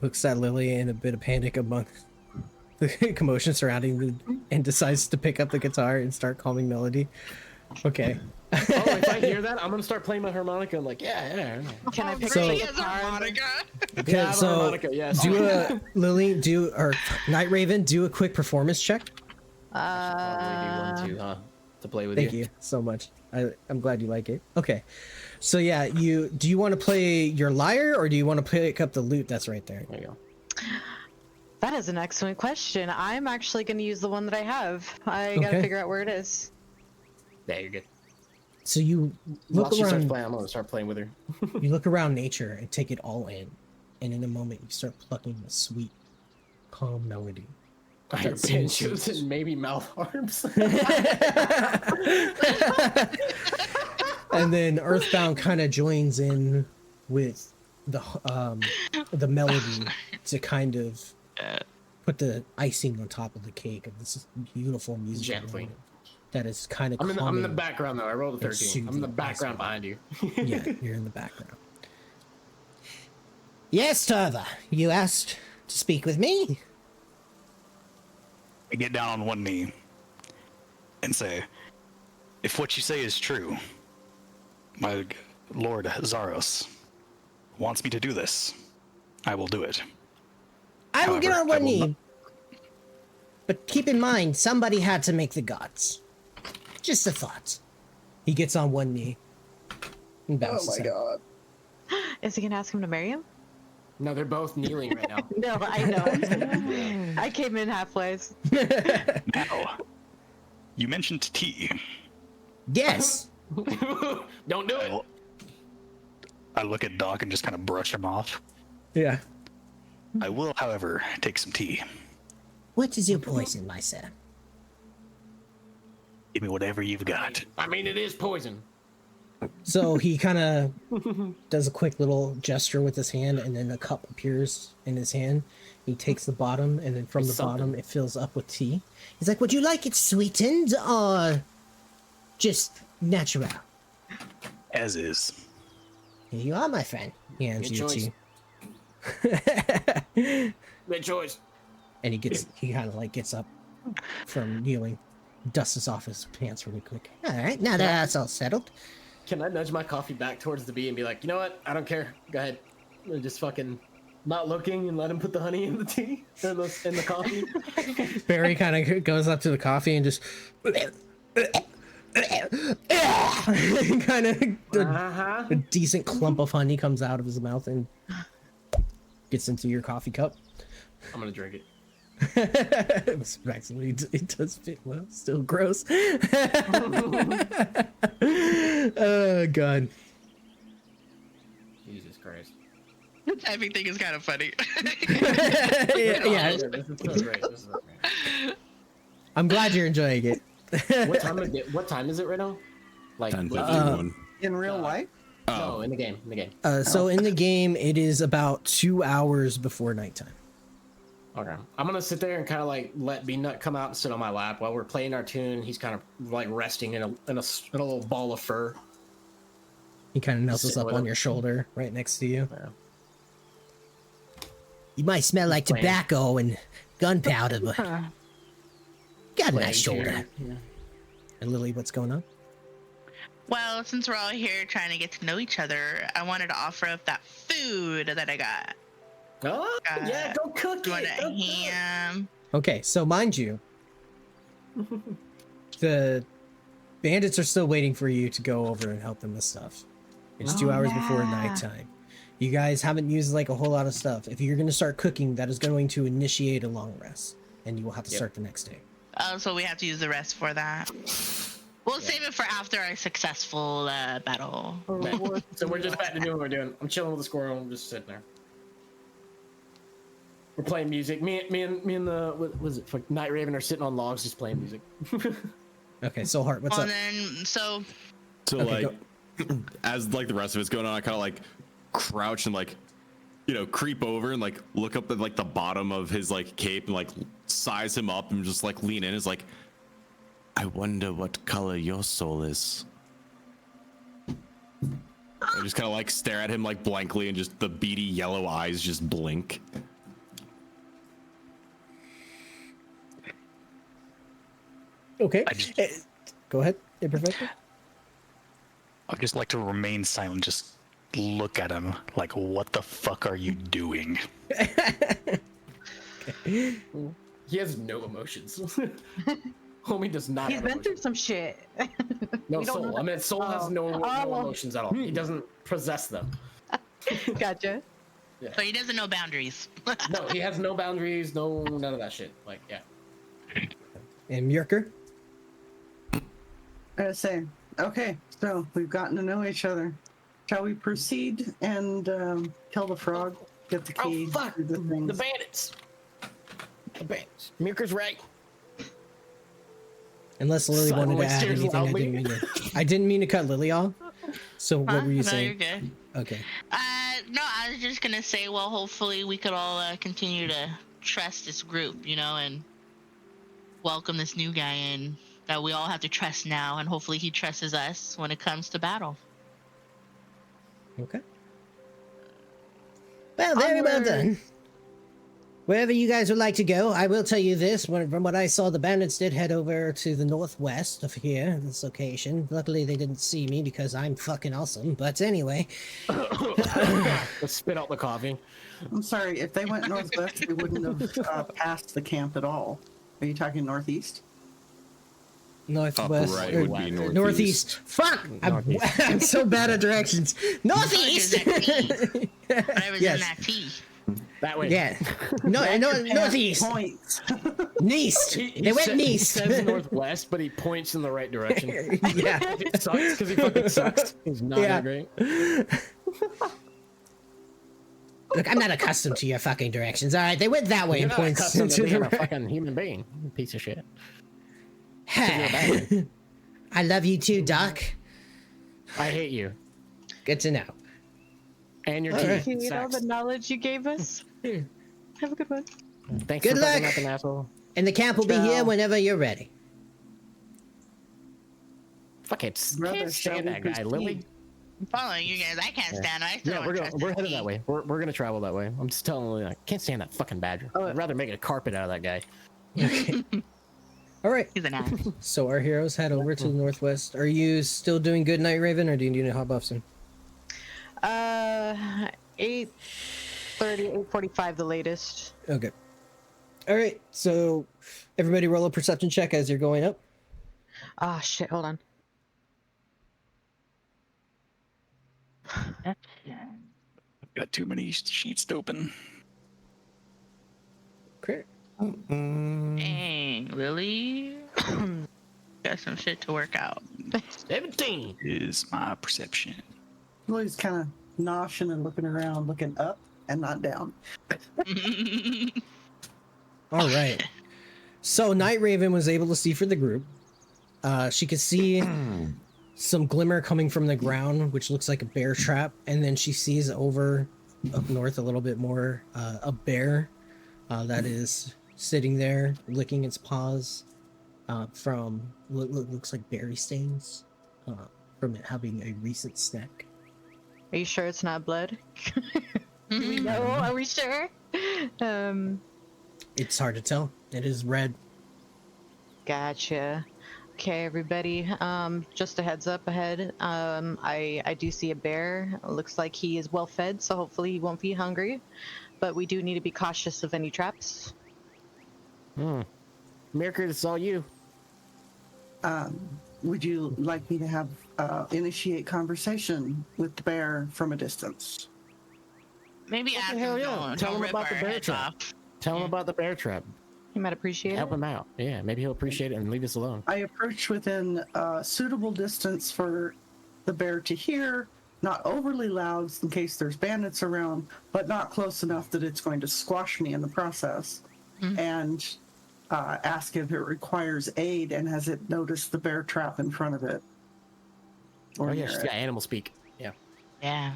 Looks at Lily in a bit of panic among the commotion surrounding the, and decides to pick up the guitar and start calming melody. Okay. Oh, if I hear that, I'm gonna start playing my harmonica. I'm like, yeah. Can I pick So- up the He has a guitar? harmonica. Okay, Yeah, I have a so harmonica, yes. do a Lily, or Night Raven, do a quick performance check. Probably do one too, huh? To play with Thank you so much. I'm glad you like it. Okay, so yeah, do you want to play your lyre or do you want to pick up the lute that's right there? There you go. That is an excellent question. I'm actually going to use the one that I have. I got to Okay. figure out where it is. Yeah, you're good. So you look Once she starts around. playing, I'm gonna start playing with her. You look around nature and take it all in, and in a moment you start plucking a sweet, calm melody. I hear That seems to- banjos and maybe mouth harps. And then Earthbound kind of joins in with the melody to kind of put the icing on top of the cake of this beautiful music Gently. that is kind of I'm in the calming. background though. I rolled a and 13. I'm in the soothing background as well. behind you. Yeah, you're in the background. Yes, Tava, you asked to speak with me. I get down on one knee and say, if what you say is true, my Lord Zaros wants me to do this, I will do it. I will get However, on one I will knee. not- But keep in mind, somebody had to make the gods. Just a thought. He gets on one knee and bows his head. God. Is he going to ask him to marry him? No, they're both kneeling right now. No, I know. I came in halfway. Now, you mentioned tea. Yes. Don't do it. I look at Doc and just kind of brush him off. Yeah. I will, however, take some tea. What is your poison, my sir? Give me whatever you've got. I mean, it is poison. So he kind of does a quick little gesture with his hand, and then a cup appears in his hand. He takes the bottom, and then from It's the something. bottom, it fills up with tea. He's like, would you like it sweetened or just natural? As is. Here you are, my friend. He hands Good you choice. tea. Good choice. And he kind of like gets up from kneeling, dusts off his pants really quick. All right, now that that's all settled. Can I nudge my coffee back towards the bee and be like, you know what? I don't care. Go ahead. Just fucking not looking and let him put the honey in the tea in the coffee. Barry kind of goes up to the coffee and just kind of a decent clump of honey comes out of his mouth and gets into your coffee cup. I'm gonna drink it. Actually, it does fit well. Still gross. Oh god. Jesus Christ. The typing thing is kind of funny. Yeah, This is so great. This is so great. I'm glad you're enjoying it. What time is it right now? Like 10:51. In real life? no, in the game. So in the game, it is about 2 hours before nighttime. Okay. I'm gonna sit there and kind of like let B-Nut come out and sit on my lap while we're playing our tune. He's kind of like resting in a little ball of fur. He kind of nuzzles Sit up with on him. your shoulder, right next to you. Yeah. You might smell like Playing. tobacco and gunpowder, but got a Playing nice shoulder. tune. Yeah. And Lily, what's going on? Well, since we're all here trying to get to know each other, I wanted to offer up that food that I got. Oh, yeah, go cook You want it. a Go cook it. ham? Okay, so mind you, the bandits are still waiting for you to go over and help them with stuff. It's 2 hours before nighttime. You guys haven't used like a whole lot of stuff. If you're going to start cooking, that is going to initiate a long rest, and you will have to start the next day. Oh, so we have to use the rest for that. We'll save it for after our successful battle. So we're just back to doing what we're doing. I'm chilling with the squirrel. I'm just sitting there. We're playing music. Me and the what was it? Night Raven are sitting on logs just playing music. Okay, so Hart, what's Well, up? then, so So Okay, like, as like the rest of it's going on, I kind of like crouch and like creep over and like look up at like the bottom of his like cape and like size him up and just like lean in. Is like, I wonder what color your soul is. I just kind of like stare at him like blankly, and just the beady yellow eyes just blink. Okay. Go ahead, Imperfecta. I'd just like to remain silent, just look at him like, what the fuck are you doing? He has no emotions. Homie does not. He's have been emotions. through some shit. No We don't soul. know I mean, soul has no emotions at all. He doesn't possess them. Gotcha. So he doesn't know boundaries. No, he has no boundaries. No, none of that shit. Like, yeah. And Mjorker? I say, okay, so we've gotten to know each other. Shall we proceed and kill the frog? Get the key. Oh fuck! do the things? The bandits. The bandits. Mirka's right. Unless Lily wanted to add Steers anything, loudly. I didn't mean to cut Lily off. So what were you No, saying? you're good. Okay. No, I was just gonna say, well, hopefully we could all continue to trust this group, and welcome this new guy in that we all have to trust now, and hopefully he trusts us when it comes to battle. Okay. Well, very well Onward. done. Wherever you guys would like to go, I will tell you this. From what I saw, the bandits did head over to the northwest of here, this location. Luckily, they didn't see me because I'm fucking awesome. But anyway. Let's spit out the coffee. I'm sorry, if they went northwest, they wouldn't have passed the camp at all. Are you talking northeast? Northwest. Upright or would be northeast. northeast. Fuck! I'm so bad at directions. Northeast! Whatever's Yes. in that tea. That way. Yeah. No, northeast. Points. East. They went He east. says northwest, but he points in the right direction. Yeah. It sucks because he fucking sucks. He's not Yeah. that great. Look, I'm not accustomed to your fucking directions. All right, they went that way You're and not points accustomed to into being the a right. fucking human being. You piece of shit. You're a bad man. I love you too, Doc. I hate you. Good to know. And your Alright. teeth. You know Sex. the knowledge you gave us. Have a good one. Thanks Good for fucking luck. up an asshole. And the camp will be here whenever you're ready. Fuck it. Brother, Can't stand shall that we guy, proceed? Lily. I'm following you guys. I can't stand. I still Yeah, don't trust we're this headed tea. that way. We're gonna travel that way. I'm just telling Lily, I can't stand that fucking badger. I'd rather make a carpet out of that guy. Okay. All right. He's an ass. So our heroes head over to the northwest. Are you still doing good, Night Raven, or do you need to hop off soon? 8:30, 8:45 the latest. Okay. All right. So everybody roll a perception check as you're going up. Ah, shit, hold on. Got too many sheets to open. Great. Dang, Lily. Got some shit to work out. 17. Is my perception. Lily's kind of noshing and looking around, looking up and not down. All right. So Night Raven was able to see for the group. She could see some glimmer coming from the ground, which looks like a bear trap, and then she sees over up north a little bit more a bear that is sitting there licking its paws from looks like berry stains from it having a recent snack. Are you sure it's not blood? Do we know? Are we sure? It's hard to tell. It is red. Gotcha. Okay, everybody. Just a heads up ahead. I do see a bear. It looks like he is well fed, so hopefully he won't be hungry. But we do need to be cautious of any traps. Mirka, it's all you. Would you like me to have initiate conversation with the bear from a distance? Maybe after hell yeah. don't Tell him rip about our the bear heads trap. off. Tell him about the bear trap. You might appreciate Help it. him out. Yeah, maybe he'll appreciate it and leave us alone. I approach within a suitable distance for the bear to hear, not overly loud in case there's bandits around, but not close enough that it's going to squash me in the process. And ask if it requires aid and has it noticed the bear trap in front of it. Or Oh yeah, near she's it. got animal speak. Yeah. Yeah.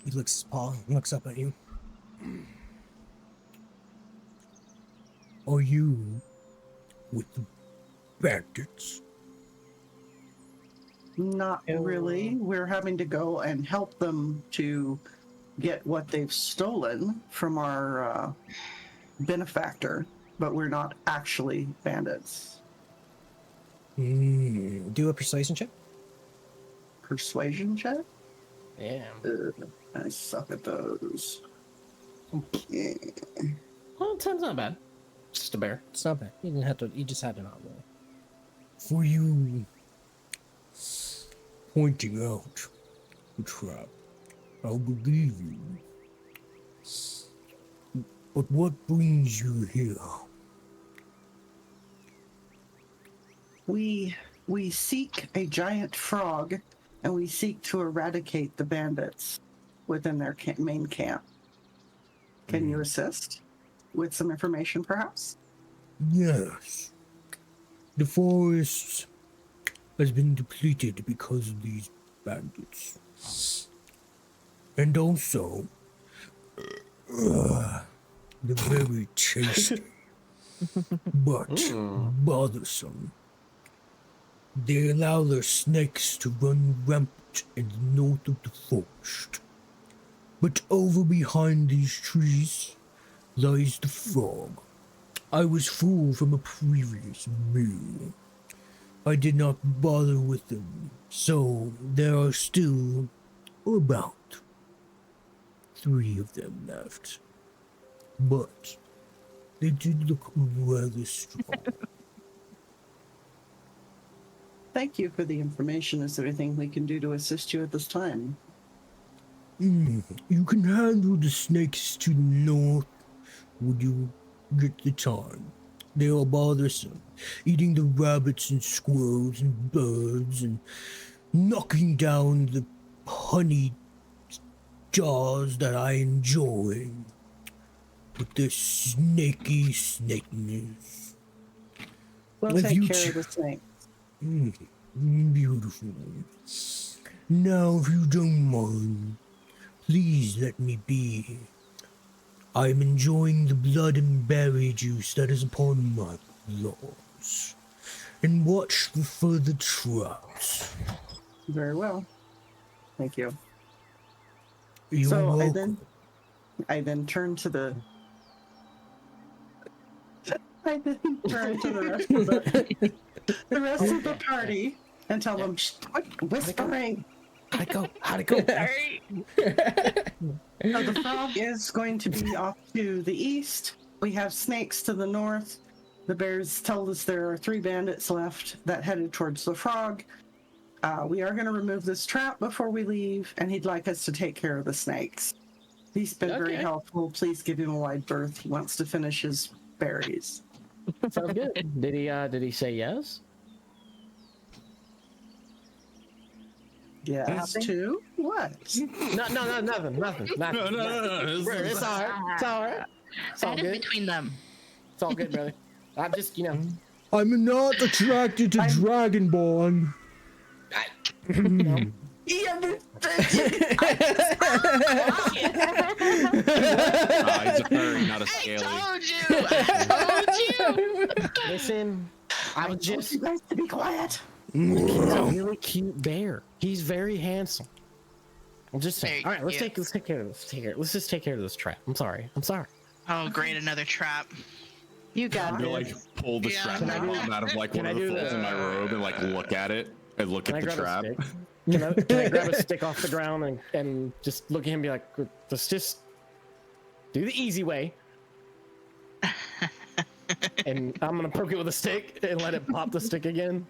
He licks his paw and looks up at you. Are you with the bandits? Not really. We're having to go and help them to get what they've stolen from our benefactor, but we're not actually bandits. Do a persuasion check. Persuasion check? Yeah. I suck at those. Yeah. Well, 10's not bad. Just a bear. It's not bad. You didn't have to. You just had to not roll. For you pointing out the trap, I'll believe you. But what brings you here? We seek a giant frog, and we seek to eradicate the bandits within their main camp. Can you assist with some information, perhaps? Yes. The forest has been depleted because of these bandits. And also, they're very tasty, but bothersome. They allow their snakes to run rampant in the north of the forest. But over behind these trees lies the frog. I was full from a previous meal. I did not bother with them, so there are still about 3 of them left. But they did look rather strong. Thank you for the information. Is there anything we can do to assist you at this time? You can handle the snakes to the north. Would you get the time? They are bothersome, eating the rabbits and squirrels and birds and knocking down the honey jars that I enjoy. But their snaky snakiness. We'll If take you care of the snake. Beautiful. Now, if you don't mind, please let me be. I'm enjoying the blood and berry juice that is upon my claws, and watch for further traps. Very well. Thank you. You're So welcome. I then turn to the rest of the party and tell them, "Shh, quit whispering." How'd it go? So the frog is going to be off to the east. We have snakes to the north. The bears told us there are 3 bandits left that headed towards the frog. We are going to remove this trap before we leave, and he'd like us to take care of the snakes. He's been very Okay. helpful. Please give him a wide berth. He wants to finish his berries. Sounds good. Did he say yes? Yes, to what? No, nothing. No. It's all right. It's all right. It's all That is good. between them. It's all good, brother. I'm just, I'm not attracted to Dragonborn. He understood. He's a furry, not a scaly. I told you. listen. I was just. You guys to be quiet. He's a really cute bear. He's very handsome. I'm just saying. Very All right, let's cute. take care of this. Let's just take care of this trap. I'm sorry. Oh, great, another trap. You got I'm gonna this. like pull the Yeah. strap Can I out out of like can one I of the do folds in my the- robe and like look at it and look Can I at the grab trap. a stick? Can I grab a stick off the ground and just look at him and be like, let's just do the easy way. And I'm gonna poke it with a stick and let it pop the stick again.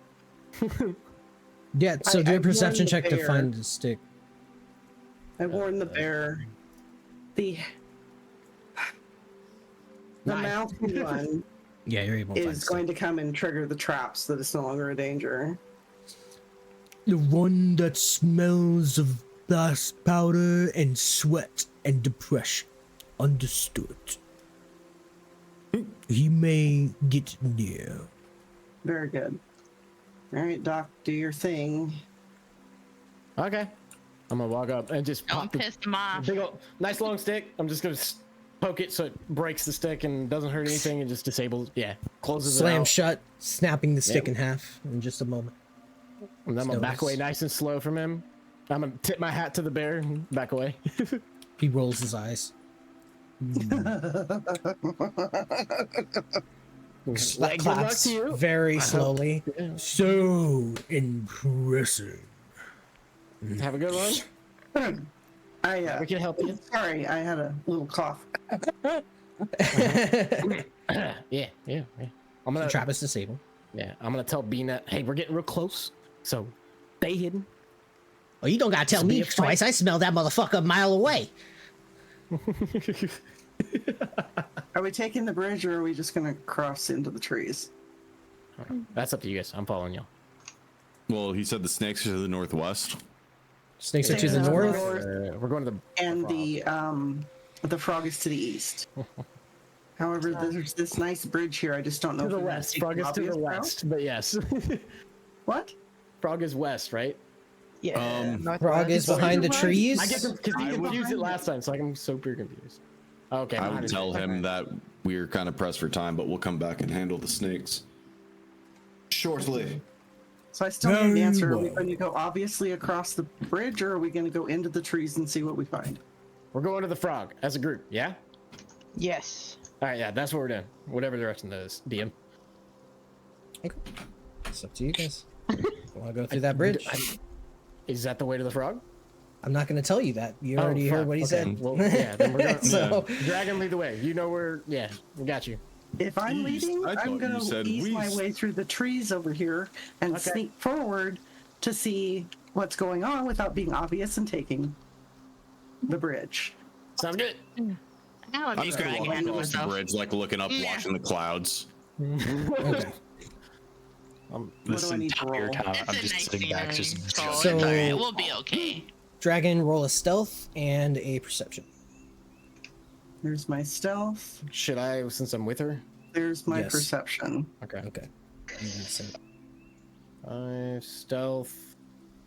Yeah, so do I a perception warned the check to bear. find the stick. I warned the bear. The Nice. mountain one Yeah, you're able to find is the stick. going to come and trigger the trap so that it's no longer a danger. The one that smells of blast powder and sweat and depression. Understood. He may get near. Very good. All right, Doc, do your thing. Okay. I'm gonna walk up and just Don't pop the piss them off. big old, nice long stick. I'm just gonna poke it so it breaks the stick and doesn't hurt anything and just disables. Yeah, closes it Slam out. shut, snapping the stick Yep. in half in just a moment. And then I'm gonna back Notice. away nice and slow from him. I'm gonna tip my hat to the bear and back away. He rolls his eyes. Like, good luck Claps to you. very slowly. So impressive. Have a good one. We can help you. Sorry, I had a little cough. Yeah. I'm gonna Trap is disabled. Yeah, I'm gonna tell B-Net, hey, we're getting real close, so stay hidden. Oh, you don't gotta tell me a fight. twice. I smell that motherfucker a mile away. Are we taking the bridge or are we just gonna cross into the trees? That's up to you guys. I'm following y'all. Well, he said the snakes are to the northwest. Snakes are to Snakes the are to the north. north. We're going to And frog. the frog is to the east. However, there's this nice bridge here. I just don't know To the if we're gonna west. take Frog is to obvious the route. west, but yes. What? Frog is west, right? Yeah. Frog is behind the trees. I get because he confused it last time, so I'm super confused. Okay. I behind would it. tell him that we're kind of pressed for time, but we'll come back and handle the snakes shortly. So I still need an answer. Are we No. going to go obviously across the bridge or are we going to go into the trees and see what we find? We're going to the frog as a group, yeah? Yes. All right, yeah, that's what we're doing. Whatever direction that is, DM. It's up to you guys. Want to go through that bridge? Is that the way to the frog? I'm not going to tell you that. You already heard fuck, what he okay. said. Well, yeah, then we're going. So- Dragon, lead the way. You know where? Yeah, we got you. If I'm East. leading, I I'm thought going you to said ease my west. way through the trees over here and Okay. sneak forward to see what's going on without being obvious and taking the bridge. Sounds good. That would I'm be just gonna dragging walk handle across the myself. bridge, like looking up, Yeah. watching the clouds. Okay. This do I need to entire roll? time, It's I'm a just nice sitting back, scenery, just so So- it's alright. We'll be okay. Dragon, roll a stealth and a perception. There's my stealth. Should I, since I'm with her? There's my Yes. perception. Okay. Okay. Stealth,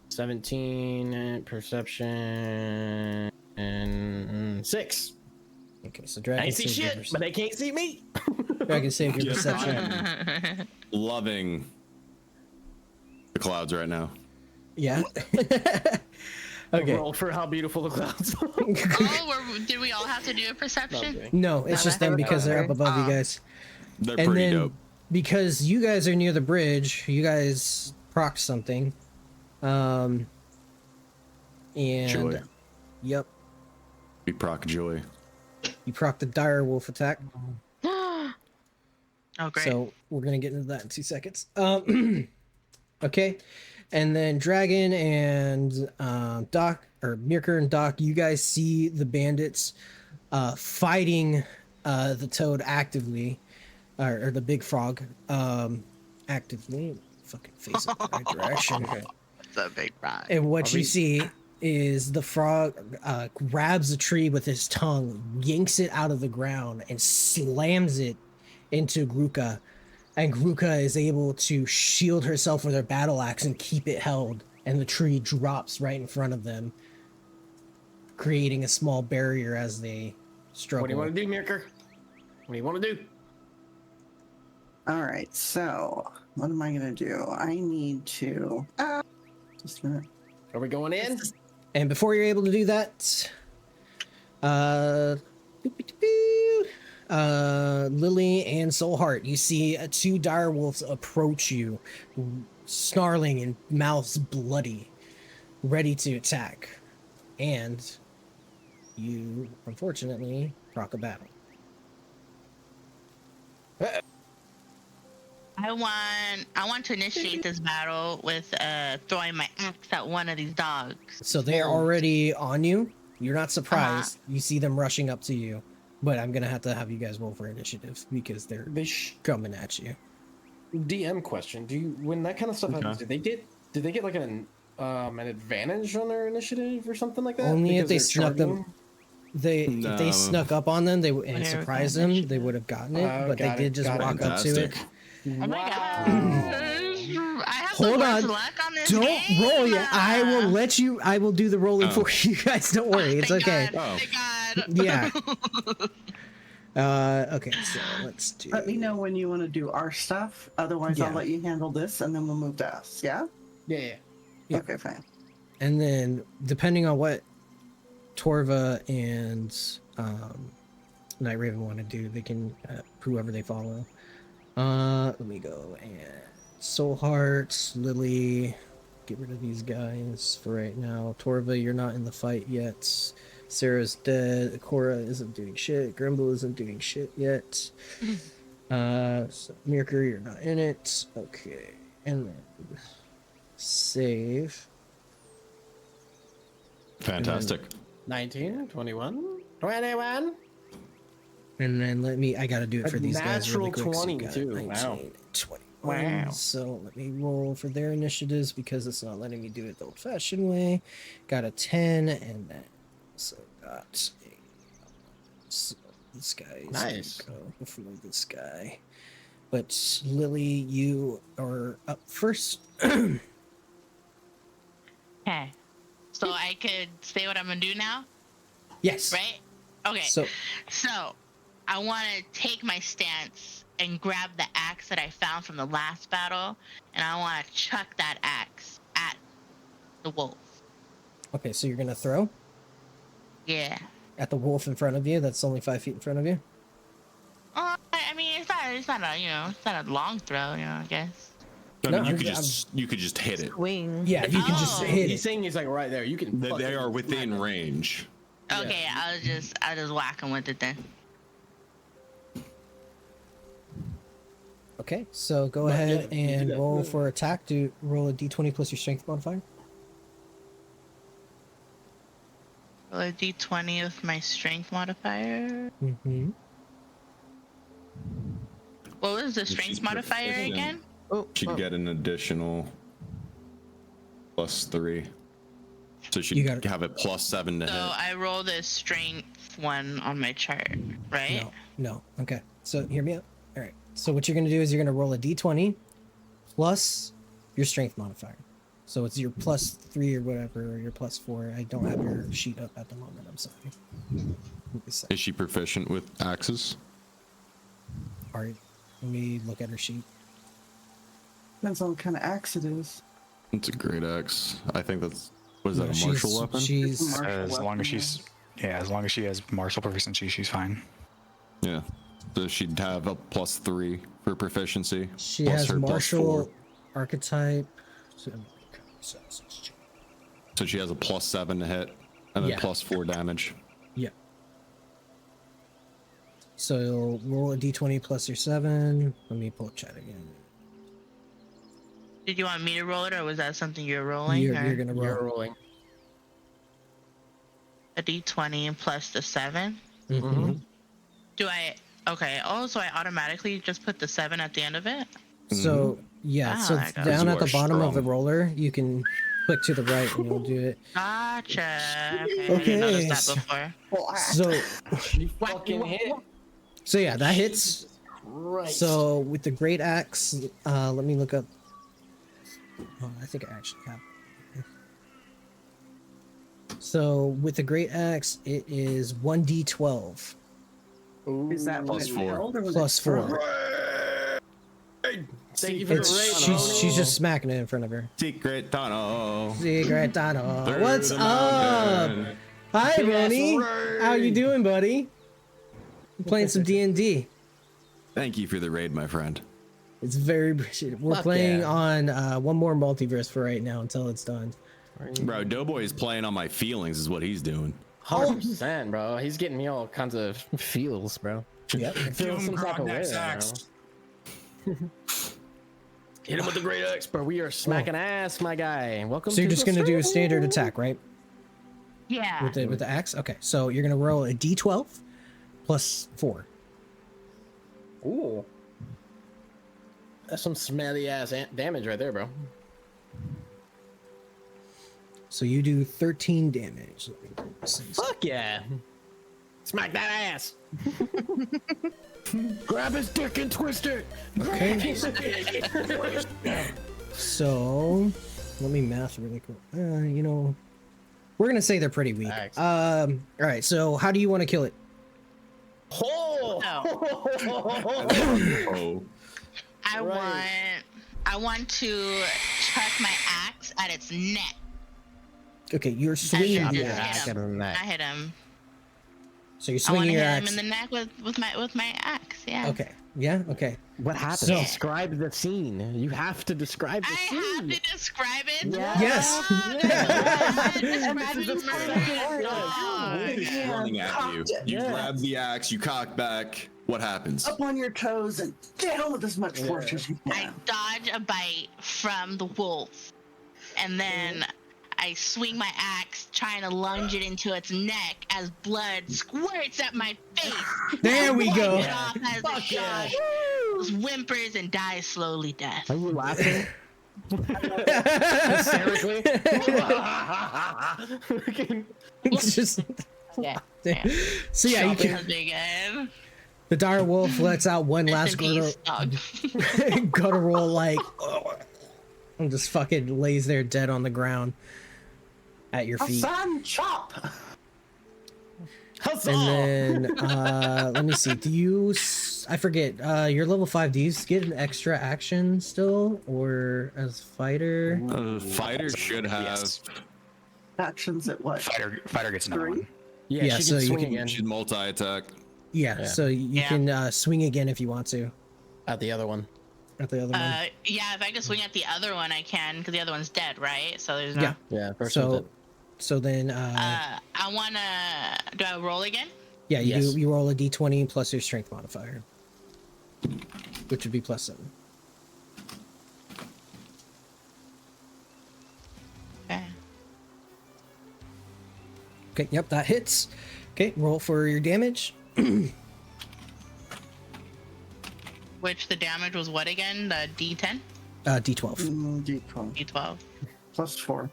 17, perception, and 6. Okay, so I dragon ain't see save your shit, but they can't see me. Dragon save your Yeah. perception. Loving the clouds right now. Yeah. Okay. Roll for how beautiful the clouds are. Did we all have to do a perception? Okay. No, it's just them because they're up above you guys. They're And pretty then dope. because you guys are near the bridge, you guys proc something. And Joy. yep, We proc joy. you proc the dire wolf attack. Oh, great. So we're gonna get into that in 2 seconds. Okay, and then Dragon and Doc or Mirker and Doc, you guys see the bandits fighting the toad actively, or the big frog actively. Fucking face it the right direction. It's a big rock. And what you see is the frog grabs a tree with his tongue, yanks it out of the ground, and slams it into Gruka. And Gruka is able to shield herself with her battle axe and keep it held. And the tree drops right in front of them, creating a small barrier as they struggle. What do you want to do, Mirker? What do you want to do? All right, so what am I going to do? I need to... just a minute. Are we going in? And before you're able to do that, Lily and Soulheart, you see two dire wolves approach you, snarling and mouths bloody, ready to attack. And you, unfortunately, proc a battle. I want to initiate this battle with throwing my axe at one of these dogs. So they're already on you. You're not surprised. You see them rushing up to you. But I'm going to have you guys roll for initiative because they're coming at you. DM question: do you, when that kind of stuff happens, did they get like an advantage on their initiative or something like that? Only if Because they they're snuck them. charging? If they snuck up on them, and Whatever surprised them, they would have gotten it. But they got did it, just got it. walk up to it. Fantastic. Oh my god. I have Hold the worst on. luck on this Don't game. roll yet. I will let you. I will do the rolling for you guys. Don't worry. It's Thank okay. God. Thank God. Yeah. Okay. So let's do. Let me know when you want to do our stuff. Otherwise, Yeah. I'll let you handle this, and then we'll move to us. Yeah. Yeah. Yeah. Okay, fine. And then, depending on what Torva and Night Raven want to do, they can whoever they follow. Let me go and Soul Heart, Lily. Get rid of these guys for right now. Torva, you're not in the fight yet. Sarah's dead. Cora isn't doing shit. Grimble isn't doing shit yet. So Mirker, you're not in it. Okay, and then save. Fantastic. 19, 21, 21. And then let me, I gotta do it A for these guys really natural quick. 20 so too, 19, wow. 21. Wow. So let me roll for their initiatives because it's not letting me do it the old fashioned way. Got a 10 and then also got a, so this guy is Nice. gonna go before this guy. But Lily, you are up first. Okay. So I could say what I'm gonna do now, Yes. right? Okay. So So I want to take my stance and grab the axe that I found from the last battle, and I want to chuck that axe at the wolf. okay, so you're gonna throw Yeah. at the wolf in front of you. That's only 5 feet in front of you. I mean, it's not a, it's not a long throw, I guess. I No, mean, you I'm- could just hit it. Wing. Yeah, you can just Oh. hit He's it. saying he's like right there. You can. They fucking are within smack it. range. Okay, I'll just whack him with it then. Okay, so go But, ahead yeah, you do and that. roll for attack. Do roll a d20 plus your strength modifier. Roll a d20 with my strength modifier. Mm-hmm. What was the If she's strength modifier proficient. again? She'd get an additional +3. So You she'd got it. have a +7 to So hit. I roll the strength one on my chart, right? No. Okay. So hear me out. All right. So what you're gonna do is you're gonna roll a d20 plus your strength modifier. So it's your +3 or whatever, or your +4. I don't have your sheet up at the moment. I'm sorry. Give me a sec. Is she proficient with axes? All right. Let me look at her sheet. Depends on what kind of axe it is. It's a great axe. I think that's what is No, that, a martial weapon? She's Martial As long as weapon, she's, yeah, as long as she has martial proficiency, she's fine. Yeah. So she'd have a +3 for proficiency. she plus has her martial +4. archetype. So she has a +7 to hit, and then Yeah. +4 damage. Yeah. So roll a d20 plus your 7. Let me pull up chat again. Did you want me to roll it, or was that something you're rolling? You're or gonna roll. You're rolling. a d20 plus the 7? Mhm. Do I? Okay. Oh, so I automatically just put the 7 at the end of it? So yeah, so Ah, I got down it. at the You are bottom of the strong. roller, you can click to the right and you'll do it. Gotcha. Okay. I Okay, didn't notice that so- before. Well, So You fucking hit. so yeah, that hits. Right. So with the great axe, let me look up. Oh, I think I actually have. So with the great axe, it is 1d12 is that when Plus it 4. failed or was plus it 4. Thank you for the It's raid, she's just smacking it in front of her. Secret tunnel. Secret tunnel. Through What's the up? mountain. Hi, Yes, Ronnie. raid. How you doing, buddy? Playing some D&D. Thank you for the raid, my friend. It's very appreciated. We're Fuck playing yeah. on one more multiverse for right now until it's done. Bro, Doughboy is playing on my feelings, is what he's doing. 100%, bro. He's getting me all kinds of feels, bro. Yep. Feel some type of way right now. Hit him with the great axe, bro. We are smacking ass, my guy. Welcome. So you're to just the gonna do a stream. standard attack, right? Yeah. With the axe. Okay. So you're gonna roll a d12 plus 4. Ooh. That's some smelly ass damage right there, bro. So you do 13 damage. Let me put this in. Fuck yeah. Smack that ass. Grab his dick and twist it. Okay. So let me math really quick. You know, we're gonna say they're pretty weak. All right. So how do you want to kill it? Oh! Oh. I want to chuck my axe at its neck. Okay, you're swinging And your just axe. hit him. I hit him. So you're I want swinging to your hit him axe. in the neck with my axe. Yeah. Okay. Yeah. Okay. What happened? So- Describe the scene. You have to describe the I scene. have to describe it. Yes. Imagine just Running at you. You grab the axe, you cock back. What happens? Up on your toes and down with as much force as you I can. dodge a bite from the wolf, and then I swing my axe, trying to lunge it into its neck as blood squirts at my face. There we I go. wipe it off as the dog whimpers and dies slowly death. Are you laughing? Hysterically? It's just. Yeah. So yeah, you can. Again. The dire wolf lets out one last Peace, dog. guttural like, and just fucking lays there dead on the ground at your feet. Hassan, chop! And then let me see. Do you? I forget. You're level 5. Do you get an extra action still, or as fighter? Fighter should have. Yes. Actions at what? Fighter gets another 3? one. Yeah, Yeah, she so can you swing can- again Should multi-attack. Yeah. So you Yeah. can swing again if you want to at the other one. at the other one. Yeah, if I can swing at the other one, I can, because the other one's dead, right? So there's no. Yeah. Yeah, first one So did. so then I wanna. Do I roll again? yeah, you yes. do. You roll a d20 plus your strength modifier, which would be +7. Okay. Okay. Yep, that hits. Okay, roll for your damage. Which the damage was what again? The D10? D12. D12. D12. Plus 4.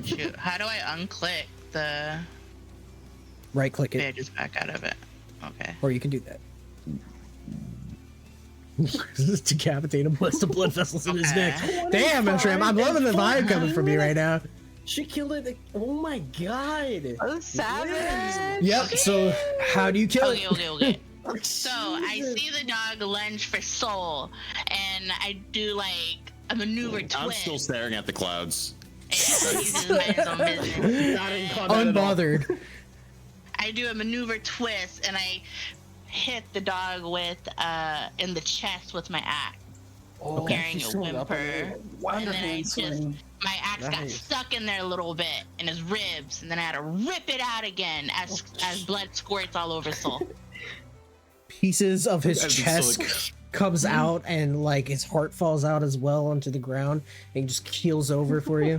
Shoot. How do I unclick the Right click it, pages back out of it? Okay. or you can do that. Decapitate him, bless the blood vessels in his neck. Damn, Shram, I'm loving the vibe coming from you right now. She killed it. Oh my god. Oh, savage. Yep. So how do you kill Okay, it? okay. So I see the dog lunge for soul, and I do like a maneuver twist. I'm still staring at the clouds. And he's just minding his own business. Not in combat at all. Unbothered. I do a maneuver twist, and I hit the dog with in the chest with my axe. Oh, Hearing she's a swinging up whimper, and and then I Underhand just swing. my axe got Nice. stuck in there a little bit in his ribs, and then I had to rip it out again as blood squirts all over Soul. Pieces of his As it's chest like- comes out, and like his heart falls out as well onto the ground, and he just keels over for you,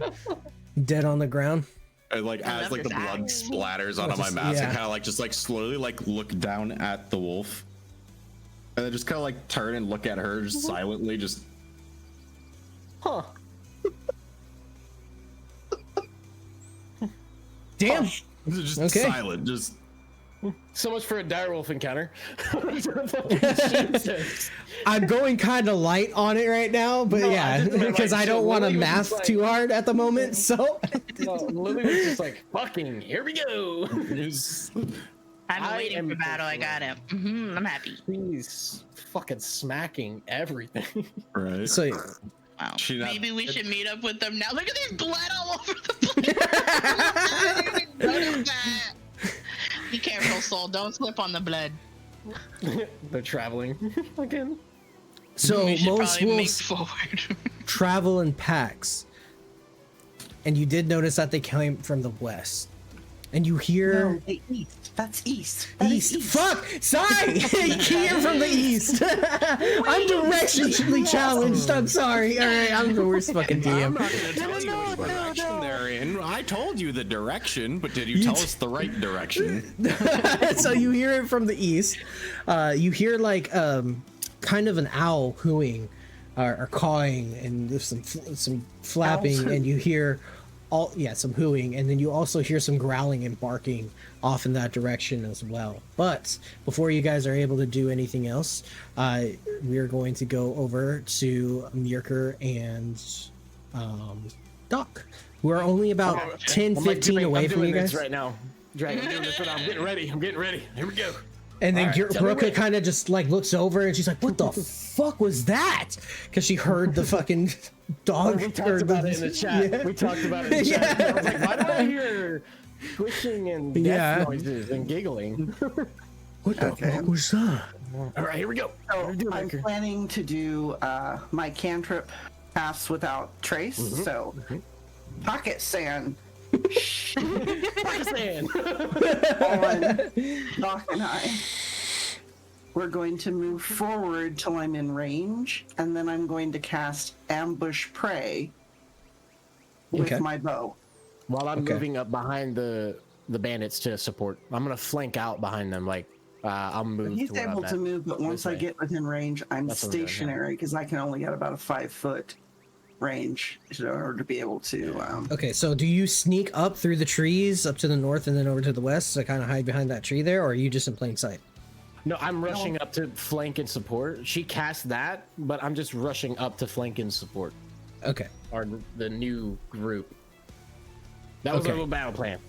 dead on the ground. And like I as love like the this blood axe. splatters onto my just- mask, yeah. I kind of like just like slowly like look down at the wolf, and then just kind of like turn and look at her just silently, just Huh. Damn. just Okay. silent, just So much for a direwolf encounter. I'm going kind of light on it right now, but No, I yeah, just meant, like, because I so don't want to Lily was math just like- too hard at the moment. So No, Lily was just like, fucking, here we go. just I'm I waiting am for battle. I got him. I'm happy. He's fucking smacking everything. right. so Wow. She not- Maybe we should meet up with them now. Look at this blood all over the place. I didn't even notice that. Be careful, Soul. Don't slip on the blood. They're traveling again. so We should most probably make wolves forward. travel in packs, and you did notice that they came from the west, and you hear. No, the east. That's east. That is East. Fuck! Sorry! You came from the east! I'm directionally challenged, I'm sorry. Alright, I'm the worst fucking I'm DM. not gonna tell you what direction they're in. I told you the direction, but did you You tell t- us the right direction? So you hear it from the east. You hear like kind of an owl cooing or cawing, and there's some flapping, and you hear some hooing, and then you also hear some growling and barking off in that direction as well. But before you guys are able to do anything else, we are going to go over to Mirker and Doc, who are only about 10, 15 away from you guys. Right now, Dragon, I'm doing this right now. I'm getting ready. Here we go. And then All right, Brooke kind of just like looks over and she's like, "What the fuck was that?" Because she heard the fucking dog. We talked about it in the chat. Yeah. We talked about it in the chat. I was like, why do I hear squishing and death noises and giggling? What the fuck was that? All right, here we go. So I'm planning to do my cantrip pass without trace. So pocket sand Pakistan. on Doc and I. We're going to move forward till I'm in range, and then I'm going to cast ambush prey with my bow. While I'm moving up behind the bandits to support, I'm gonna flank out behind them. Like I'll move. He's to able to move, but once I get within range, I'm That's what I'm doing, stationary because I can only get about a 5-foot range in order to be able to. Okay, so do you sneak up through the trees up to the north and then over to the west to kind of hide behind that tree there, or are you just in plain sight? No, I'm rushing up to flank and support. She cast that, but I'm just rushing up to flank and support. Okay. Or the new group. That was our little battle plan.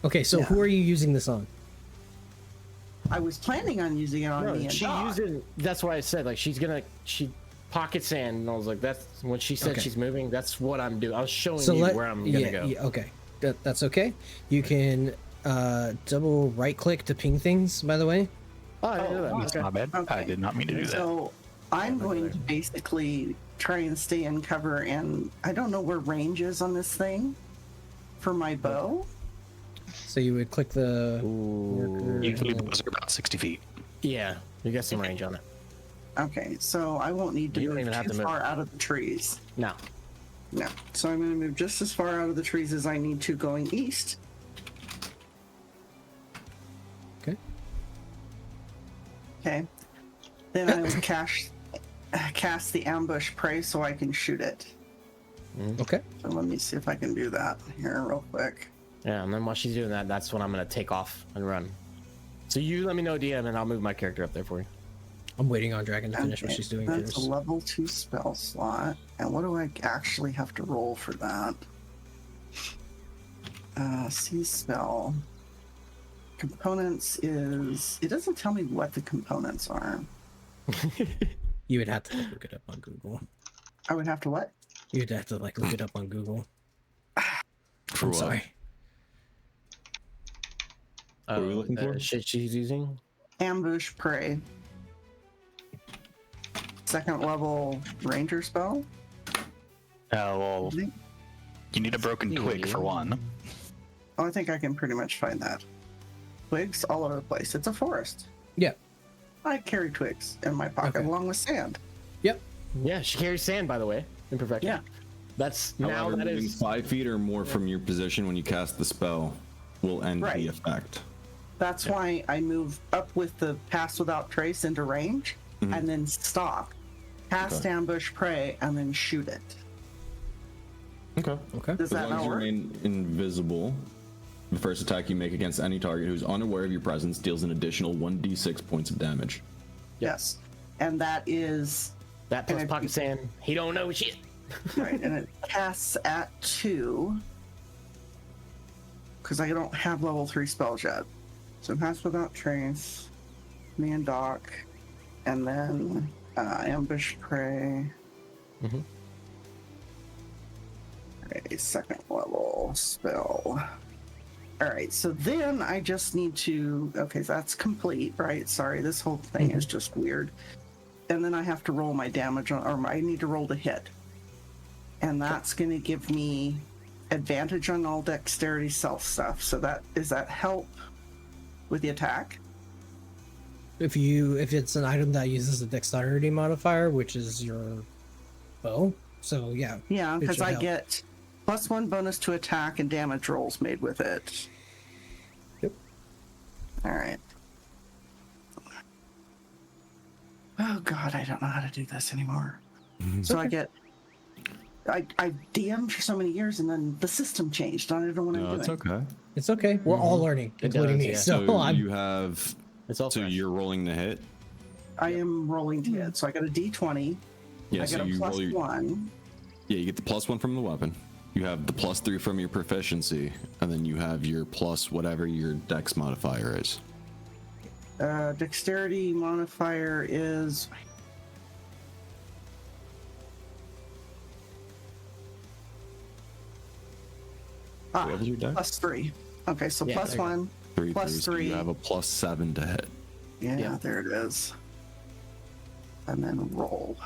Okay, so who are you using this on? I was planning on using it on me and Doc. That's why I said like she pocket sand, and I was like, that's when she said she's moving. That's what I'm doing. I was showing you where I'm gonna go. Yeah, okay, that's okay. You can double right click to ping things. By the way. That's not bad. Okay. I did not mean to do that. So I'm going to basically try and stay in cover, and I don't know where range is on this thing for my bow. So you would click the. Usually bows are about 60 feet. Yeah, you got some range on it. Okay, so I won't need to You don't move even have too to move. far out of the trees. No. No. So I'm going to move just as far out of the trees as I need to going east. Okay. Okay. Then I will cast the ambush prey so I can shoot it. Okay. So let me see if I can do that here real quick. Yeah, and then while she's doing that, that's when I'm gonna take off and run. So you let me know, DM, and I'll move my character up there for you. I'm waiting on Dragon to finish what Okay, she's doing That's first. a level 2 spell slot. And what do I actually have to roll for that? See spell. Components is... It doesn't tell me what the components are. You would have to look it up on Google. I would have to what? You'd have to look it up on Google. For I'm what? sorry. What are we looking for? Shit she's using. Ambush prey. 2nd level ranger spell. Well, you need a broken twig for one. Oh, I think I can pretty much find that. Twigs all over the place. It's a forest. Yeah. I carry twigs in my pocket along with sand. Yep. Yeah, she carries sand, by the way. Imperfect. Yeah. That's However, now that moving is 5 feet or more from your position when you cast the spell will end Right. the effect. That's why I move up with the pass without trace into range and then stop. Cast ambush prey and then shoot it. Okay. Okay. Does As that long as not you work? remain invisible, the first attack you make against any target who's unaware of your presence deals an additional 1d6 points of damage. Yes. And that is that plus and pocket sand. He don't know shit. right, and it casts at 2. Because I don't have level 3 spells yet. So pass without trace, me and Doc, and then ambush prey. A 2nd level spell. Alright, so then I just need to... Okay, so that's complete, right? Sorry, this whole thing is just weird. And then I have to roll my damage, or I need to roll to hit. And that's going to give me advantage on all dexterity self stuff. So does that help with the attack? If it's an item that uses a dexterity modifier, which is your bow, so yeah. Yeah, it because should I help. get +1 bonus to attack and damage rolls made with it. Yep. All right. Oh god, I don't know how to do this anymore. So I get I DM'd for so many years, and then the system changed. I don't know what I'm No, doing. it's okay. It's okay. We're all learning, It including does, me. yeah. So, So I'm you have. It's all So fresh. you're rolling the hit. I am rolling to hit, so I got a D20. Yeah. I So got a you plus roll your. 1. Yeah, you get the +1 from the weapon. You have the +3 from your proficiency, and then you have your plus whatever your dex modifier is. Dexterity modifier is. What was your dex? +3. Okay, so Yeah, plus there you go. 1. 3, plus 3, so 3. you have a +7 to hit. Yeah, Yeah. there it is. And then roll.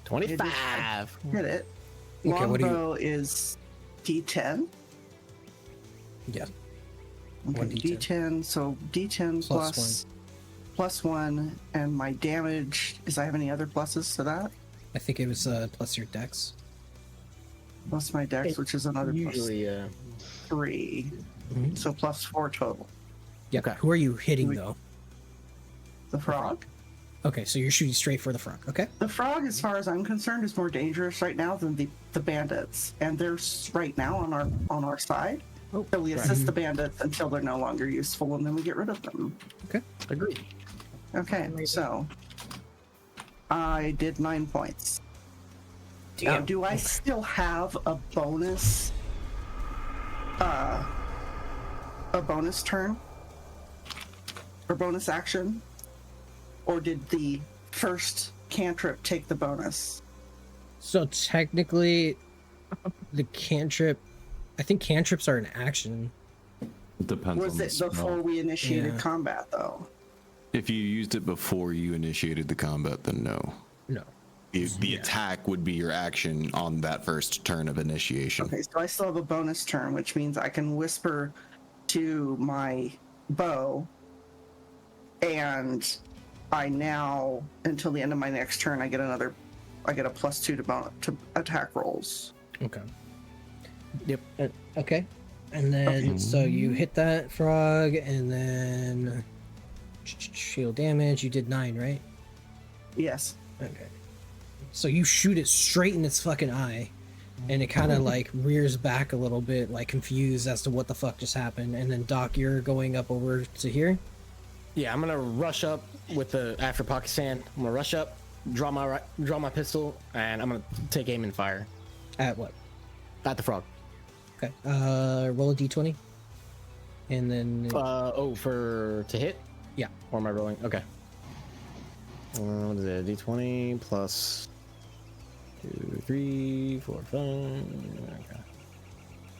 25. Hit it. Okay, what do you- Longbow is D10. yeah. Okay, One D10. D10. So D10 Plus plus 1. And my damage. Does I have any other pluses to that? I think it was plus your dex. Plus my dex, which is another Usually, plus 3. Mhm. So plus 4 total. Yeah. Okay. Who are you hitting We- though? The frog. Okay, so you're shooting straight for the frog. Okay. The frog, as far as I'm concerned, is more dangerous right now than the bandits, and they're right now on our side. Oh, So we assist the bandits until they're no longer useful, and then we get rid of them. agreed. Okay, so I did 9 points. Now, do I still have a bonus? A bonus turn or bonus action, or did the first cantrip take the bonus? So technically, the cantrip. I think cantrips are an action. It depends Was on the it spell. before we initiated Yeah. combat, though? If you used it before you initiated the combat, then no. No. The attack would be your action on that first turn of initiation. Okay, so I still have a bonus turn, which means I can whisper to my bow, and I now, until the end of my next turn, I get a +2 to attack rolls. Okay. Yep. Okay. And then so you hit that frog, and then shield damage. You did 9, right? Yes. Okay. So you shoot it straight in its fucking eye, and it kind of like rears back a little bit, like confused as to what the fuck just happened. And then Doc, you're going up over to here. Yeah, I'm gonna rush up with the after pocket sand. I'm gonna rush up, draw my pistol, and I'm gonna take aim and fire At what? at the frog. Okay. Roll a d20. And then To hit? yeah. Or am I rolling? Okay. What is it? D20 plus 2, 3, 4, 5. Okay.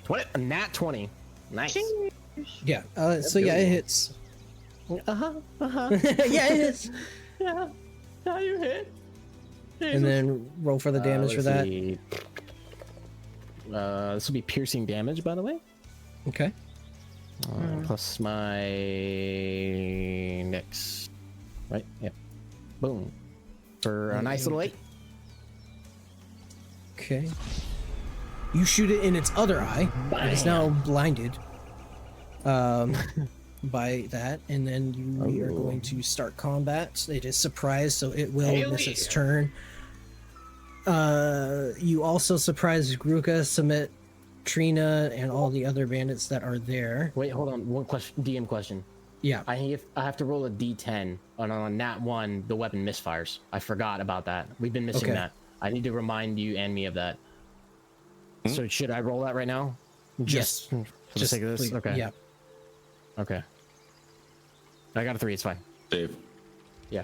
20. A nat 20. Nice. Yeah. So yeah, it hits. Yeah, Yeah, it hits. yeah. How you hit? And then roll for the damage for let's that. see. This will be piercing damage, by the way. Okay. Plus my next. Right? Yep. Boom. For a nice little 8. Okay. You shoot it in its other eye. It is now blinded. By that, and then we are going to start combat. It is surprised, so it will Hell miss its yeah. turn. You also surprise Gruka, Submit, Trina, and all the other bandits that are there. Wait, hold on. One question. DM question. Yeah. I have to roll a D10 on nat 1. The weapon misfires. I forgot about that. We've been missing Okay. that. I need to remind you and me of that. So should I roll that right now? Just for the sake of this. please, Okay. Yeah. Okay. I got a 3. It's fine. Dave. Yeah.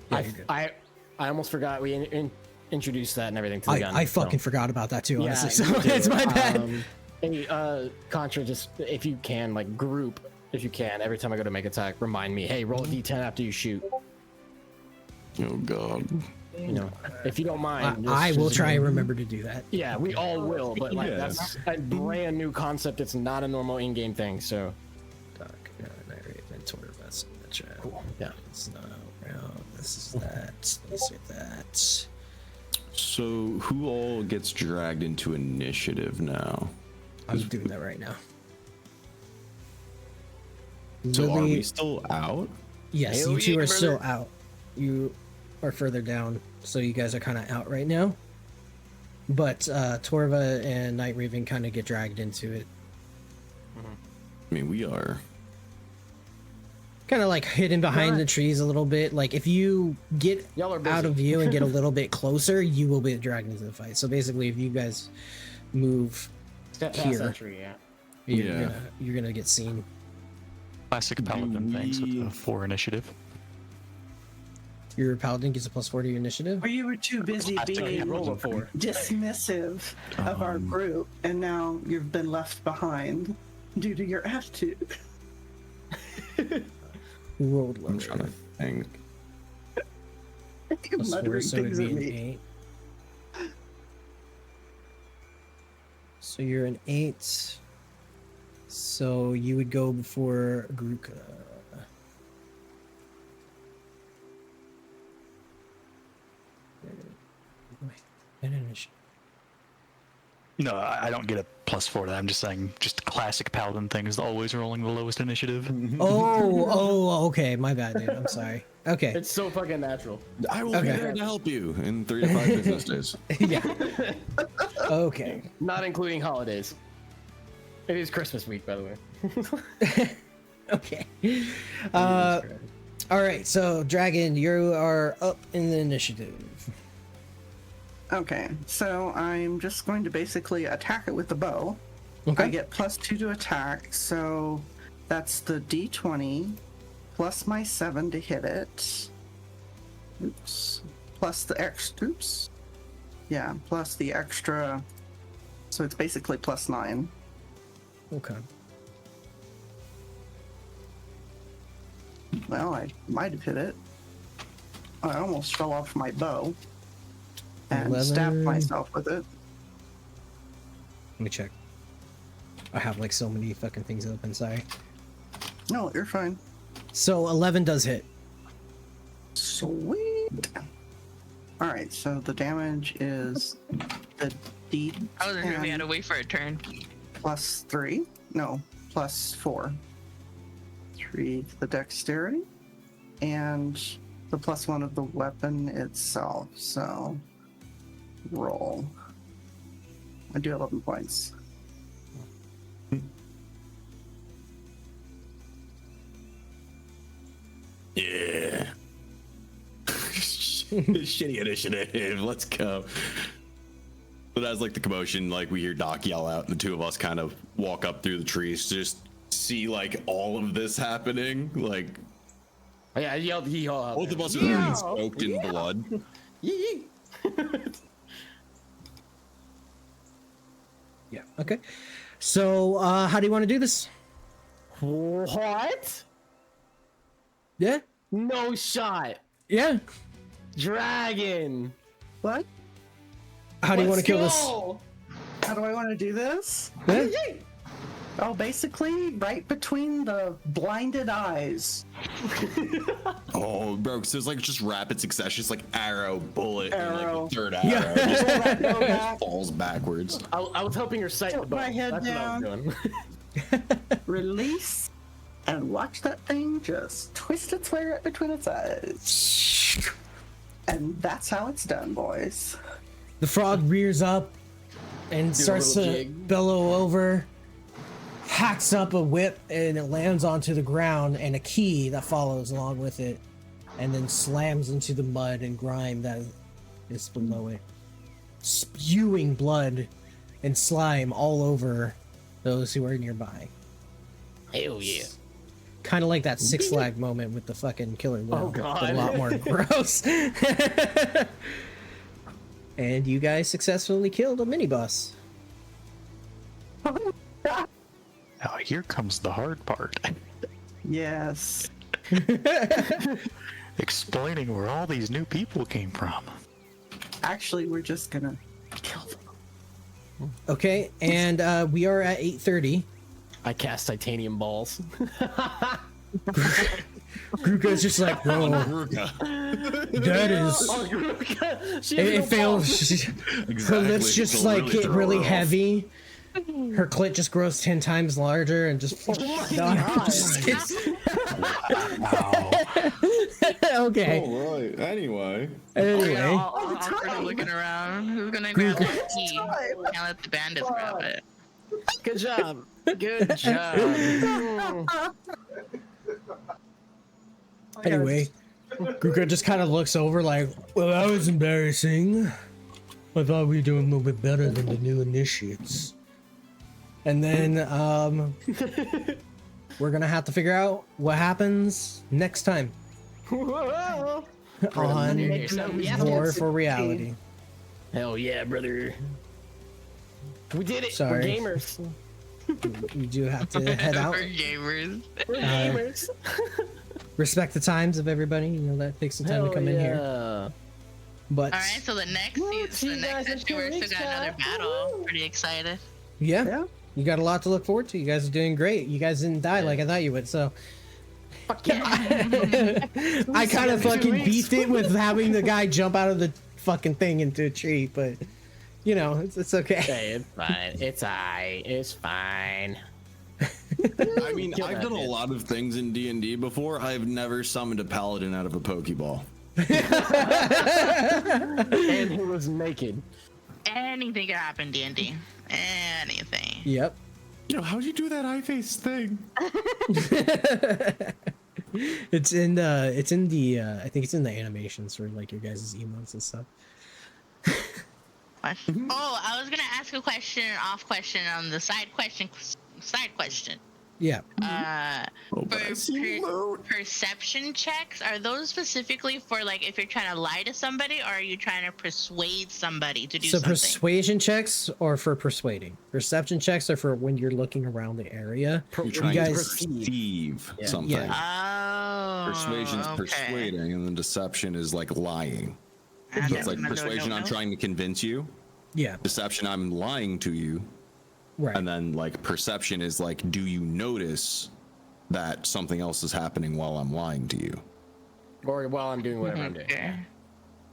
Yeah, you're good. I almost forgot we introduced that and everything to the gun. I fucking so. forgot about that too, honestly. Yeah, So me too. it's my bad. Hey, Contra, just if you can, like group, if you can, every time I go to make attack, remind me. Hey, roll a D10 after you shoot. Oh god. You know, if you don't mind. I will just- try and remember to do that. Yeah, we all will, but like Yes. that's a brand new concept. It's not a normal in-game thing. So Cool. yeah. It's not around. This is that. This is that. So who all gets dragged into initiative now? I'm doing that right now. So are Lily- we still out? Yes, Hell you two yeah, are still brother. out. You are further down, so you guys are kind of out right now. but Torva and Night Raven kind of get dragged into it. I mean, we are. Kind of like hidden behind the trees a little bit. Like if you get Y'all are busy. out of view and get a little bit closer, you will be dragged into the fight. So basically, if you guys move Step past here, that tree, yeah. you're gonna get seen. Classic paladin things with the 4 initiative. Your paladin gets a +4 to your initiative. Or you were too busy being Roll a 4. dismissive of our group, and now you've been left behind due to your attitude. Who rolled lower? I'm trying to think. You're +4, muttering so it'd things be at an me. 8. So you're an 8. So you would go before Gruka. No, I don't get a +4 to that. I'm just saying, just classic paladin things, always rolling the lowest initiative. Oh, okay. My bad, dude. I'm sorry. Okay. It's so fucking natural. I will be there to help you in 3 to 5 business days. Yeah. Okay. Not including holidays. It is Christmas week, by the way. Okay. All right. So, Dragon, you are up in the initiative. Okay, so I'm just going to basically attack it with the bow. Okay. I get +2 to attack, so that's the D20 plus my 7 to hit it. Oops. Plus the oops. Yeah, plus the extra. So it's basically +9. Okay. Well, I might have hit it. I almost fell off my bow and 11. stabbed myself with it. Let me check. I have like so many fucking things open. Sorry. No, you're fine. So 11 does hit. Sweet. All right, so the damage is the D10 I was wondering if we had to wait for a turn. +3. No, +4. 3 to the dexterity, and the +1 of the weapon itself. So roll. I do 11 points. Yeah. Shitty initiative. Let's go. But as like the commotion, like we hear Doc yell out, and the two of us kind of walk up through the trees to just see like all of this happening. Like Oh, yeah, I yelled yeehaw out both there. of us are already soaked in blood. Yee. Yeah. Okay. So, how do you want to do this? What? Yeah. No shot. Yeah. Dragon. What? How do you want to kill this? How do I want to do this? Yeah? Oh, basically, right between the blinded eyes. Oh, bro, because there's like just rapid succession. It's like arrow, bullet, and Arrow. like the third arrow Go back, just falls backwards. I was helping her sight the Tilt bow. my head That's down. what I was doing. release, and watch that thing just twist its way right between its eyes. And that's how it's done, boys. The frog rears up and starts little to jig. bellow over, hacks up a whip, and it lands onto the ground, and a key that follows along with it, and then slams into the mud and grime that is below it, spewing blood and slime all over those who are nearby. Hell yeah. Kind of like that Six Flag moment with the fucking killer whale. Oh, God. But a lot more gross. And you guys successfully killed a mini boss. Now here comes the hard part. Yes. Explaining where all these new people came from. Actually, we're just gonna kill them. Okay, and we are at 8:30. I cast titanium balls. Gruka's just like, whoa, that is. Oh, she It has no balls. fails. Exactly. Her lips just It'll like get throw really her off. heavy. Her clit just grows 10 times larger and just. Oh my God. just gets- Wow. Okay. All right. Anyway. Anyway. All awkwardly looking around. Who's gonna grab the key? Can't let the bandits grab it. Good job. Good job. Anyway, Gruka just kind of looks over like, well, that was embarrassing. I thought we were doing a little bit better than the new initiates. And then, we're gonna have to figure out what happens next time Whoa. on War for Reality. Hell yeah, brother. We did it. Sorry. We're gamers. We do have to head out. We're gamers. We're gamers. Respect the times of everybody. You know, that takes some time to come in here. yeah. But All right, so the next season, the next session, we're still got another battle. Pretty excited. yeah, you got a lot to look forward to. You guys are doing great. You guys didn't die like I thought you would, so. Fuck yeah. I kind of fucking beefed it with having the guy jump out of the fucking thing into a tree, but you know, it's okay. Hey, it's fine. It's alright. It's fine. I mean, I've done a lot of things in D&D before. I've never summoned a paladin out of a Pokeball. And he was naked. Anything can happen, D&D. Anything. Yep. Yo, how'd you do that eye face thing? It's in the I think it's in the animations for like your guys' emotes and stuff. What? Oh, I was gonna ask a question, off question on the side question. Yeah. Perception checks, are those specifically for like if you're trying to lie to somebody, or are you trying to persuade somebody to do So something? persuasion checks are for persuading. Perception checks are for when you're looking around the area. You're trying guys- to perceive something. Yeah. Oh. Persuasion's okay. persuading, and then deception is like lying. And So it's like no, persuasion, no, I'm no. trying to convince you. Yeah. Deception, I'm lying to you. Right. And then like perception is like, do you notice that something else is happening while I'm lying to you? Or while I'm doing whatever I'm doing. Okay.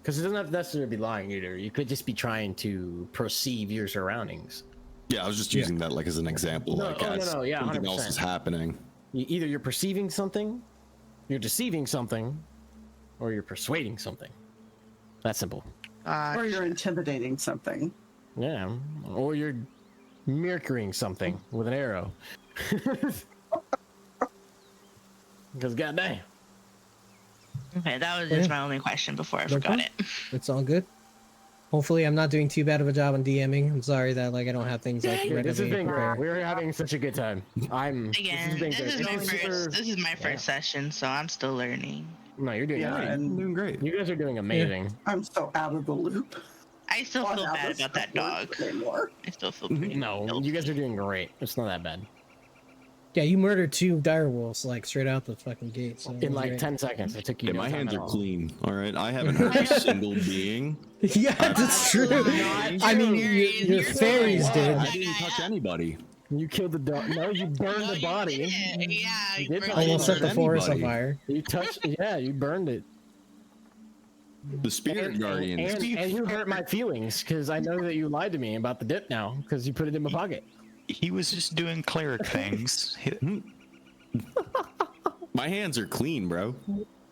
Because it doesn't have to necessarily be lying either. You could just be trying to perceive your surroundings. Yeah, I was just using that like as an example. No, like oh, as no, yeah, something else 100%. is happening. Either you're perceiving something, you're deceiving something, or you're persuading something. That simple. Or you're intimidating something. Yeah. Or you're mercurying something with an arrow. Because goddamn. Okay, that was just my only question before I No forgot problem. it. It's all good. Hopefully, I'm not doing too bad of a job on DMing. I'm sorry that like I don't have things like This has readily been great. prepared. We're having such a good time. Again, this has been great. this is my first session, so I'm still learning. No, you're doing Yeah, great. and I'm doing great. You guys are doing amazing. I'm so out of the loop. I still on feel how bad this about that stuff works dog. anymore. I still feel pretty No, guilty. you guys are doing great. It's not that bad. Yeah, you murdered 2 dire wolves like straight out the fucking gate. So In like great. 10 seconds. It took you Yeah, no my time hands at are all. clean. All right, I haven't hurt a single being. Yeah, that's true. I mean, your fairies did. I didn't touch anybody. You killed the dog. No, you burned No, the you body. didn't. Yeah, You you did burned touch it. Almost set the hurt forest on anybody. fire. You touched. Yeah, you burned it. The spirit guardians. And you hurt my feelings because I know that you lied to me about the dip now because you put it in my pocket. He was just doing cleric things. My hands are clean, bro.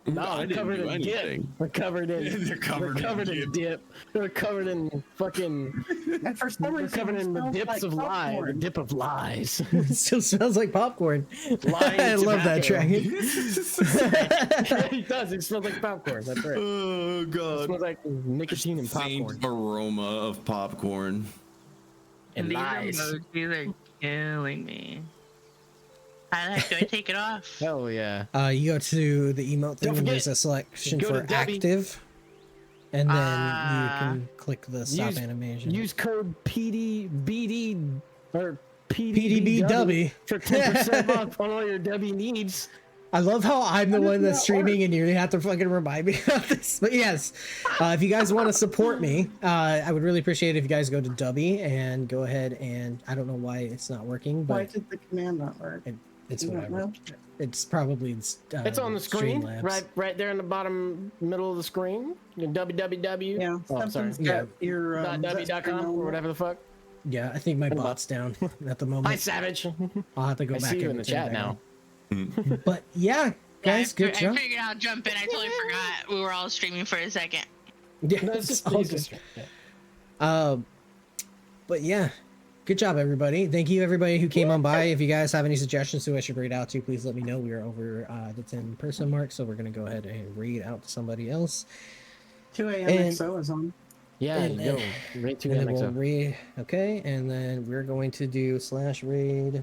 No, I they're didn't covered do in dip. anything. They're covered in. They're covered in dip. They're covered in fucking. And for some They're reason, covered it in the smells dips like of lies. The popcorn. dip of lies. It still smells like popcorn. Lying I love that tobacco. track. It does. It smells like popcorn. That's right. Oh It god. smells like nicotine and Faint popcorn. aroma of popcorn. And These lies. emojis are killing me. How the heck do I take it off? Hell yeah. You go to the emote thing and forget, there's a selection go to for Debbie. active. And then you can click the stop use- animation. Use code PDBD or PDBW. for 10% off on all your W needs. I love how I'm the How one does that's that streaming and you have to fucking remind me of this. But yes, if you guys want to support me, I would really appreciate it if you guys go to Dubby and go ahead and I don't know why it's not working, Why but did the command not work? it's You don't whatever. know? It's probably It's on the screen, Streamlabs. right there in the bottom middle of the screen. www. Yeah, Oh, sorry. something's Yeah. got your .w.com or whatever the fuck. Yeah, I think my bot's down at the Hi, moment. Savage. I'll have to go I back see you in and the turn it chat back now. on. But yeah, guys, good job. I figured I'll jump in. I totally forgot we were all streaming for a second. Yeah, No, it's it's all just, good. yeah. But yeah, good job, everybody. Thank you, everybody who came on by. If you guys have any suggestions who I should read out to, please let me know. We are over the 10-person mark, so we're gonna go ahead and read out to somebody else. 2 a.m. And- XO is on. Yeah, And- yo, rate 2 And then MXO. we'll read. Okay, and then we're going to do /raid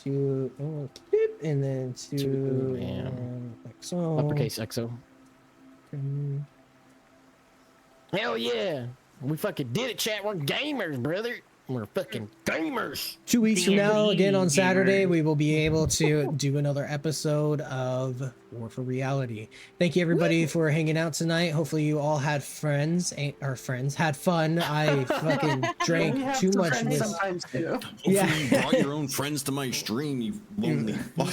to and then to XO. Uppercase XO. Hell yeah. We fucking did it, chat. We're gamers, brother. We're fucking gamers. 2 weeks from now, again on Gamers. Saturday, we will be able to do another episode of War for Reality. Thank you, everybody, for hanging out tonight. Hopefully, you all had had fun. I fucking We drank have too some much friends whiskey. sometimes too. Yeah. Hopefully you brought your own friends to my stream, you lonely fuck.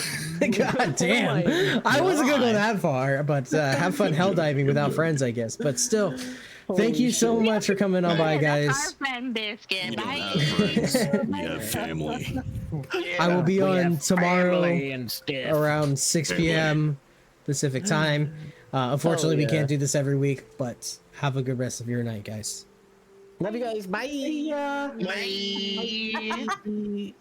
God damn. I wasn't gonna go that far, but have fun hell diving without friends, I guess. But still, thank you so much for coming on by, That's our guys. friend Biscuit. You don't Bye. have friends, you have family. I will be We on have tomorrow family and stuff. around 6 p.m. Pacific time. Unfortunately, we yeah. can't do this every week, but have a good rest of your night, guys. Love you guys. Bye. Bye.